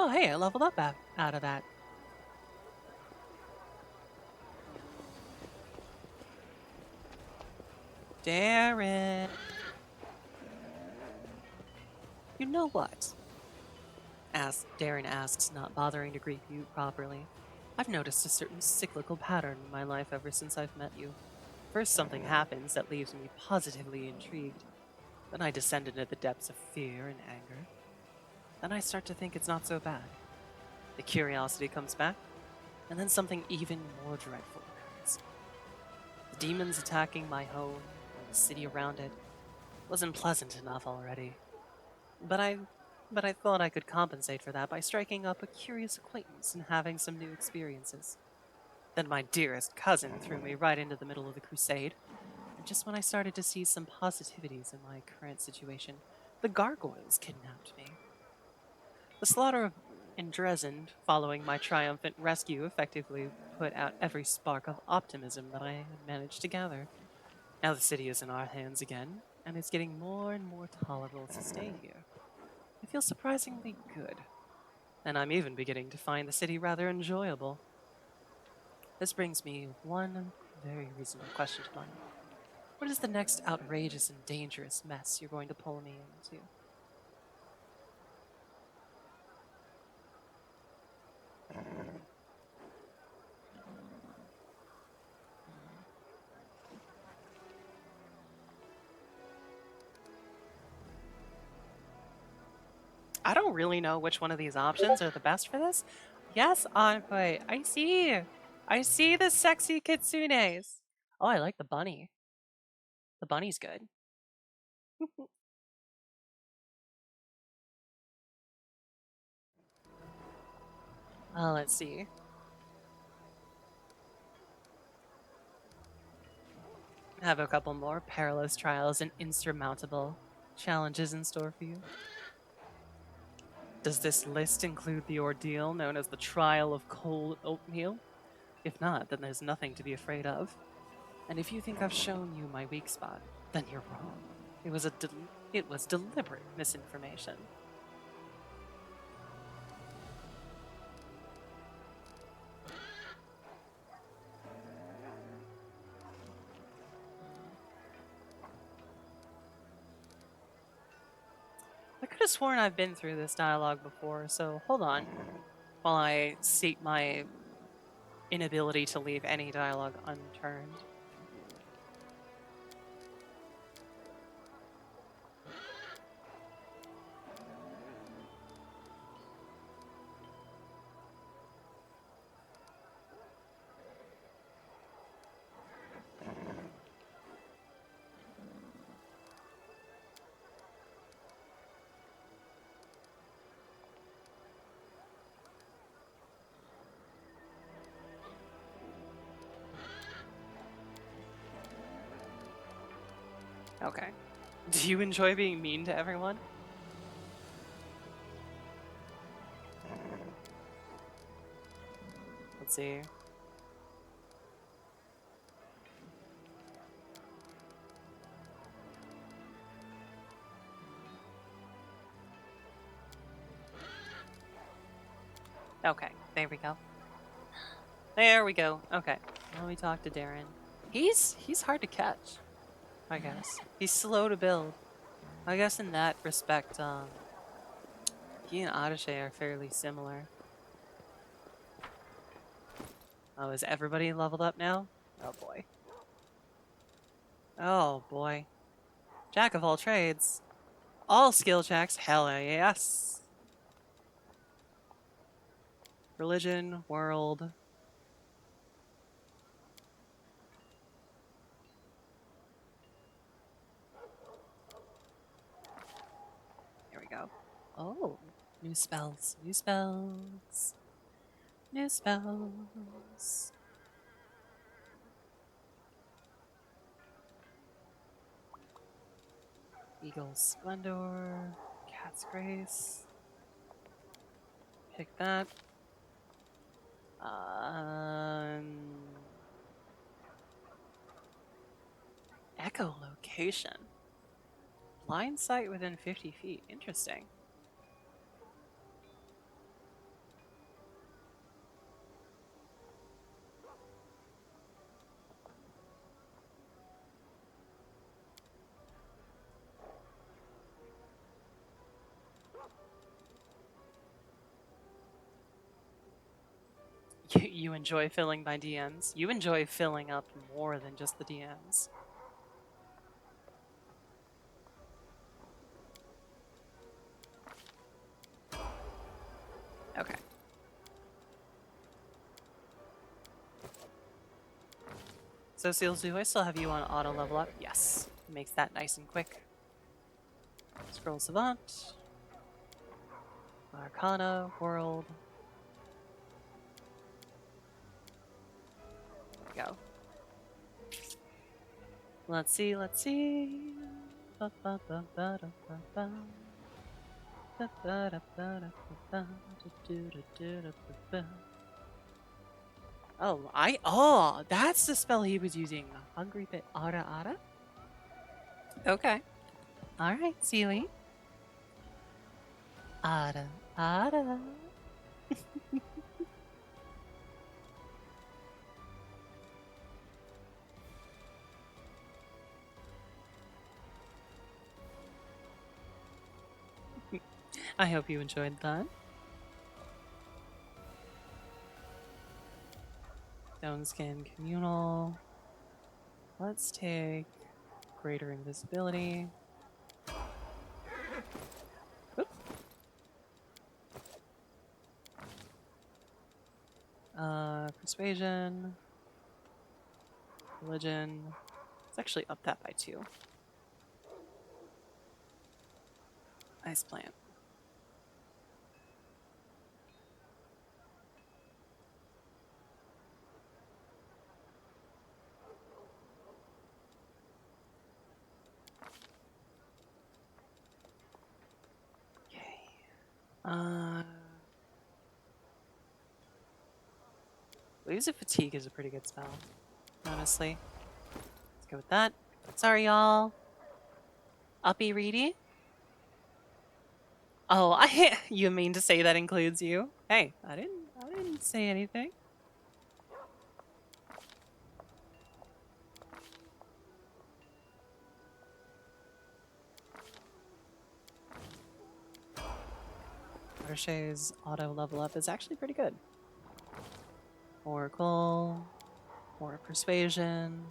Oh, hey, I leveled up out of that. Darren. You know what? Darren asks, not bothering to greet you properly. I've noticed a certain cyclical pattern in my life ever since I've met you. First, something happens that leaves me positively intrigued. Then I descend into the depths of fear and anger. Then I start to think it's not so bad. The curiosity comes back, and then something even more dreadful occurs. The demons attacking my home and the city around it wasn't pleasant enough already. But I thought I could compensate for that by striking up a curious acquaintance and having some new experiences. Then my dearest cousin threw me right into the middle of the crusade, and just when I started to see some positivities in my current situation, the gargoyles kidnapped me. The slaughter in Dresden, following my triumphant rescue, effectively put out every spark of optimism that I had managed to gather. Now the city is in our hands again, and it's getting more and more tolerable to stay here. I feel surprisingly good, and I'm even beginning to find the city rather enjoyable. This brings me one very reasonable question to mind. What is the next outrageous and dangerous mess you're going to pull me into? I don't really know which one of these options are the best for this. Yes, Anhui, I see. I see the sexy kitsunes. Oh, I like the bunny. The bunny's good. Let's see. I have a couple more perilous trials and insurmountable challenges in store for you. Does this list include the ordeal known as the Trial of Cold Oatmeal? If not, then there's nothing to be afraid of. And if you think I've shown you my weak spot, then you're wrong. It was it was deliberate misinformation. I could have sworn I've been through this dialogue before, so hold on while I state my inability to leave any dialogue unturned. Okay. Do you enjoy being mean to everyone? Let's see. Okay, there we go. There we go. Okay. Let me talk to Darren. He's hard to catch, I guess. He's slow to build. I guess in that respect, he and Atashe are fairly similar. Oh, is everybody leveled up now? Oh boy. Oh boy. Jack of all trades. All skill checks. Hell yes. Religion, world. Here we go. Oh, new spells. New spells. New spells. Eagle's Splendor. Cat's Grace. Pick that. Echolocation. Blind sight within 50 feet. Interesting. You enjoy filling my DMs. You enjoy filling up more than just the DMs. Okay. So, Seals, do I still have you on auto level up? Yes. Makes that nice and quick. Scroll Savant. Arcana, World. There we go. Let's see, let's see. Oh, that's the spell he was using. Hungry Bit Ara Ara? Okay. Alright, Sealy. Ara Ara. I hope you enjoyed that. Stone Skin Communal. Let's take Greater Invisibility. Oop. Persuasion. Religion. Let's actually up that by 2. Ice Plant. Waves of Fatigue is a pretty good spell, honestly. Let's go with that. Sorry, y'all. Uppy Reedy? Oh, you mean to say that includes you? Hey, I didn't say anything. Arshay's auto level up is actually pretty good. Oracle, more persuasion.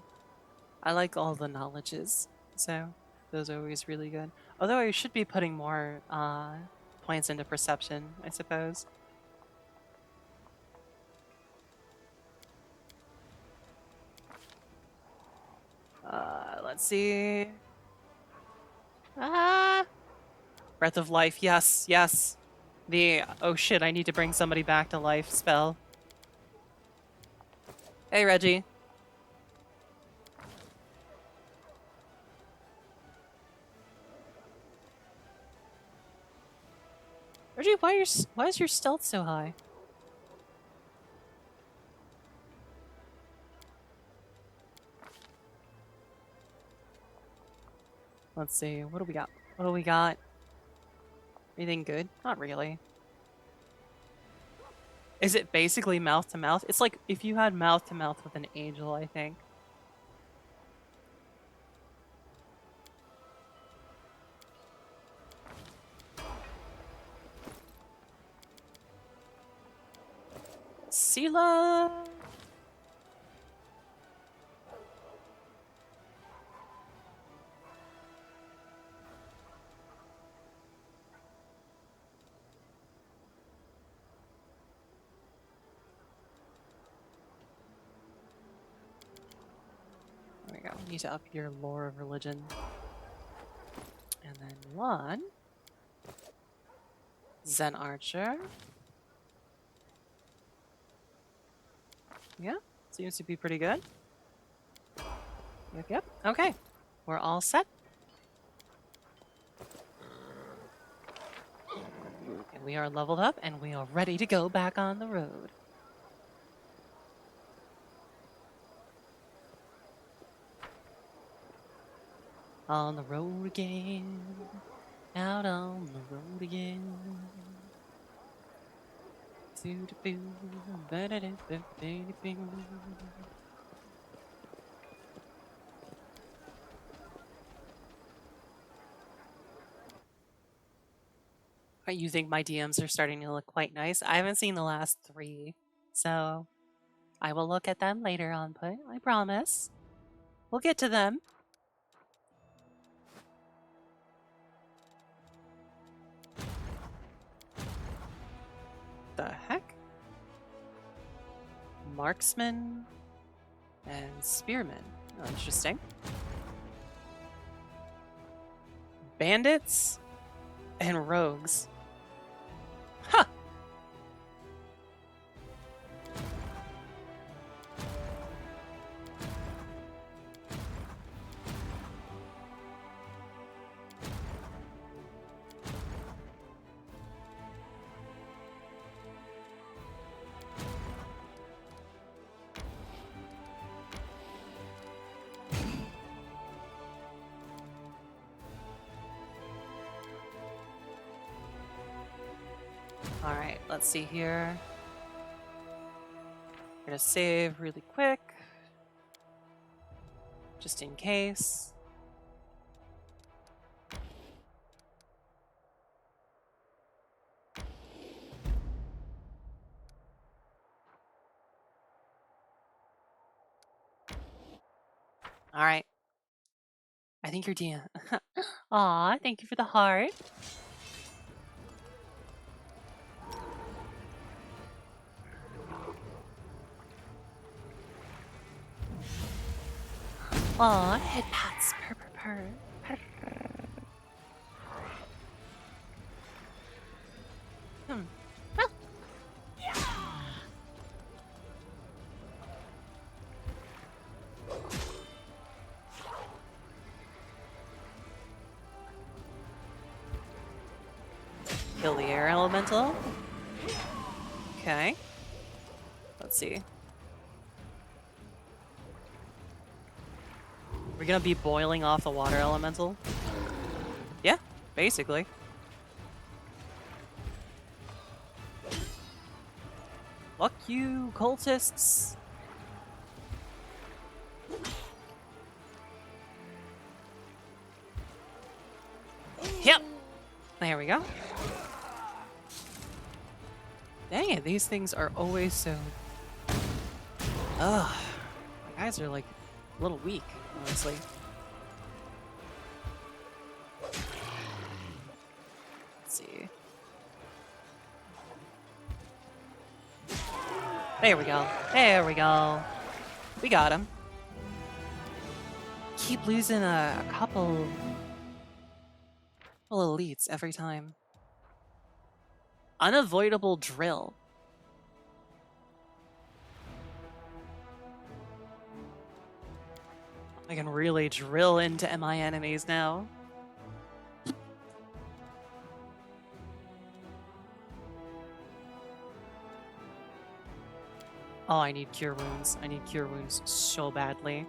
I like all the knowledges, so those are always really good. Although I should be putting more points into perception, I suppose. Let's see. Breath of life, yes, yes. The oh shit, I need to bring somebody back to life spell. Hey, Reggie. Reggie, why is your stealth so high? Let's see, what do we got? What do we got? Anything good? Not really. Is it basically mouth to mouth? It's like if you had mouth to mouth with an angel, I think. Sela. There we go. Need to up your lore of religion. And then one. Zen Archer. Yeah, seems to be pretty good. Yep. Okay, we're all set. And we are leveled up and we are ready to go back on the road. On the road again. Out on the road again. You think my DMs are starting to look quite nice? I haven't seen the last 3, so I will look at them later on, but I promise. We'll get to them. The heck? Marksman and Spearman. Oh, interesting. Bandits and rogues. Huh! Alright, let's see here. I'm gonna save really quick. Just in case. Alright. I think you're DM. Aw, thank you for the heart. Aw, head pats. Purr, purr, purr. Hmm. Well. Kill the air elemental. Okay. Let's see. We're gonna be boiling off the water elemental. Yeah, basically. Fuck you, cultists! Yep! There we go. Dang it, these things are always so... Ugh. My guys are like a little weak, honestly. Let's see. There we go. There we go. We got him. Keep losing a couple elites every time. Unavoidable drill. I can really drill into my enemies now. Oh, I need cure wounds. I need cure wounds so badly.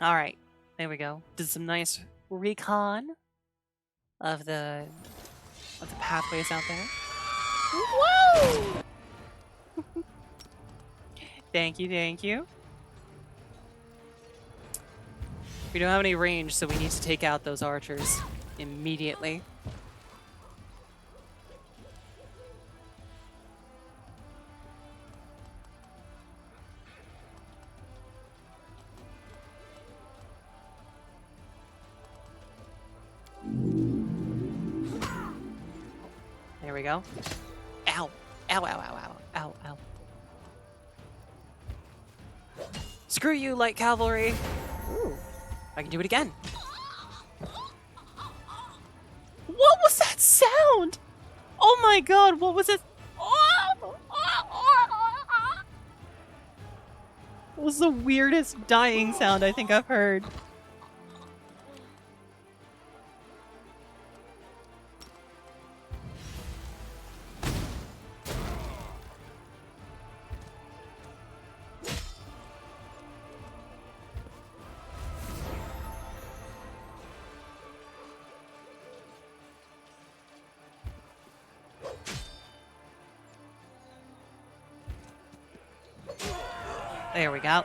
All right, there we go. Did some nice recon of the pathways out there. Woo! Thank you, thank you. We don't have any range, so we need to take out those archers immediately. There we go. Ow. Ow, ow, ow, ow, ow, ow. Screw you, light cavalry. Ooh, I can do it again. What was that sound? Oh my god, what was it? It was the weirdest dying sound I think I've heard. There we go.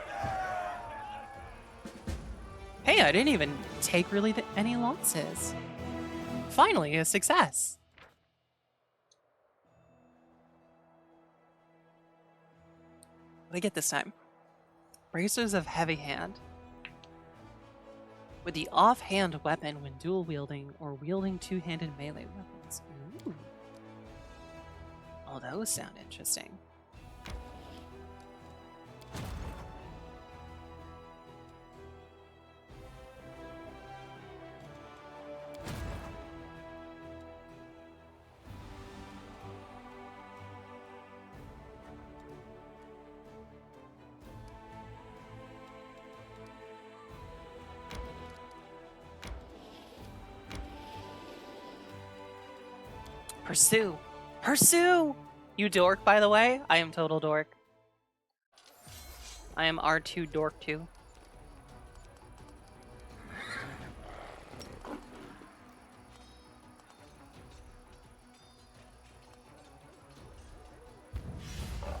Hey, I didn't even take really any losses. Finally, a success. What did I get this time? Bracers of Heavy Hand. With the offhand weapon when dual wielding or wielding two-handed melee weapons. Ooh. Oh, those sound interesting. Pursue! Pursue! You dork, by the way. I am total dork. I am R2 dork too.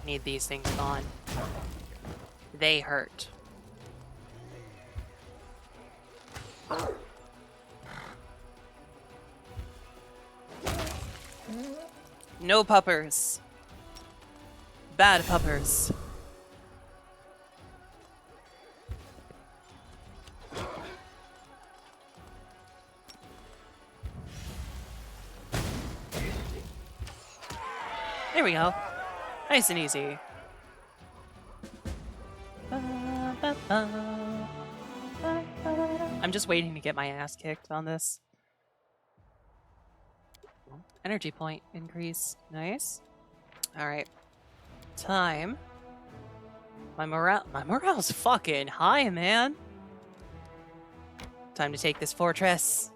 Need these things gone. They hurt. No puppers. Bad puppers. There we go. Nice and easy. I'm I'm just waiting to get my ass kicked on this. Energy point increase. Nice. Alright. Time. My morale's fucking high, man. Time to take this fortress.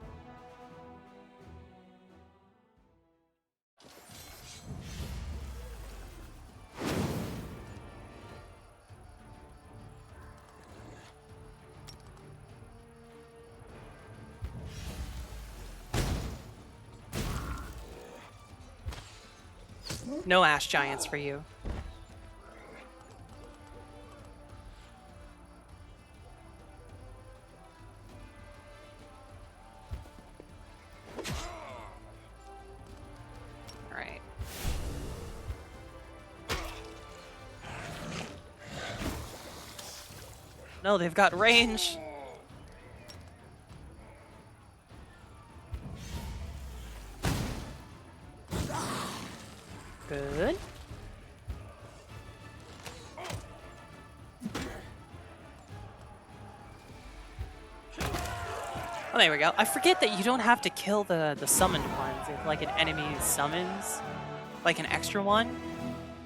No ash giants for you. Alright. No, they've got range. Good. Oh, there we go. I forget that you don't have to kill the summoned ones if like an enemy summons like an extra one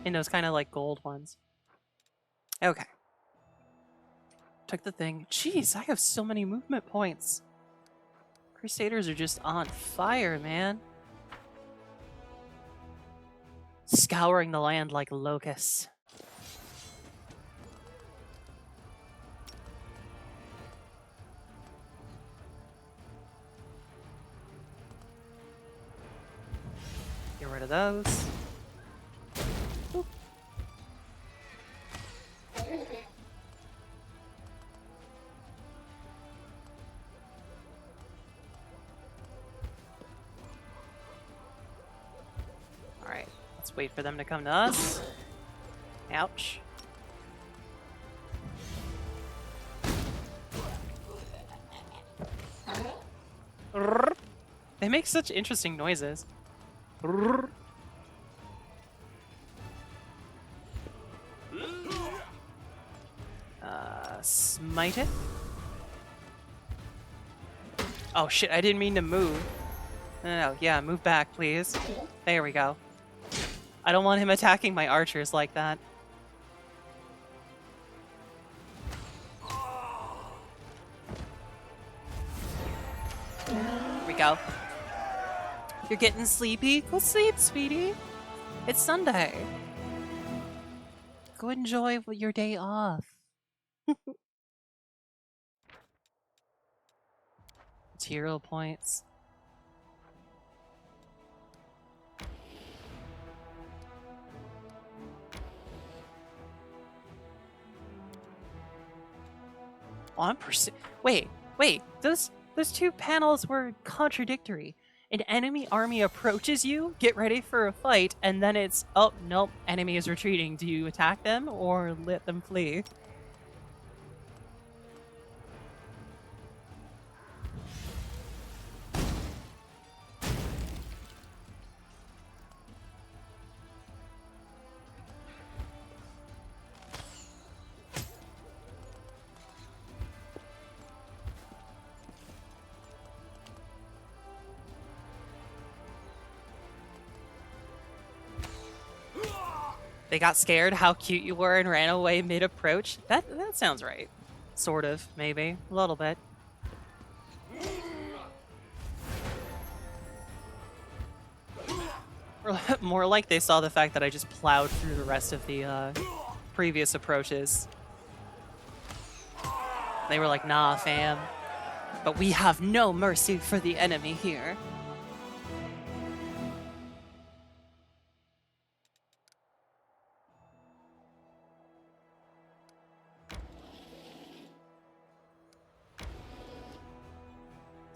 in those kind of like gold ones. Okay. Took the thing. Jeez, I have so many movement points. Crusaders are just on fire, man. Scouring the land like locusts. Get rid of those. Boop. Alright, let's wait for them to come to us. Ouch. They make such interesting noises. Smite it. Oh shit, I didn't mean to move. No, yeah, move back, please. There we go. I don't want him attacking my archers like that. Here we go. You're getting sleepy? Go sleep, sweetie. It's Sunday. Go enjoy your day off. Material points. Oh, I'm wait. Those two panels were contradictory. An enemy army approaches you, get ready for a fight, and then it's, oh, nope, enemy is retreating. Do you attack them or let them flee? They got scared how cute you were and ran away mid-approach? That sounds right. Sort of, maybe. A little bit. Or more like they saw the fact that I just plowed through the rest of the previous approaches. They were like, nah, fam. But we have no mercy for the enemy here.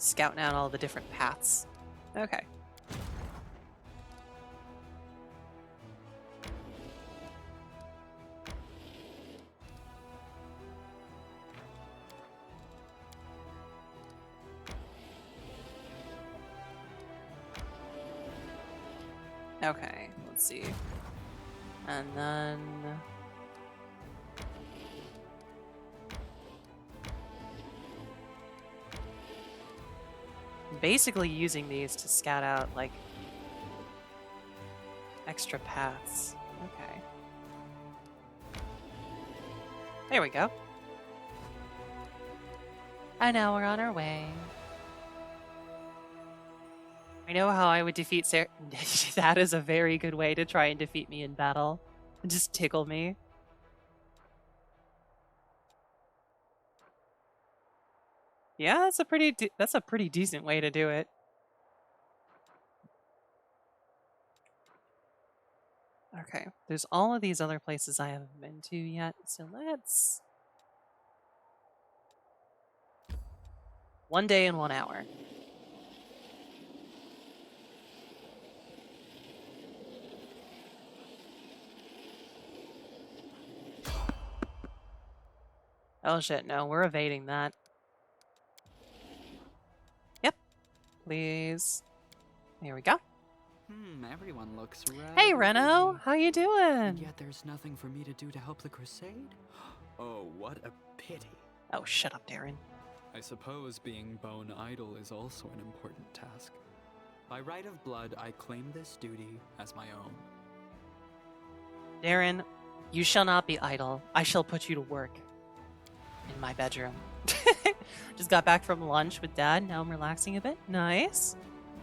Scouting out all the different paths. Okay. Okay, let's see. And then... basically using these to scout out, like, extra paths. Okay. There we go. And now we're on our way. I know how I would defeat Sarah. That is a very good way to try and defeat me in battle. Just tickle me. Yeah, that's a pretty decent way to do it. Okay, there's all of these other places I haven't been to yet, so let's... 1 day and 1 hour. Oh shit, no, we're evading that. Yep, please. There we go. Everyone looks Hey rather Reno, busy. how you And doing? yet there's nothing for me to do to help the crusade? Oh, what a pity. Oh, shut up, Darren. I suppose being bone idol is also an important task. By right of blood, I claim this duty as my own. Darren, you shall not be idle. I shall put you to work. In my bedroom. Just got back from lunch with Dad. Now I'm relaxing a bit. Nice.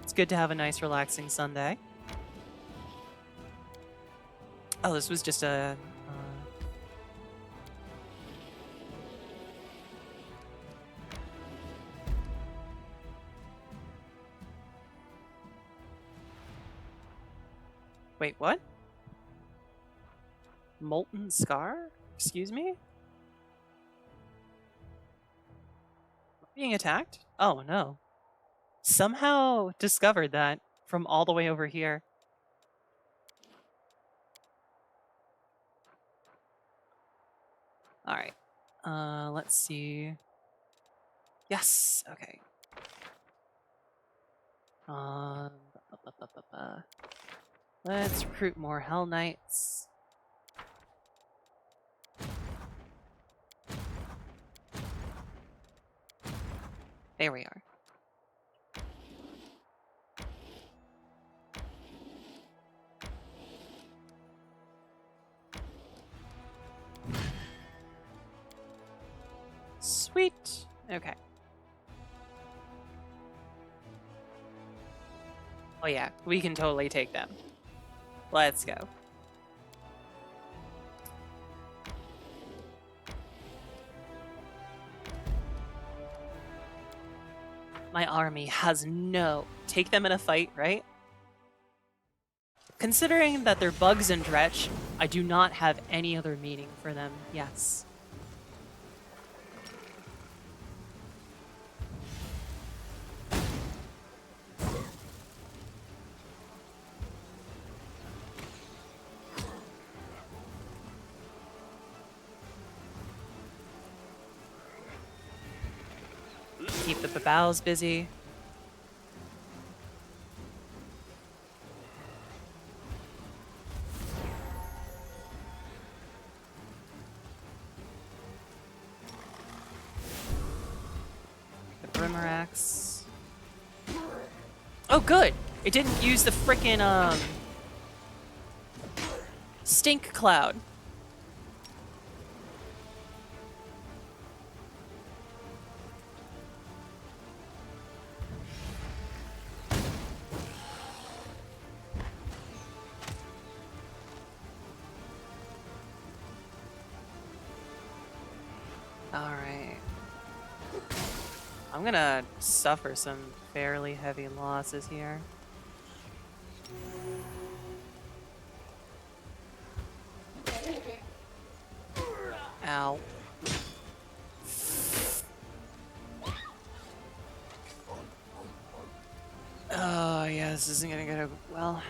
It's good to have a nice, relaxing Sunday. Oh, this was just a... Wait, what? Molten Scar? Excuse me? Being attacked? Oh, no. Somehow discovered that from all the way over here. Alright. Let's see. Yes! Okay. Let's recruit more Hell Knights. There we are. Sweet. Okay. Oh yeah, we can totally take them. Let's go. My army has no... Take them in a fight, right? Considering that they're bugs and dretch, I do not have any other meaning for them, yes. Keep the babaos busy. The Brimarax. Oh, good! It didn't use the frickin', stink cloud. Alright. I'm gonna suffer some fairly heavy losses here. Ow. Oh, yeah, this isn't gonna go well.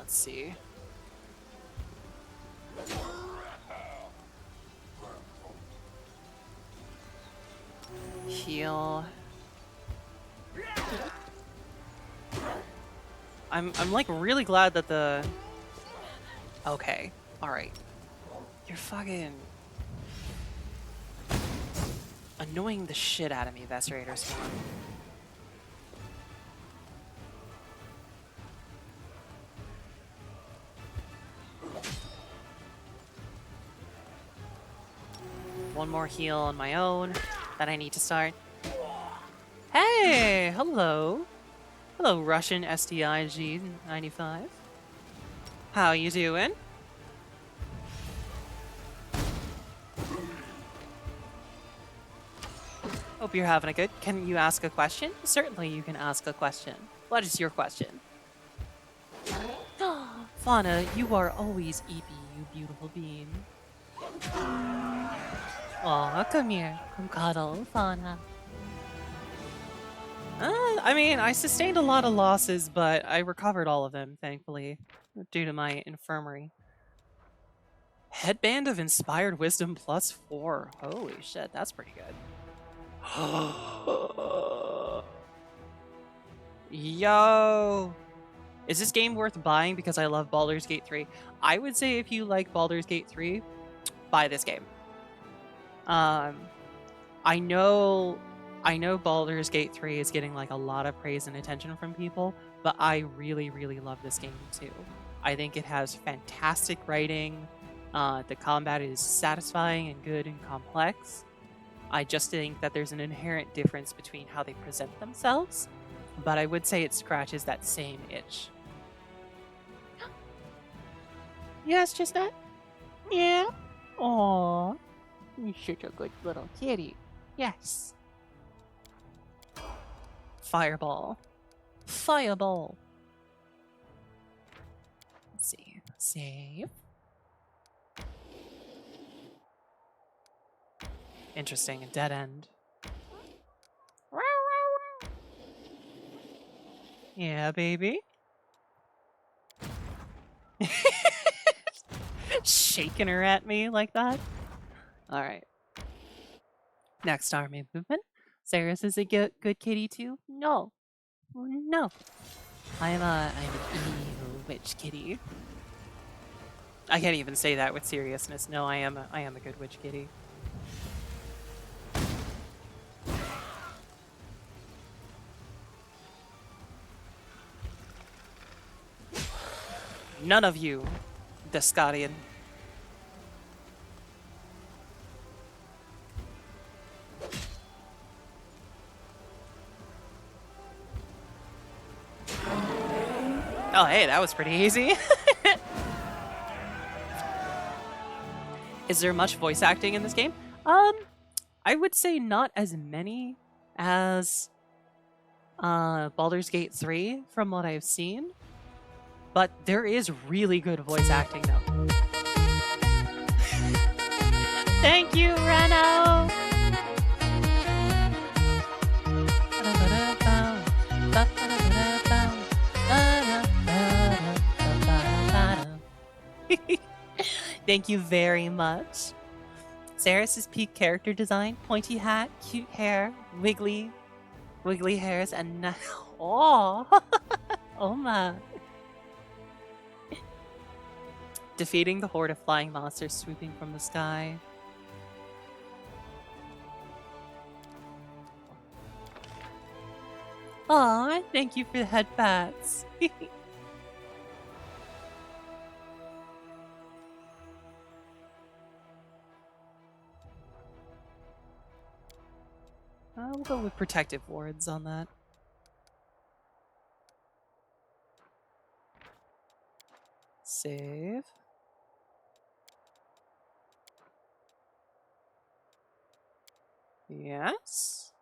Let's see. Heal. I'm like really glad that the... Okay, alright. You're fucking... annoying the shit out of me, Vesturator Spawn. One more heal on my own that I need to start. Hey, hello. Hello, Russian SDIG 95. How you doing? Hope you're having a good... Can you ask a question? Certainly you can ask a question. What is your question? Fauna, you are always eepy, you beautiful being. Aw, come here. Come cuddle, Fauna. I mean, I sustained a lot of losses, but I recovered all of them, thankfully, due to my infirmary. Headband of Inspired Wisdom +4. Holy shit, that's pretty good. Yo! Is this game worth buying because I love Baldur's Gate 3? I would say if you like Baldur's Gate 3, buy this game. I know Baldur's Gate 3 is getting like a lot of praise and attention from people, but I really, really love this game too. I think it has fantastic writing. The combat is satisfying and good and complex. I just think that there's an inherent difference between how they present themselves, but I would say it scratches that same itch. Yes, Chestnut? Yeah? Aww. You're such a good little kitty. Yes. Fireball. Fireball. Let's see. Save. Interesting. A dead end. Yeah, baby. Shaking her at me like that. All right. Next army movement. Saris is a good kitty too. No, no. I'm an evil witch kitty. I can't even say that with seriousness. No, I am a good witch kitty. None of you, Descarian. Oh, hey, that was pretty easy. Is there much voice acting in this game? I would say not as many as Baldur's Gate 3 from what I've seen. But there is really good voice acting though. Thank you, Reno! Thank you very much. Saris's peak character design, pointy hat, cute hair, wiggly hairs, and oh, oh my. Defeating the horde of flying monsters swooping from the sky. Aw, thank you for the head pats. We'll go with protective wards on that. Save. Yes.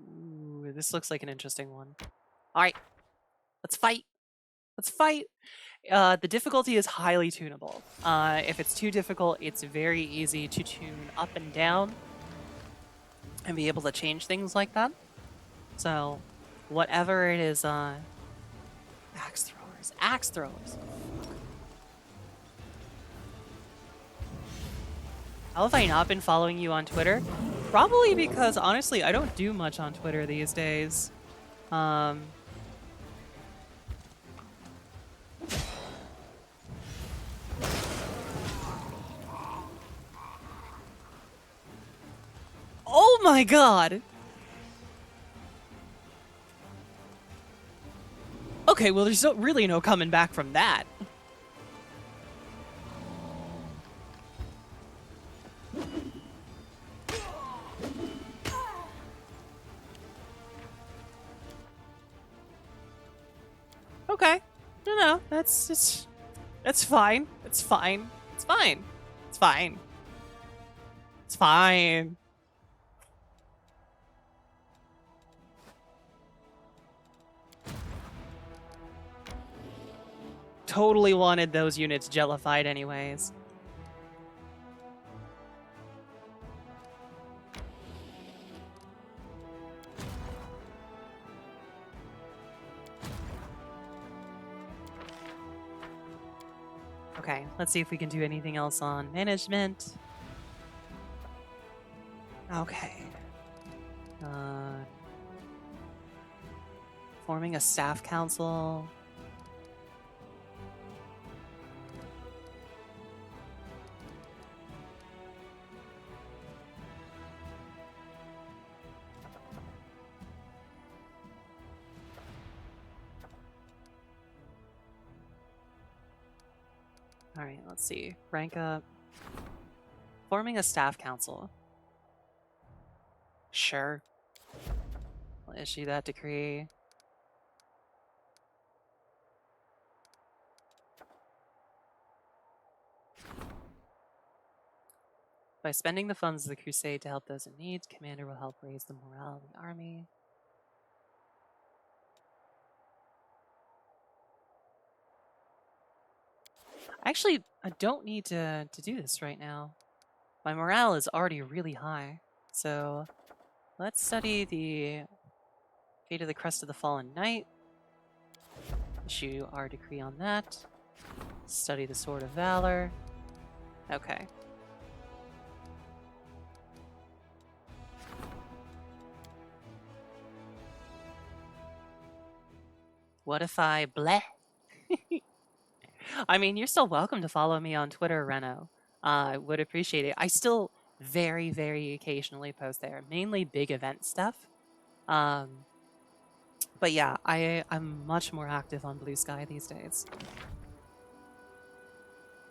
Ooh, this looks like an interesting one. All right, let's fight. Let's fight. The difficulty is highly tunable. If it's too difficult, it's very easy to tune up and down and be able to change things like that. So, whatever it is, axe throwers. Axe throwers. How have I not been following you on Twitter? Probably because, honestly, I don't do much on Twitter these days. Oh my god! Okay, well, there's really no coming back from that. Okay. No, that's fine. It's fine. It's fine. It's fine. It's fine. Totally wanted those units jellified anyways. Okay, let's see if we can do anything else on management. Okay. Forming a staff council. All right, let's see. Rank up. Forming a staff council. Sure. I'll issue that decree. By spending the funds of the crusade to help those in need, Commander will help raise the morale of the army. Actually, I don't need to do this right now. My morale is already really high. So let's study the fate of the Crest of the Fallen Knight. Issue our decree on that. Study the Sword of Valor. Okay. What if I bleh? I mean, you're still welcome to follow me on Twitter, Reno. I would appreciate it. I still very, very occasionally post there, mainly big event stuff. But yeah, I'm much more active on Blue Sky these days.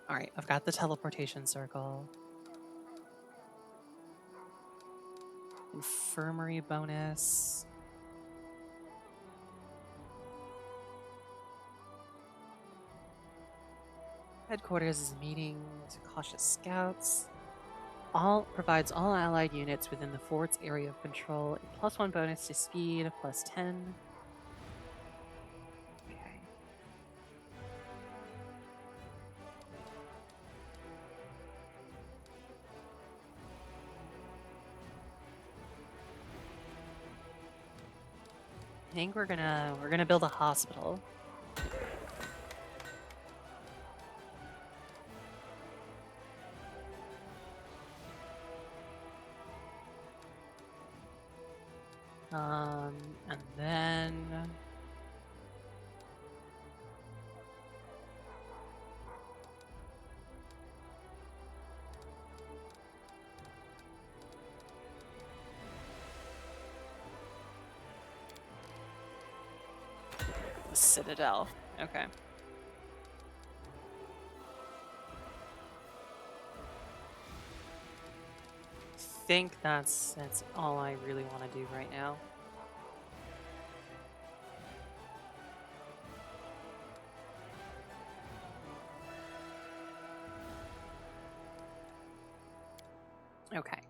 All right, I've got the teleportation circle. Infirmary bonus. Headquarters is meeting to cautious scouts. Provides all allied units within the fort's area of control a +1 bonus to speed, +10. Okay. I think we're gonna build a hospital. And then the Citadel. Okay. I think that's all I really want to do right now. Okay.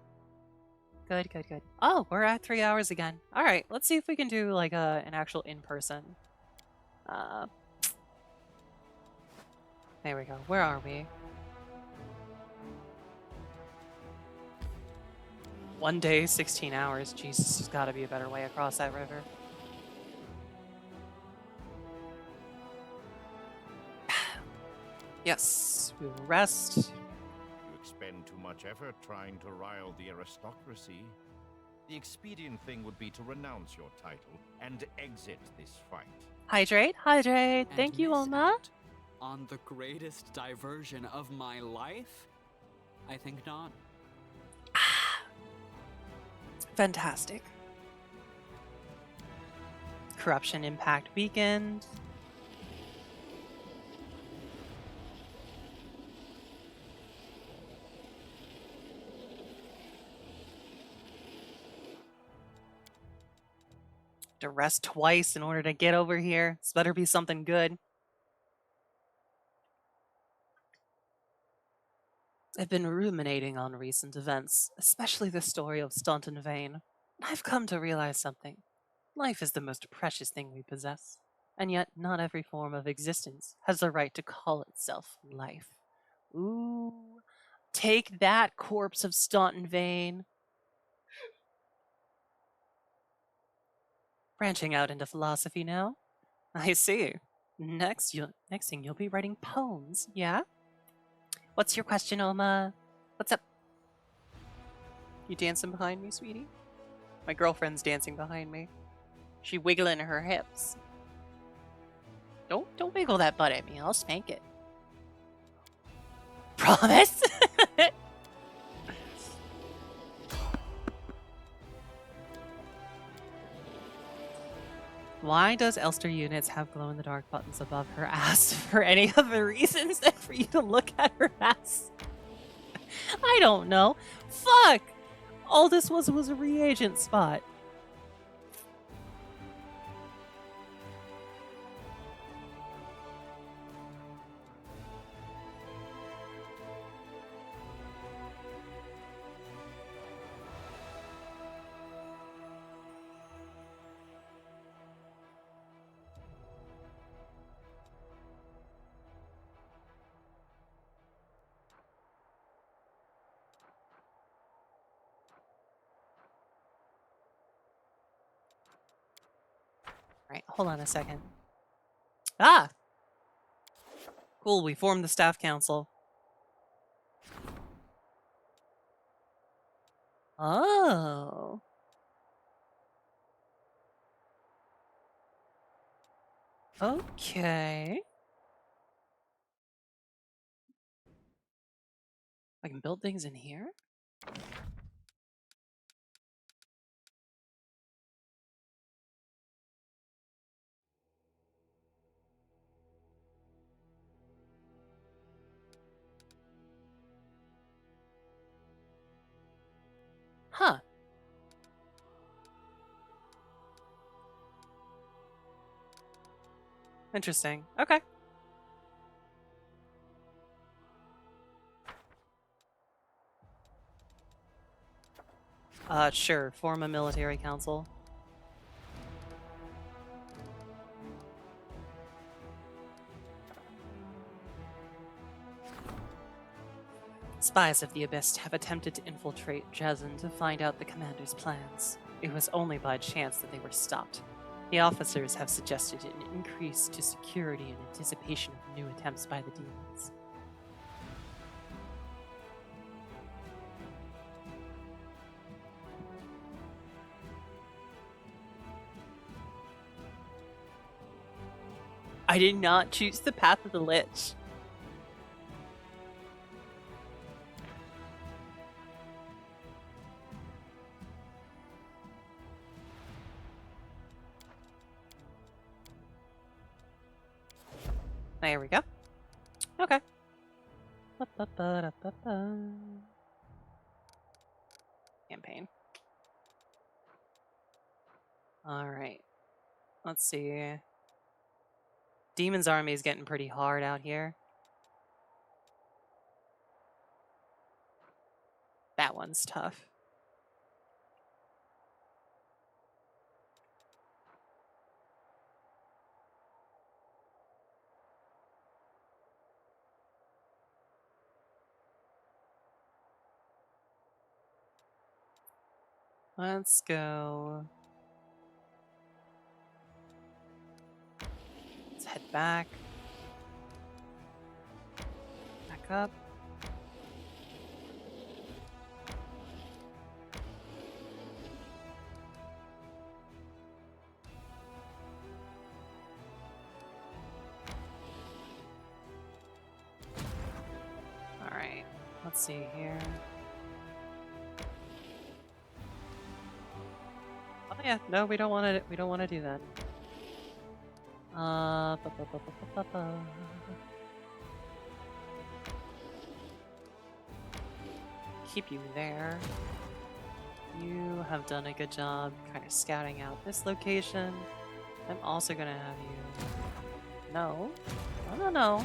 Good, good, good. Oh, we're at 3 hours again. All right, let's see if we can do like an actual in-person There we go. Where are we? 1 day, 16 hours. Jesus, there's gotta be a better way across that river. Yes, we will rest. You expend too much effort trying to rile the aristocracy. The expedient thing would be to renounce your title and exit this fight. Hydrate, hydrate. And Thank you, miss Oma. out on the greatest diversion of my life? I think not. Fantastic. Corruption impact weakened. To rest twice in order to get over here. This better be something good. I've been ruminating on recent events, especially the story of Staunton Vane. I've come to realize something. Life is the most precious thing we possess, and yet not every form of existence has the right to call itself life. Ooh, take that, corpse of Staunton Vane. Branching out into philosophy now. I see. Next thing you'll be writing poems, yeah? What's your question, Oma? What's up? You dancing behind me, sweetie? My girlfriend's dancing behind me. She wiggling her hips. Don't wiggle that butt at me. I'll spank it. Promise? Why does Elster units have glow-in-the-dark buttons above her ass for any other reasons than for you to look at her ass? I don't know. Fuck! All this was a reagent spot. Right, hold on a second. Ah! Cool, we formed the staff council. Oh. Okay. I can build things in here? Huh. Interesting. Okay. Sure. Form a military council. Spies of the Abyss have attempted to infiltrate Jezin to find out the commander's plans. It was only by chance that they were stopped. The officers have suggested an increase to security in anticipation of new attempts by the demons. I did not choose the path of the Lich. There we go. Okay. Campaign. Alright. Let's see. Demon's army is getting pretty hard out here. That one's tough. Let's go. Let's head back. Back up. All right. Let's see here. Oh yeah, no, we don't want to. We don't want to do that. Keep you there. You have done a good job kind of scouting out this location. I'm also gonna have you. No. No.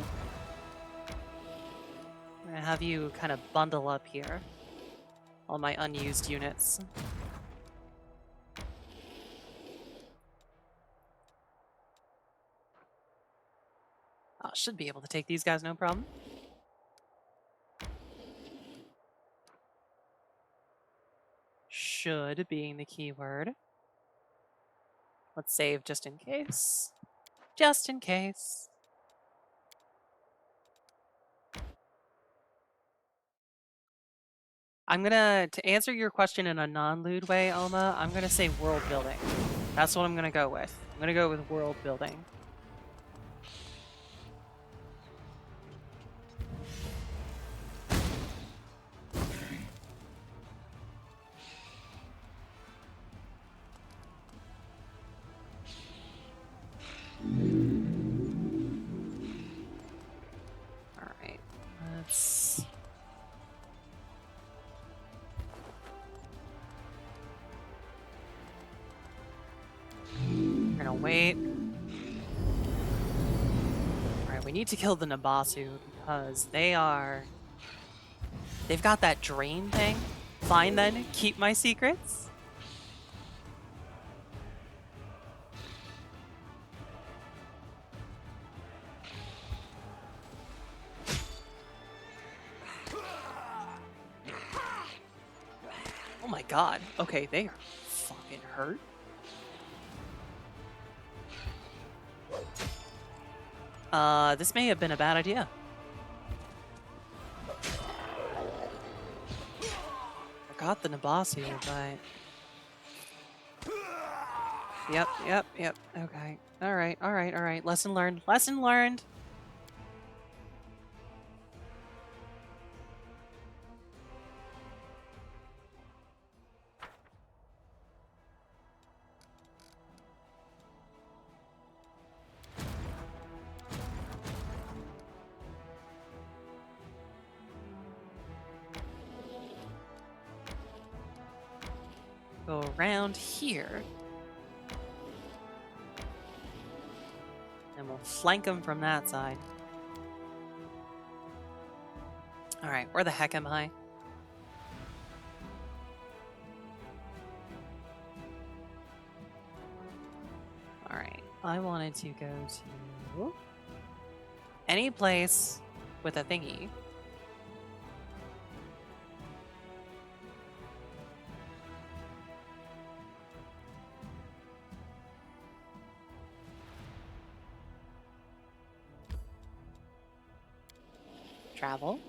I'm gonna have you kind of bundle up here. All my unused units. Oh, should be able to take these guys, no problem. Should being the key word. Let's save just in case. Just in case. I'm gonna, to answer your question in a non-lewd way, Alma, I'm gonna say world building. That's what I'm gonna go with. I'm gonna go with world building. Alright, let's... We're gonna wait. Alright, we need to kill the Nabasu because they've got that drain thing. Fine then, keep my secrets. Oh my god. Okay, they are fucking hurt. This may have been a bad idea. Forgot the Nabasu, but... Yep. Okay. Alright. Lesson learned. Lesson learned! Go around here. And we'll flank them from that side. Alright, where the heck am I? Alright, I wanted to go to any place with a thingy. Travel.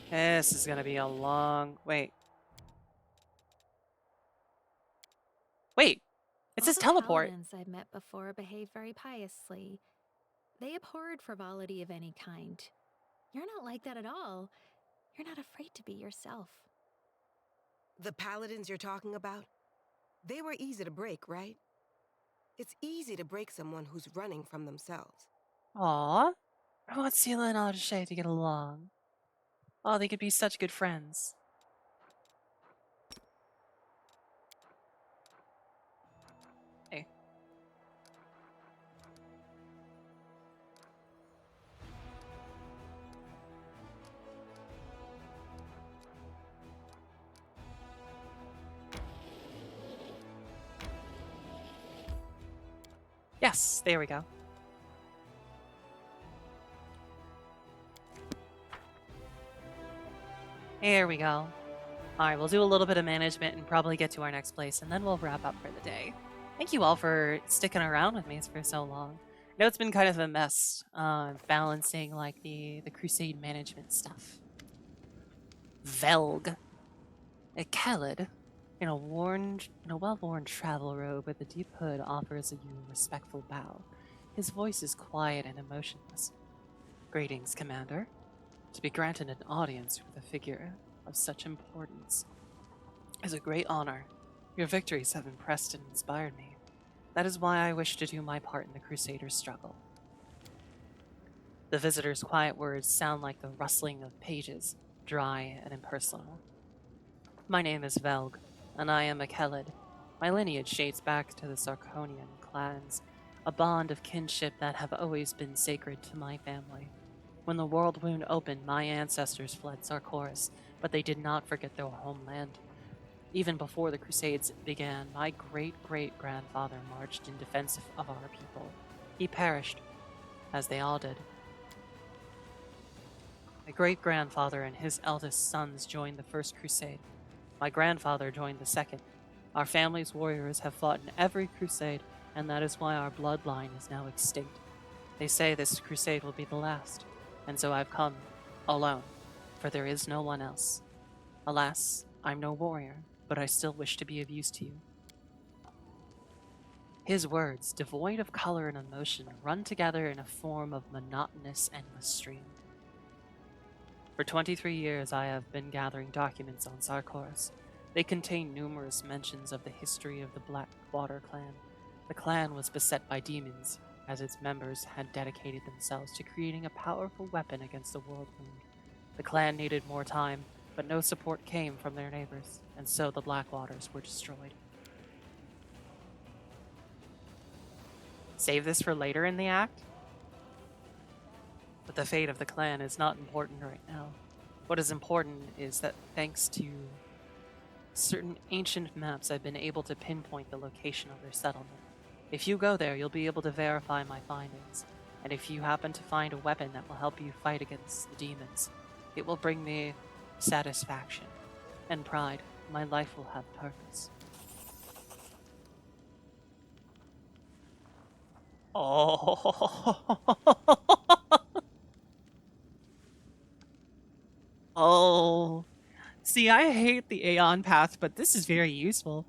This is gonna be a long... Wait. It says teleport. All the paladins I've met before behave very piously. They abhorred frivolity of any kind. You're not like that at all. You're not afraid to be yourself. The paladins you're talking about? They were easy to break, right? It's easy to break someone who's running from themselves. Aww. I want Sela and Audachay to get along. Oh, they could be such good friends. Hey. Yes, there we go. There we go. Alright, we'll do a little bit of management and probably get to our next place, and then we'll wrap up for the day. Thank you all for sticking around with me for so long. I know it's been kind of a mess, balancing like the crusade management stuff. Velg, a Khalid, in a well-worn travel robe with a deep hood, offers you a respectful bow. His voice is quiet and emotionless. Greetings, Commander. To be granted an audience with a figure of such importance is a great honor. Your victories have impressed and inspired me. That is why I wish to do my part in the Crusaders' struggle. The visitor's quiet words sound like the rustling of pages, dry and impersonal. My name is Velg, and I am a Khalid. My lineage dates back to the Sarkonian clans, a bond of kinship that have always been sacred to my family. When the world wound opened, my ancestors fled Sarkoris, but they did not forget their homeland. Even before the Crusades began, my great-great-grandfather marched in defense of our people. He perished, as they all did. My great-grandfather and his eldest sons joined the First Crusade. My grandfather joined the Second. Our family's warriors have fought in every crusade, and that is why our bloodline is now extinct. They say this crusade will be the last, and so I've come alone, for there is no one else. Alas, I'm no warrior, but I still wish to be of use to you. His words, devoid of color and emotion, run together in a form of monotonous, endless stream. For 23 years, I have been gathering documents on Sarkoris. They contain numerous mentions of the history of the WotR clan. The clan was beset by demons, as its members had dedicated themselves to creating a powerful weapon against the world wound. The clan needed more time, but no support came from their neighbors, and so the Blackwaters were destroyed. Save this for later in the act? But the fate of the clan is not important right now. What is important is that thanks to certain ancient maps, I've been able to pinpoint the location of their settlement. If you go there, you'll be able to verify my findings, and if you happen to find a weapon that will help you fight against the demons, it will bring me satisfaction and pride. My life will have purpose. Oh. Oh. See, I hate the Aeon path, but this is very useful.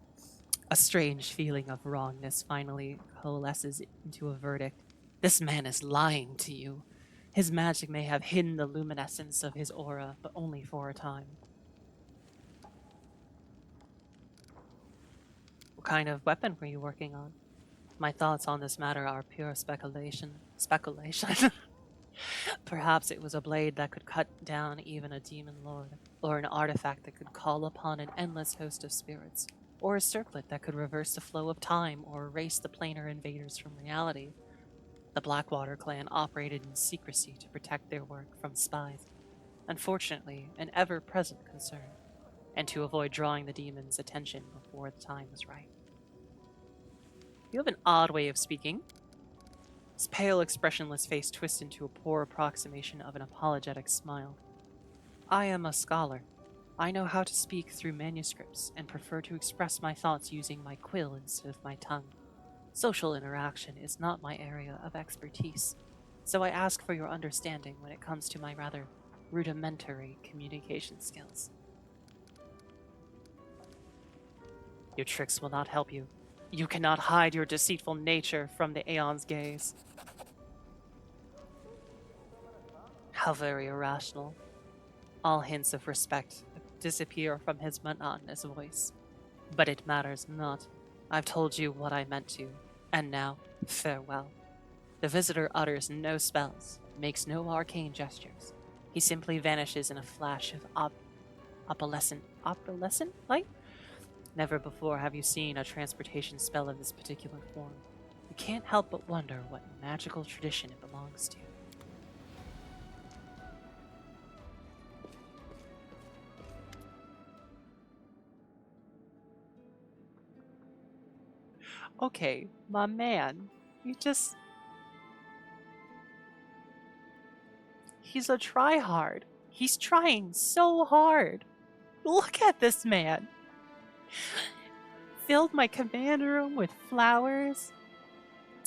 A strange feeling of wrongness finally coalesces into a verdict. This man is lying to you. His magic may have hidden the luminescence of his aura, but only for a time. What kind of weapon were you working on? My thoughts on this matter are pure speculation. Perhaps it was a blade that could cut down even a demon lord, or an artifact that could call upon an endless host of spirits, or a circlet that could reverse the flow of time or erase the planar invaders from reality. The WotR clan operated in secrecy to protect their work from spies, unfortunately an ever-present concern, and to avoid drawing the demons' attention before the time was right. You have an odd way of speaking. His pale, expressionless face twists into a poor approximation of an apologetic smile. I am a scholar. I know how to speak through manuscripts and prefer to express my thoughts using my quill instead of my tongue. Social interaction is not my area of expertise, so I ask for your understanding when it comes to my rather rudimentary communication skills. Your tricks will not help you. You cannot hide your deceitful nature from the Aeon's gaze. How very irrational. All hints of respect disappear from his monotonous voice. But it matters not. I've told you what I meant to, and now, farewell. The visitor utters no spells, makes no arcane gestures. He simply vanishes in a flash of opalescent light? Never before have you seen a transportation spell of this particular form. You can't help but wonder what magical tradition it belongs to. Okay, my man, he's a tryhard. He's trying so hard. Look at this man. Filled my command room with flowers.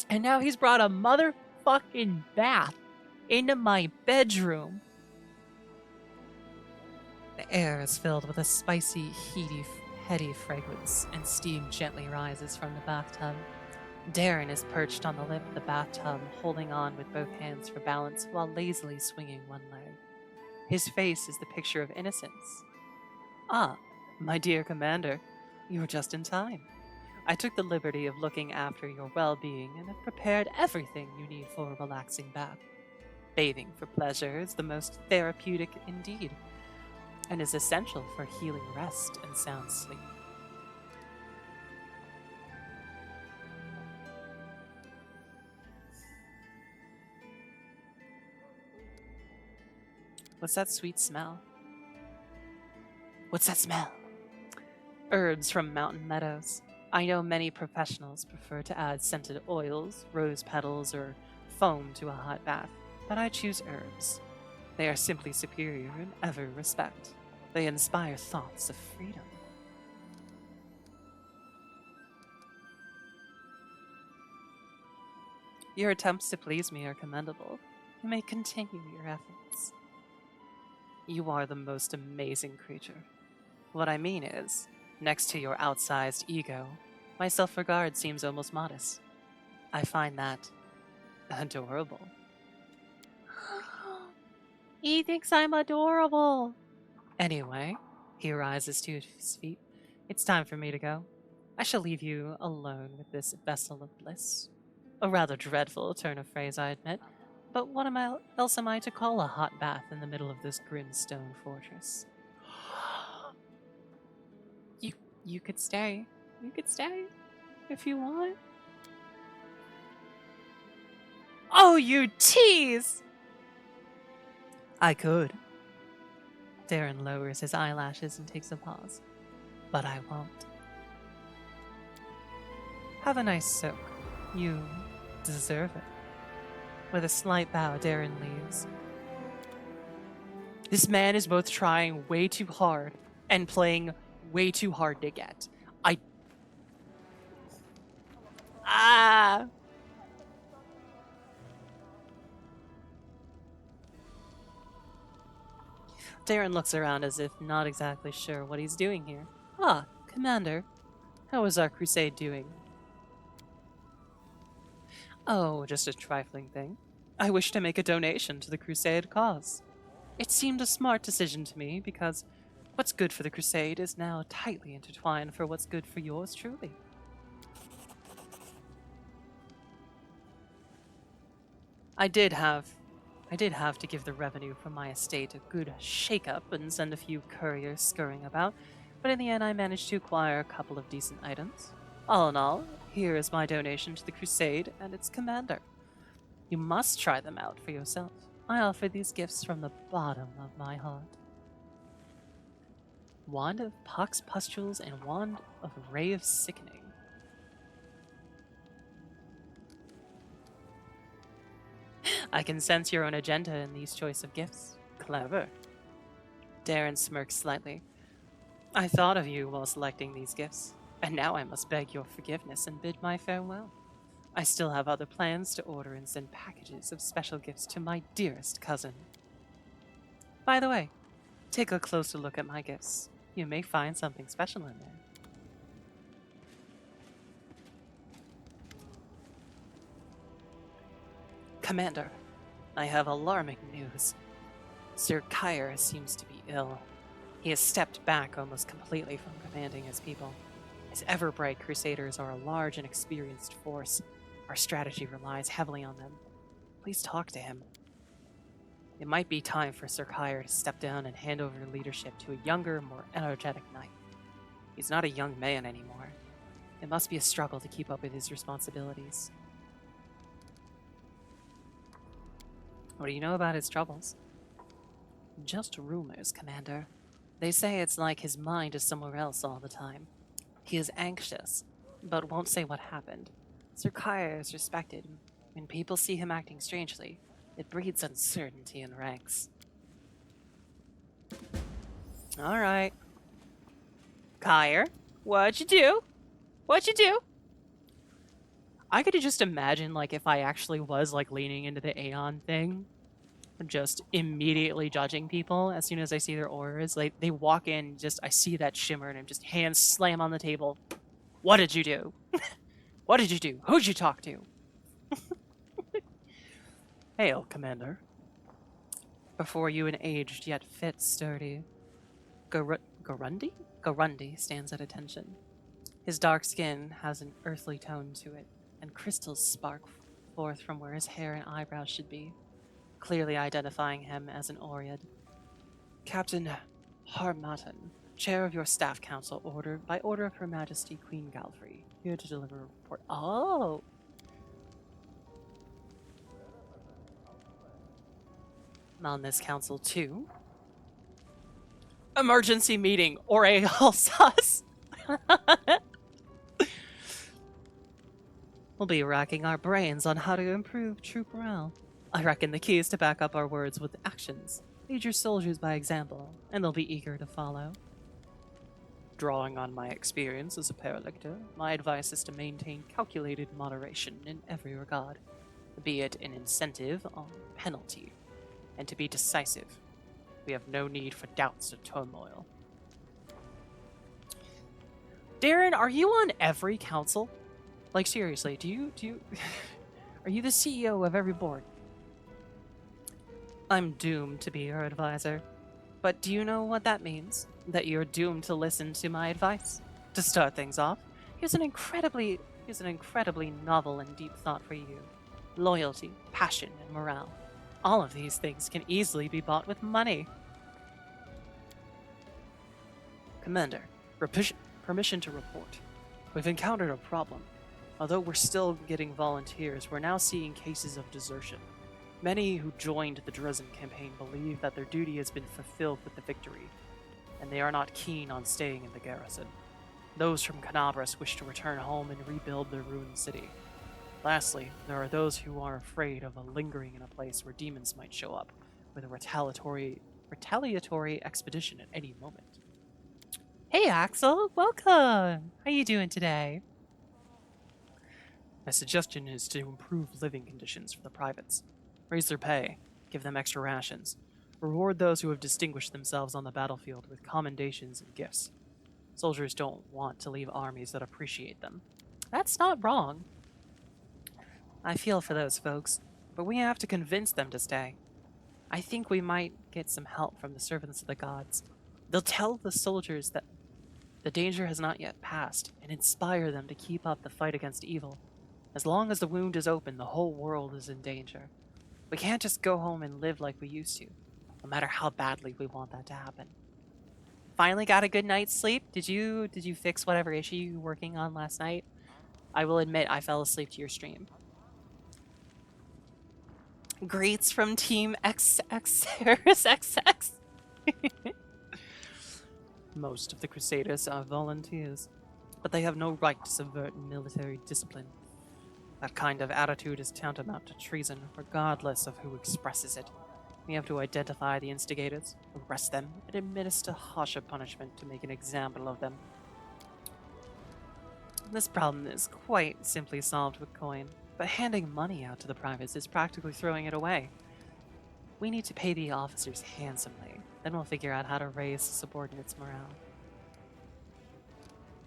And now he's brought a motherfucking bath into my bedroom. The air is filled with a spicy, heady fragrance, and steam gently rises from the bathtub. Darren is perched on the lip of the bathtub, holding on with both hands for balance while lazily swinging one leg. His face is the picture of innocence. Ah, my dear commander, you were just in time. I took the liberty of looking after your well-being and have prepared everything you need for a relaxing bath. Bathing for pleasure is the most therapeutic indeed, and is essential for healing rest and sound sleep. What's that sweet smell? What's that smell? Herbs from mountain meadows. I know many professionals prefer to add scented oils, rose petals, or foam to a hot bath, but I choose herbs. They are simply superior in every respect. They inspire thoughts of freedom. Your attempts to please me are commendable. You may continue your efforts. You are the most amazing creature. What I mean is, next to your outsized ego, my self-regard seems almost modest. I find that adorable. He thinks I'm adorable. Anyway, he rises to his feet. It's time for me to go. I shall leave you alone with this vessel of bliss. A rather dreadful turn of phrase, I admit, but what else am I to call a hot bath in the middle of this grim stone fortress? You could stay. You could stay if you want. Oh, you tease! I could. Darren lowers his eyelashes and takes a pause. But I won't. Have a nice soak. You deserve it. With a slight bow, Darren leaves. This man is both trying way too hard and playing way too hard to get. Darren looks around as if not exactly sure what he's doing here. Ah, Commander, how is our crusade doing? Oh, just a trifling thing. I wish to make a donation to the crusade cause. It seemed a smart decision to me because what's good for the crusade is now tightly intertwined for what's good for yours truly. I did have to give the revenue from my estate a good shake-up and send a few couriers scurrying about, but in the end I managed to acquire a couple of decent items. All in all, here is my donation to the crusade and its commander. You must try them out for yourself. I offer these gifts from the bottom of my heart. Wand of Pox Pustules and Wand of Ray of Sickening. I can sense your own agenda in these choice of gifts. Clever. Darren smirks slightly. I thought of you while selecting these gifts, and now I must beg your forgiveness and bid my farewell. I still have other plans to order and send packages of special gifts to my dearest cousin. By the way, take a closer look at my gifts. You may find something special in there. Commander, I have alarming news. Sir Kyre seems to be ill. He has stepped back almost completely from commanding his people. His ever-bright crusaders are a large and experienced force. Our strategy relies heavily on them. Please talk to him. It might be time for Sir Kyre to step down and hand over leadership to a younger, more energetic knight. He's not a young man anymore. It must be a struggle to keep up with his responsibilities. What do you know about his troubles? Just rumors, Commander. They say it's like his mind is somewhere else all the time. He is anxious, but won't say what happened. Sir Kyre is respected. When people see him acting strangely, it breeds uncertainty in ranks. All right. Kyre, what'd you do? What'd you do? I could just imagine, like, if I actually was, like, leaning into the Aeon thing, just immediately judging people as soon as I see their auras. Like, they walk in, just, I see that shimmer, and I'm just hands slam on the table. What did you do? What did you do? Who'd you talk to? Hail, Commander. Before you an aged yet fit, sturdy Gorundi? Gorundi stands at attention. His dark skin has an earthly tone to it, and crystals spark forth from where his hair and eyebrows should be, clearly identifying him as an Oread. Captain Harmatan, chair of your staff council, by order of Her Majesty Queen Galfrey, here to deliver a report. Oh! I'm on this council too. Emergency meeting, or a all sus. We'll be racking our brains on how to improve troop morale. I reckon the key is to back up our words with actions. Lead your soldiers by example, and they'll be eager to follow. Drawing on my experience as a paralictor, my advice is to maintain calculated moderation in every regard, be it an incentive or penalty, and to be decisive. We have no need for doubts or turmoil. Darren, are you on every council? Like, seriously, do you are you the CEO of every board? I'm doomed to be your advisor. But do you know what that means? That you're doomed to listen to my advice? To start things off, here's an incredibly novel and deep thought for you. Loyalty, passion, and morale. All of these things can easily be bought with money. Commander, permission to report. We've encountered a problem. Although we're still getting volunteers, we're now seeing cases of desertion. Many who joined the Dresden campaign believe that their duty has been fulfilled with the victory, and they are not keen on staying in the garrison. Those from Canabras wish to return home and rebuild their ruined city. Lastly, there are those who are afraid of lingering in a place where demons might show up with a retaliatory expedition at any moment. Hey Axel, welcome! How you doing today? My suggestion is to improve living conditions for the privates. Raise their pay, give them extra rations, reward those who have distinguished themselves on the battlefield with commendations and gifts. Soldiers don't want to leave armies that appreciate them. That's not wrong. I feel for those folks, but we have to convince them to stay. I think we might get some help from the servants of the gods. They'll tell the soldiers that the danger has not yet passed and inspire them to keep up the fight against evil. As long as the wound is open, the whole world is in danger. We can't just go home and live like we used to, no matter how badly we want that to happen. Finally got a good night's sleep? Did you fix whatever issue you were working on last night? I will admit I fell asleep to your stream. Greets from Team XX. Most of the Crusaders are volunteers, but they have no right to subvert military discipline. That kind of attitude is tantamount to treason, regardless of who expresses it. We have to identify the instigators, arrest them, and administer harsher punishment to make an example of them. This problem is quite simply solved with coin, but handing money out to the privates is practically throwing it away. We need to pay the officers handsomely, then we'll figure out how to raise the subordinates' morale.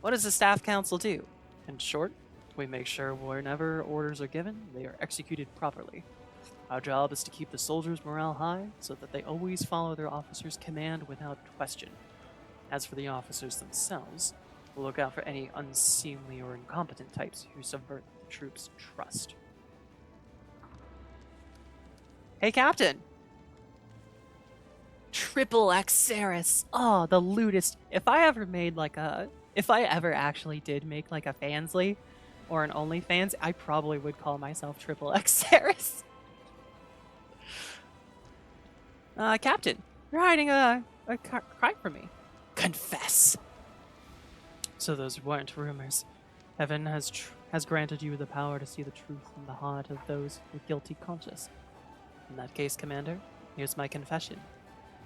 What does the staff council do? In short, we make sure whenever orders are given, they are executed properly. Our job is to keep the soldiers' morale high so that they always follow their officer's command without question. As for the officers themselves, we'll look out for any unseemly or incompetent types who subvert the troops' trust. Hey, Captain! Triple Xeris! Oh, the lewdest. If I ever actually did make like a Fansly or an OnlyFans, I probably would call myself Triple Xeris. Captain, you're hiding a crime from me. Confess! So those weren't rumors. Heaven has granted you the power to see the truth in the heart of those with guilty conscience. In that case, Commander, here's my confession.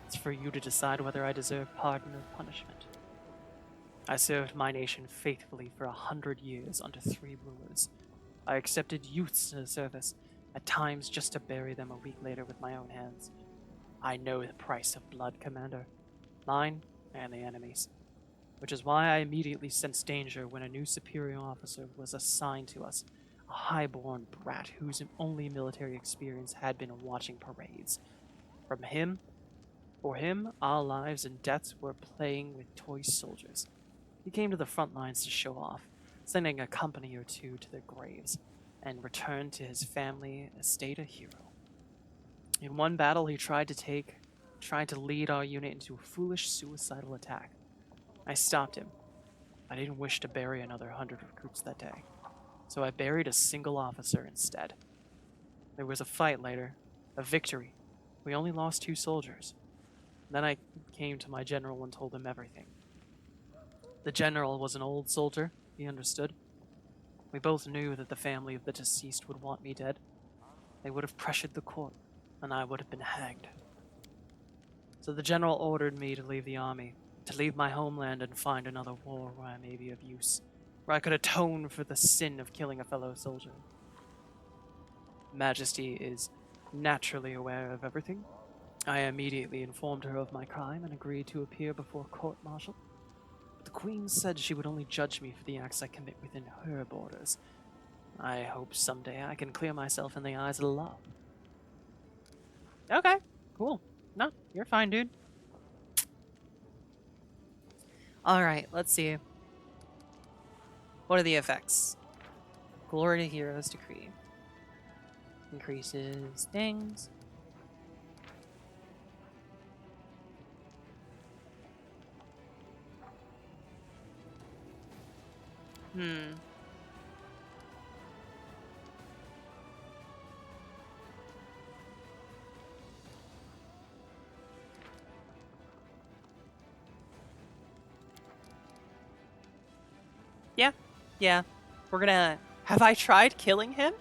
It's for you to decide whether I deserve pardon or punishment. I served my nation faithfully for 100 years under 3 rulers. I accepted youths to the service, at times just to bury them a week later with my own hands. I know the price of blood, Commander. Mine and the enemy's. Which is why I immediately sensed danger when a new superior officer was assigned to us, a high-born brat whose only military experience had been watching parades. For him, our lives and deaths were playing with toy soldiers. He came to the front lines to show off, sending a company or two to their graves, and returned to his family estate a hero. In one battle, he tried to lead our unit into a foolish suicidal attack. I stopped him. I didn't wish to bury another 100 recruits that day, so I buried a single officer instead. There was a fight later, a victory. We only lost 2 soldiers. Then I came to my general and told him everything. The general was an old soldier, he understood. We both knew that the family of the deceased would want me dead. They would have pressured the court, and I would have been hanged. So the general ordered me to leave the army, to leave my homeland and find another war where I may be of use, where I could atone for the sin of killing a fellow soldier. Majesty is naturally aware of everything. I immediately informed her of my crime and agreed to appear before court-martial. But the Queen said she would only judge me for the acts I commit within her borders. I hope someday I can clear myself in the eyes of the law. Okay, cool. No, you're fine, dude. Alright, let's see. What are the effects? Glory to Heroes Decree. Increases things. Yeah. We're gonna... Have I tried killing him?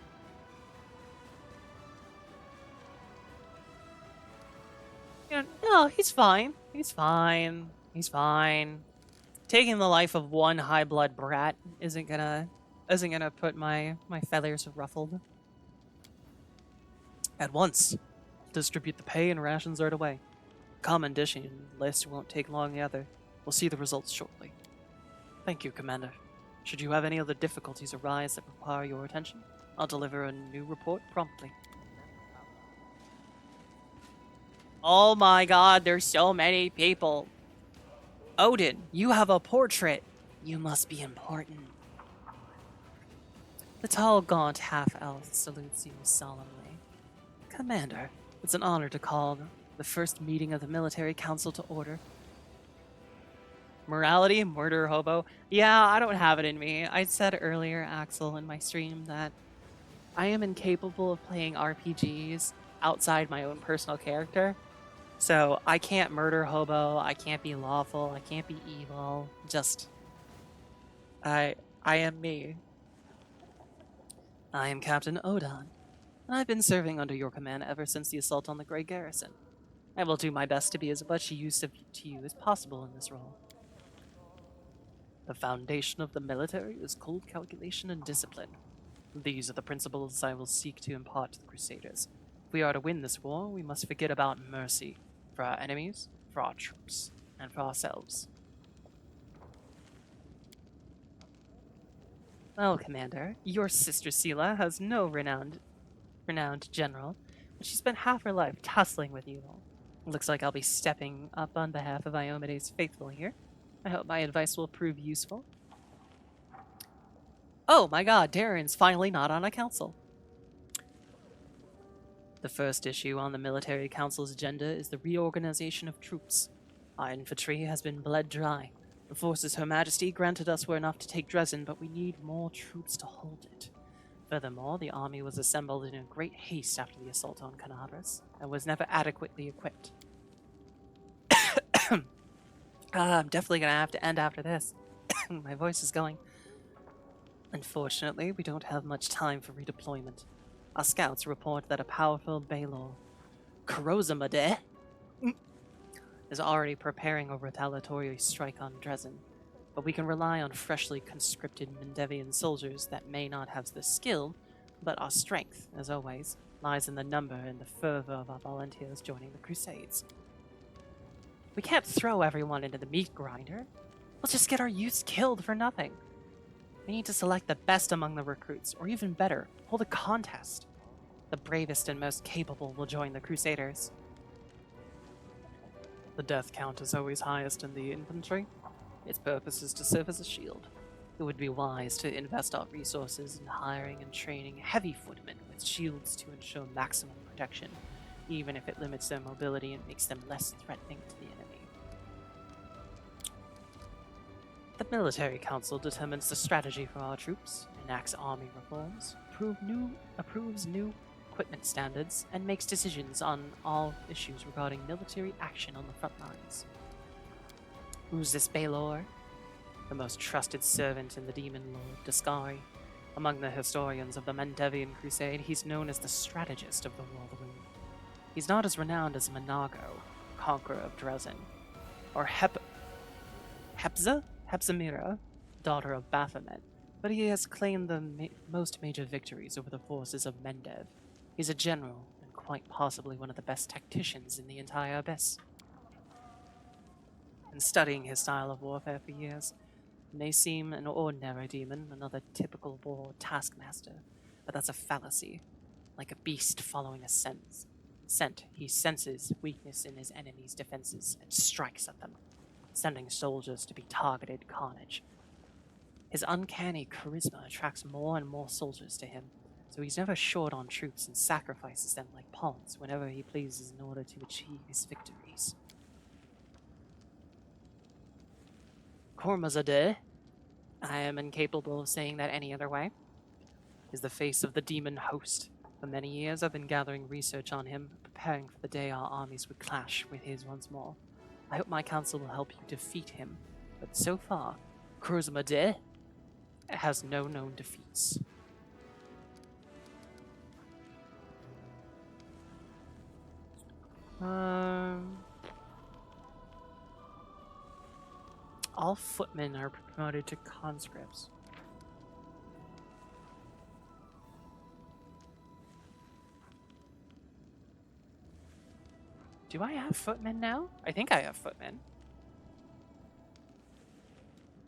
No, he's fine. He's fine. He's fine. Taking the life of one high blood brat isn't gonna put my feathers ruffled. At once, distribute the pay and rations right away. Commendation list won't take long either. We'll see the results shortly. Thank you, Commander. Should you have any other difficulties arise that require your attention, I'll deliver a new report promptly. Oh my god, there's so many people. Odin, you have a portrait. You must be important. The tall, gaunt half-elf salutes you solemnly. Commander, it's an honor to call the first meeting of the Military Council to order. Morality? Murder hobo? Yeah, I don't have it in me. I said earlier, Axel, in my stream that I am incapable of playing RPGs outside my own personal character. So I can't murder hobo, I can't be lawful, I can't be evil. Just... I am me. I am Captain Odin, and I've been serving under your command ever since the assault on the Grey Garrison. I will do my best to be as much use to you as possible in this role. The foundation of the military is cold calculation and discipline. These are the principles I will seek to impart to the Crusaders. If we are to win this war, we must forget about mercy for our enemies, for our troops, and for ourselves. Well, Commander, your sister Sela has no renowned general, but she spent half her life tussling with evil. Looks like I'll be stepping up on behalf of Iomedes faithful here. I hope my advice will prove useful. Oh my god, Darren's finally not on a council. The first issue on the Military Council's agenda is the reorganization of troops. Our infantry has been bled dry. The forces Her Majesty granted us were enough to take Dresden, but we need more troops to hold it. Furthermore, the army was assembled in a great haste after the assault on Canabras, and was never adequately equipped. I'm definitely gonna have to end after this. My voice is going. Unfortunately, we don't have much time for redeployment. Our scouts report that a powerful Baelor, Kurozamade, is already preparing a retaliatory strike on Dresden. but we can rely on freshly conscripted Mendevian soldiers that may not have the skill, but our strength, as always, lies in the number and the fervor of our volunteers joining the Crusades. We can't throw everyone into the meat grinder. We'll just get our youths killed for nothing. We need to select the best among the recruits, or even better, hold a contest. The bravest and most capable will join the Crusaders. The death count is always highest in the infantry. Its purpose is to serve as a shield. It would be wise to invest our resources in hiring and training heavy footmen with shields to ensure maximum protection, even if it limits their mobility and makes them less threatening to the enemy. The Military Council determines the strategy for our troops, enacts army reforms, approves new equipment standards, and makes decisions on all issues regarding military action on the front lines. Who's this Baelor? The most trusted servant in the demon lord Dascari. Among the historians of the Mendevian Crusade, he's known as the strategist of the World Room. He's not as renowned as Manago, conqueror of Dresden, or Hepzamira, daughter of Baphomet, but he has claimed the most major victories over the forces of Mendev. He's a general, and quite possibly one of the best tacticians in the entire Abyss. In studying his style of warfare for years, it may seem an ordinary demon, another typical war taskmaster, but that's a fallacy. Like a beast following a scent, he senses weakness in his enemy's defenses and strikes at them, sending soldiers to be targeted carnage. His uncanny charisma attracts more and more soldiers to him, so he's never short on troops and sacrifices them like pawns whenever he pleases in order to achieve his victories. Kormazadeh, I am incapable of saying that any other way, is the face of the demon host. For many years I've been gathering research on him, preparing for the day our armies would clash with his once more. I hope my council will help you defeat him, but so far, Kormazadeh has no known defeats. All footmen are promoted to conscripts. Do I have footmen now? I think I have footmen.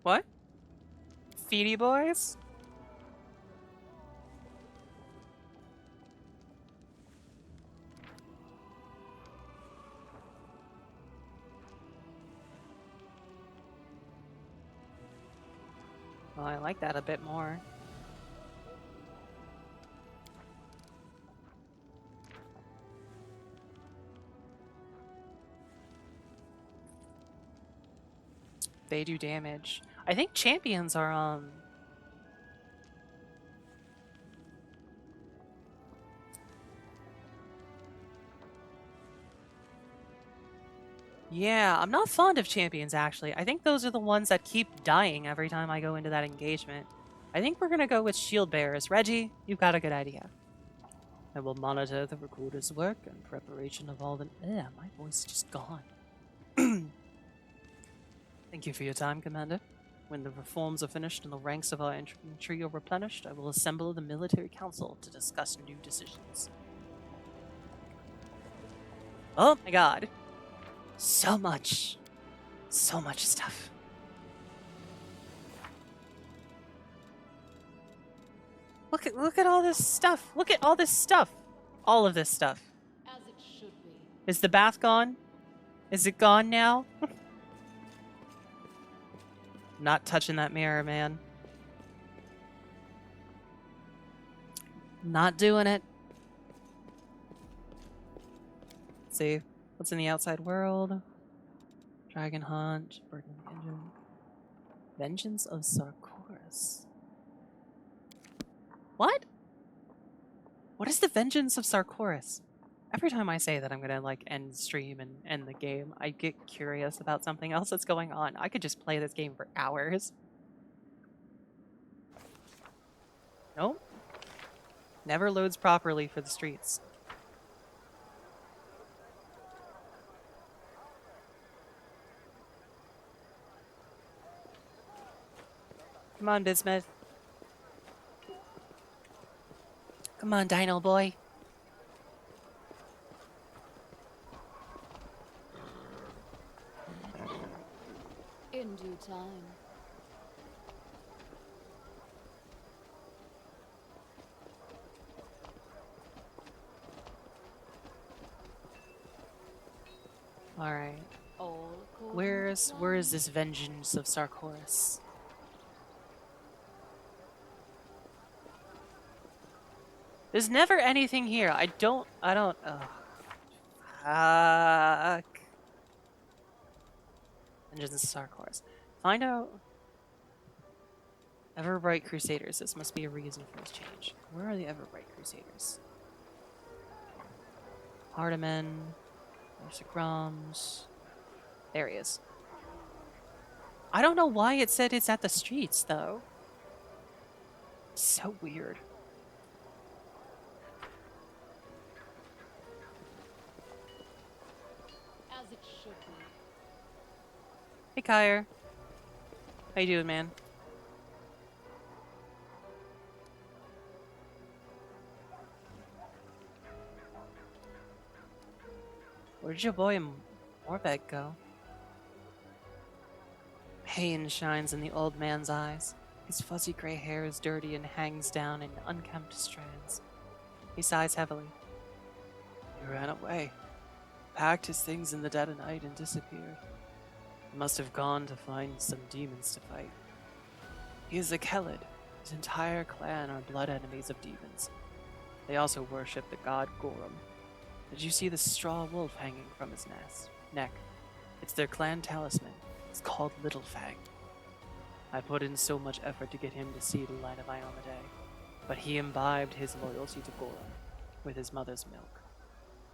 What? Feedy boys? Well, I like that a bit more. They do damage. I think champions are, yeah, I'm not fond of champions, actually. I think those are the ones that keep dying every time I go into that engagement. I think we're gonna go with shield bearers. Reggie, you've got a good idea. I will monitor the recruiter's work and preparation of all the... my voice is just gone. Thank you for your time, Commander. When the reforms are finished and the ranks of our infantry are replenished, I will assemble the military council to discuss new decisions. Oh my god. So much stuff. Look at all this stuff. Look at all this stuff. All of this stuff. As it should be. Is the bath gone? Is it gone now? Not touching that mirror, man. Not doing it. Let's see. What's in the outside world? Dragon Hunt, Burden Engine. Vengeance of Sarkoris. What? What is the Vengeance of Sarkoris? Every time I say that I'm gonna like end stream and end the game, I get curious about something else that's going on. I could just play this game for hours. Nope. Never loads properly for the streets. Come on, Bismuth. Come on, Dino boy. In due time. All right. All according Where to is plan. this vengeance of Sarkoris? There's never anything here. I don't. Fuck. Vengeance of Sarkoris. Find out. Everbright Crusaders. This must be a reason for this change. Where are the Everbright Crusaders? Hardiman. There's the Grums. There he is. I don't know why it said it's at the streets, though. So weird. As it should be. Hey, Kyre. How you doing, man? Where'd your boy Morbeg go? Pain shines in the old man's eyes. His fuzzy gray hair is dirty and hangs down in unkempt strands. He sighs heavily. He ran away, packed his things in the dead of night and disappeared. He must have gone to find some demons to fight. He is a Kelid. His entire clan are blood enemies of demons. They also worship the god Gorum. Did you see the straw wolf hanging from his neck? It's their clan talisman. It's called Little Fang. I put in so much effort to get him to see the light of Iomedae, but he imbibed his loyalty to Gorum with his mother's milk.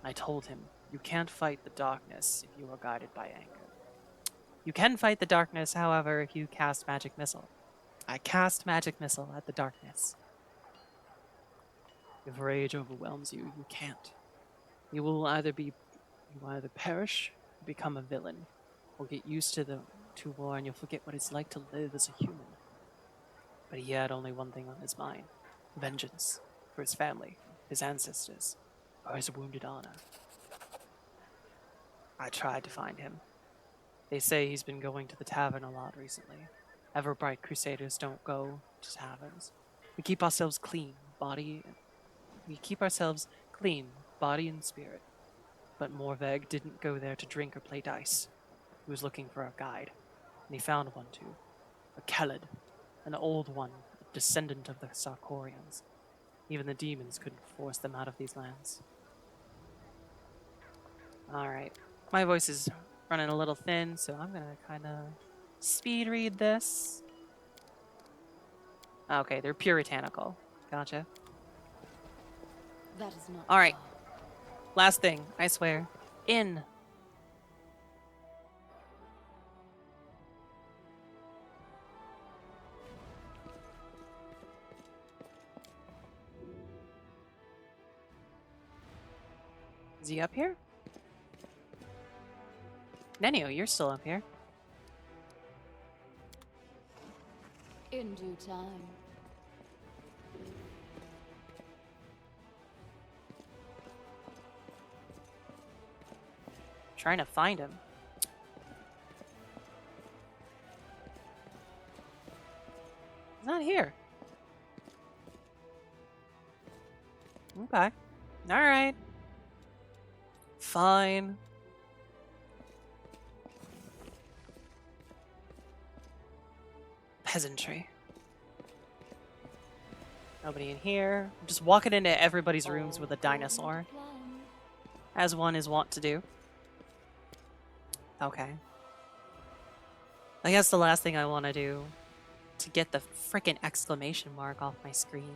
I told him, you can't fight the darkness if you are guided by anger. You can fight the darkness, however, if you cast Magic Missile. I cast Magic Missile at the darkness. If rage overwhelms you, you can't. You will either perish or become a villain, or get used to war and you'll forget what it's like to live as a human. But he had only one thing on his mind: vengeance for his family, his ancestors, or his wounded honor. I tried to find him. They say he's been going to the tavern a lot recently. Everbright Crusaders don't go to taverns. We keep ourselves clean, body and spirit. But Morveg didn't go there to drink or play dice. He was looking for a guide, and he found one too. A Kelid, an old one, a descendant of the Sarkorians. Even the demons couldn't force them out of these lands. Alright, my voice is running a little thin, so I'm gonna kind of speed read this. Okay, they're puritanical. Gotcha. That is not. Alright, far. last thing, I swear. In. Is he up here? Nenio, you're still up here. In due time. Trying to find him. He's not here. Okay. Alright. Fine. Peasantry. Nobody in here. I'm just walking into everybody's rooms with a dinosaur, as one is wont to do. Okay. I guess the last thing I want to do to get the frickin' exclamation mark off my screen.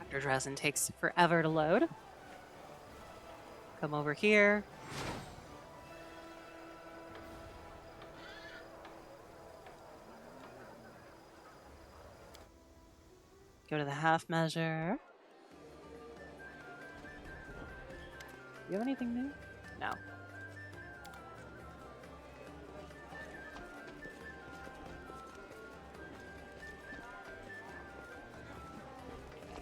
After Dresden takes forever to load. Come over here. Go to the half measure. Do you have anything new? No.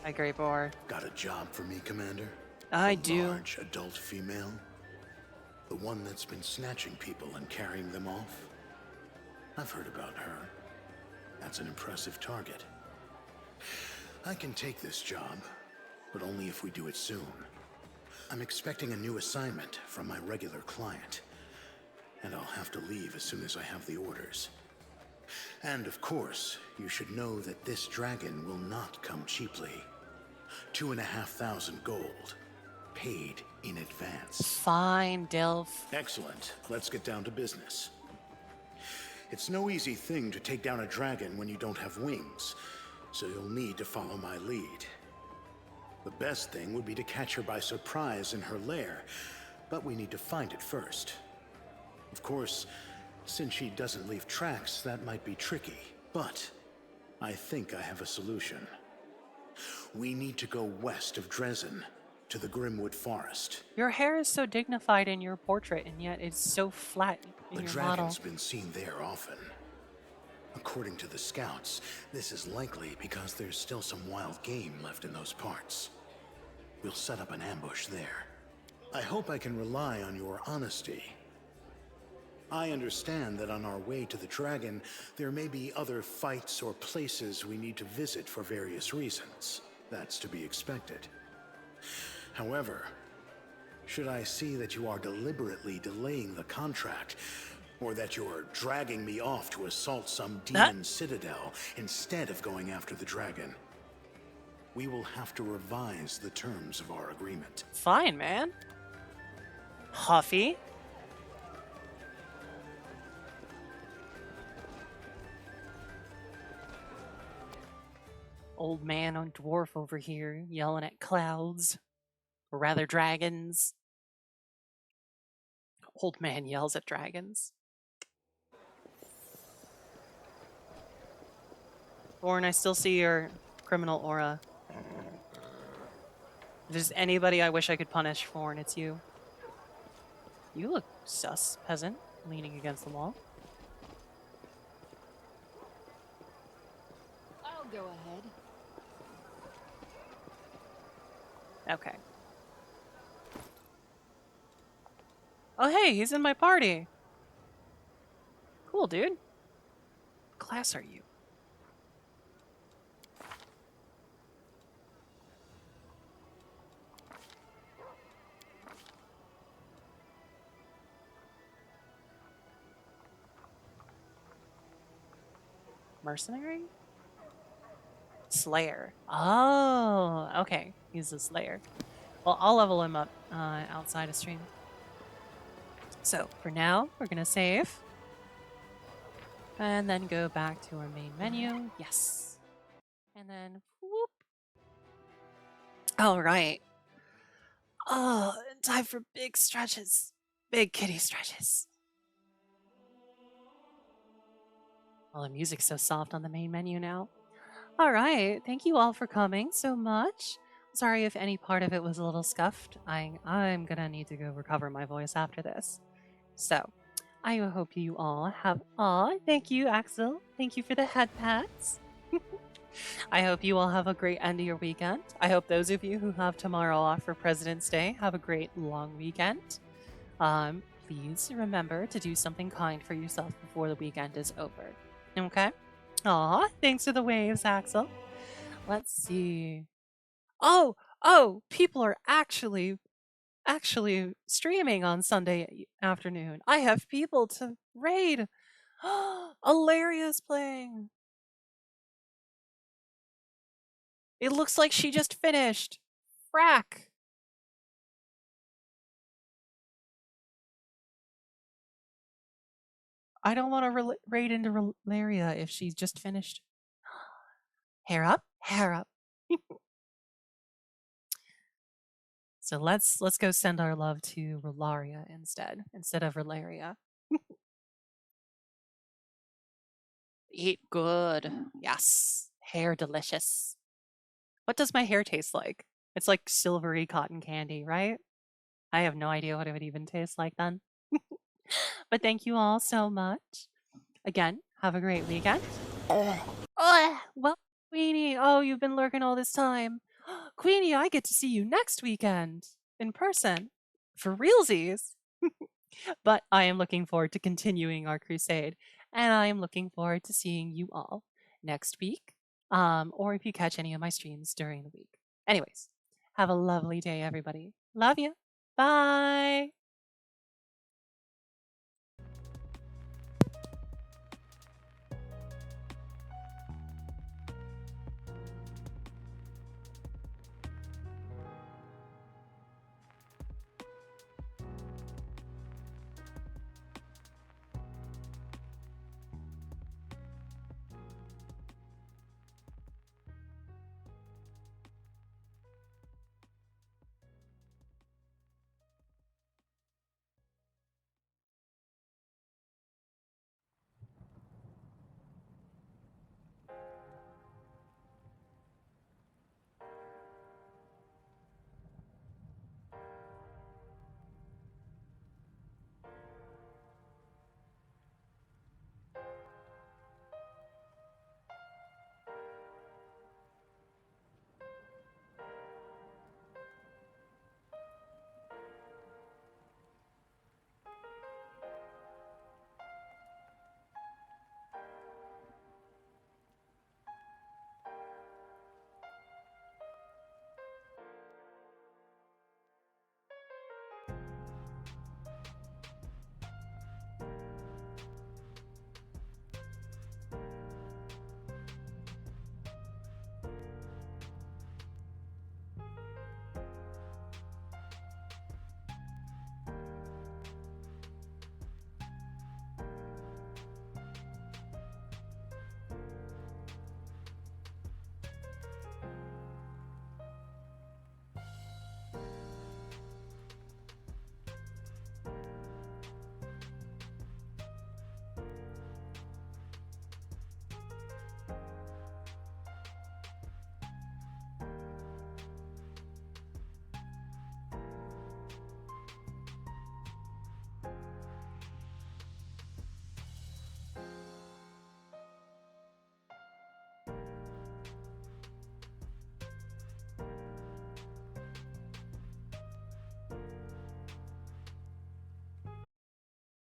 Hi, Great Boar. Got a job for me, Commander? I A do. large adult female? The one that's been snatching people and carrying them off? I've heard about her. That's an impressive target. I can take this job, but only if we do it soon. I'm expecting a new assignment from my regular client, and I'll have to leave as soon as I have the orders. And of course, you should know that this dragon will not come cheaply. 2,500 gold, paid in advance. Fine, Delph. Excellent. Let's get down to business. It's no easy thing to take down a dragon when you don't have wings, so you'll need to follow my lead. The best thing would be to catch her by surprise in her lair, but we need to find it first. Of course, since she doesn't leave tracks, that might be tricky, but I think I have a solution. We need to go west of Dresden, to the Grimwood Forest. Your hair is so dignified in your portrait, and yet it's so flat in The your dragon's model. been seen there often. According to the scouts, this is likely because there's still some wild game left in those parts. We'll set up an ambush there. I hope I can rely on your honesty. I understand that on our way to the dragon, there may be other fights or places we need to visit for various reasons. That's to be expected. However, should I see that you are deliberately delaying the contract, or that you're dragging me off to assault some demon citadel instead of going after the dragon, we will have to revise the terms of our agreement. Fine, man. Huffy. Old man on dwarf over here yelling at clouds. Or rather, dragons. Old man yells at dragons. Thorn, I still see your criminal aura. If there's anybody I wish I could punish, Thorn, it's you. You look sus, peasant, leaning against the wall. I'll go ahead. Okay. Oh, hey, he's in my party. Cool, dude. What class are you? Mercenary? Slayer. Oh, okay. He's a Slayer. Well, I'll level him up outside of stream. So, for now, we're going to save. And then go back to our main menu. Yes. And then, whoop. All right. Oh, time for big stretches. Big kitty stretches. Oh, the music's so soft on the main menu now. All right. Thank you all for coming so much. Sorry if any part of it was a little scuffed. I'm going to need to go recover my voice after this. So, I hope you all have... Aw, thank you, Axel. Thank you for the head pats. I hope you all have a great end of your weekend. I hope those of you who have tomorrow off for President's Day have a great long weekend. Please remember to do something kind for yourself before the weekend is over. Okay? Aw, thanks for the waves, Axel. Let's see. Oh, people are actually streaming on Sunday afternoon. I have people to raid. Alaria's playing. It looks like she just finished. Frack. I don't want to raid into Relaria if she's just finished. Hair up, hair up. So let's go send our love to Relaria instead of Relaria. Eat good. Yes. Hair delicious. What does my hair taste like? It's like silvery cotton candy, right? I have no idea what it would even taste like then. But thank you all so much. Again, have a great weekend. Well, Queenie, oh, you've been lurking all this time. Queenie, I get to see you next weekend in person for realsies. But I am looking forward to continuing our crusade, and I am looking forward to seeing you all next week, or if you catch any of my streams during the week. Anyways, have a lovely day, everybody. Love you. Bye.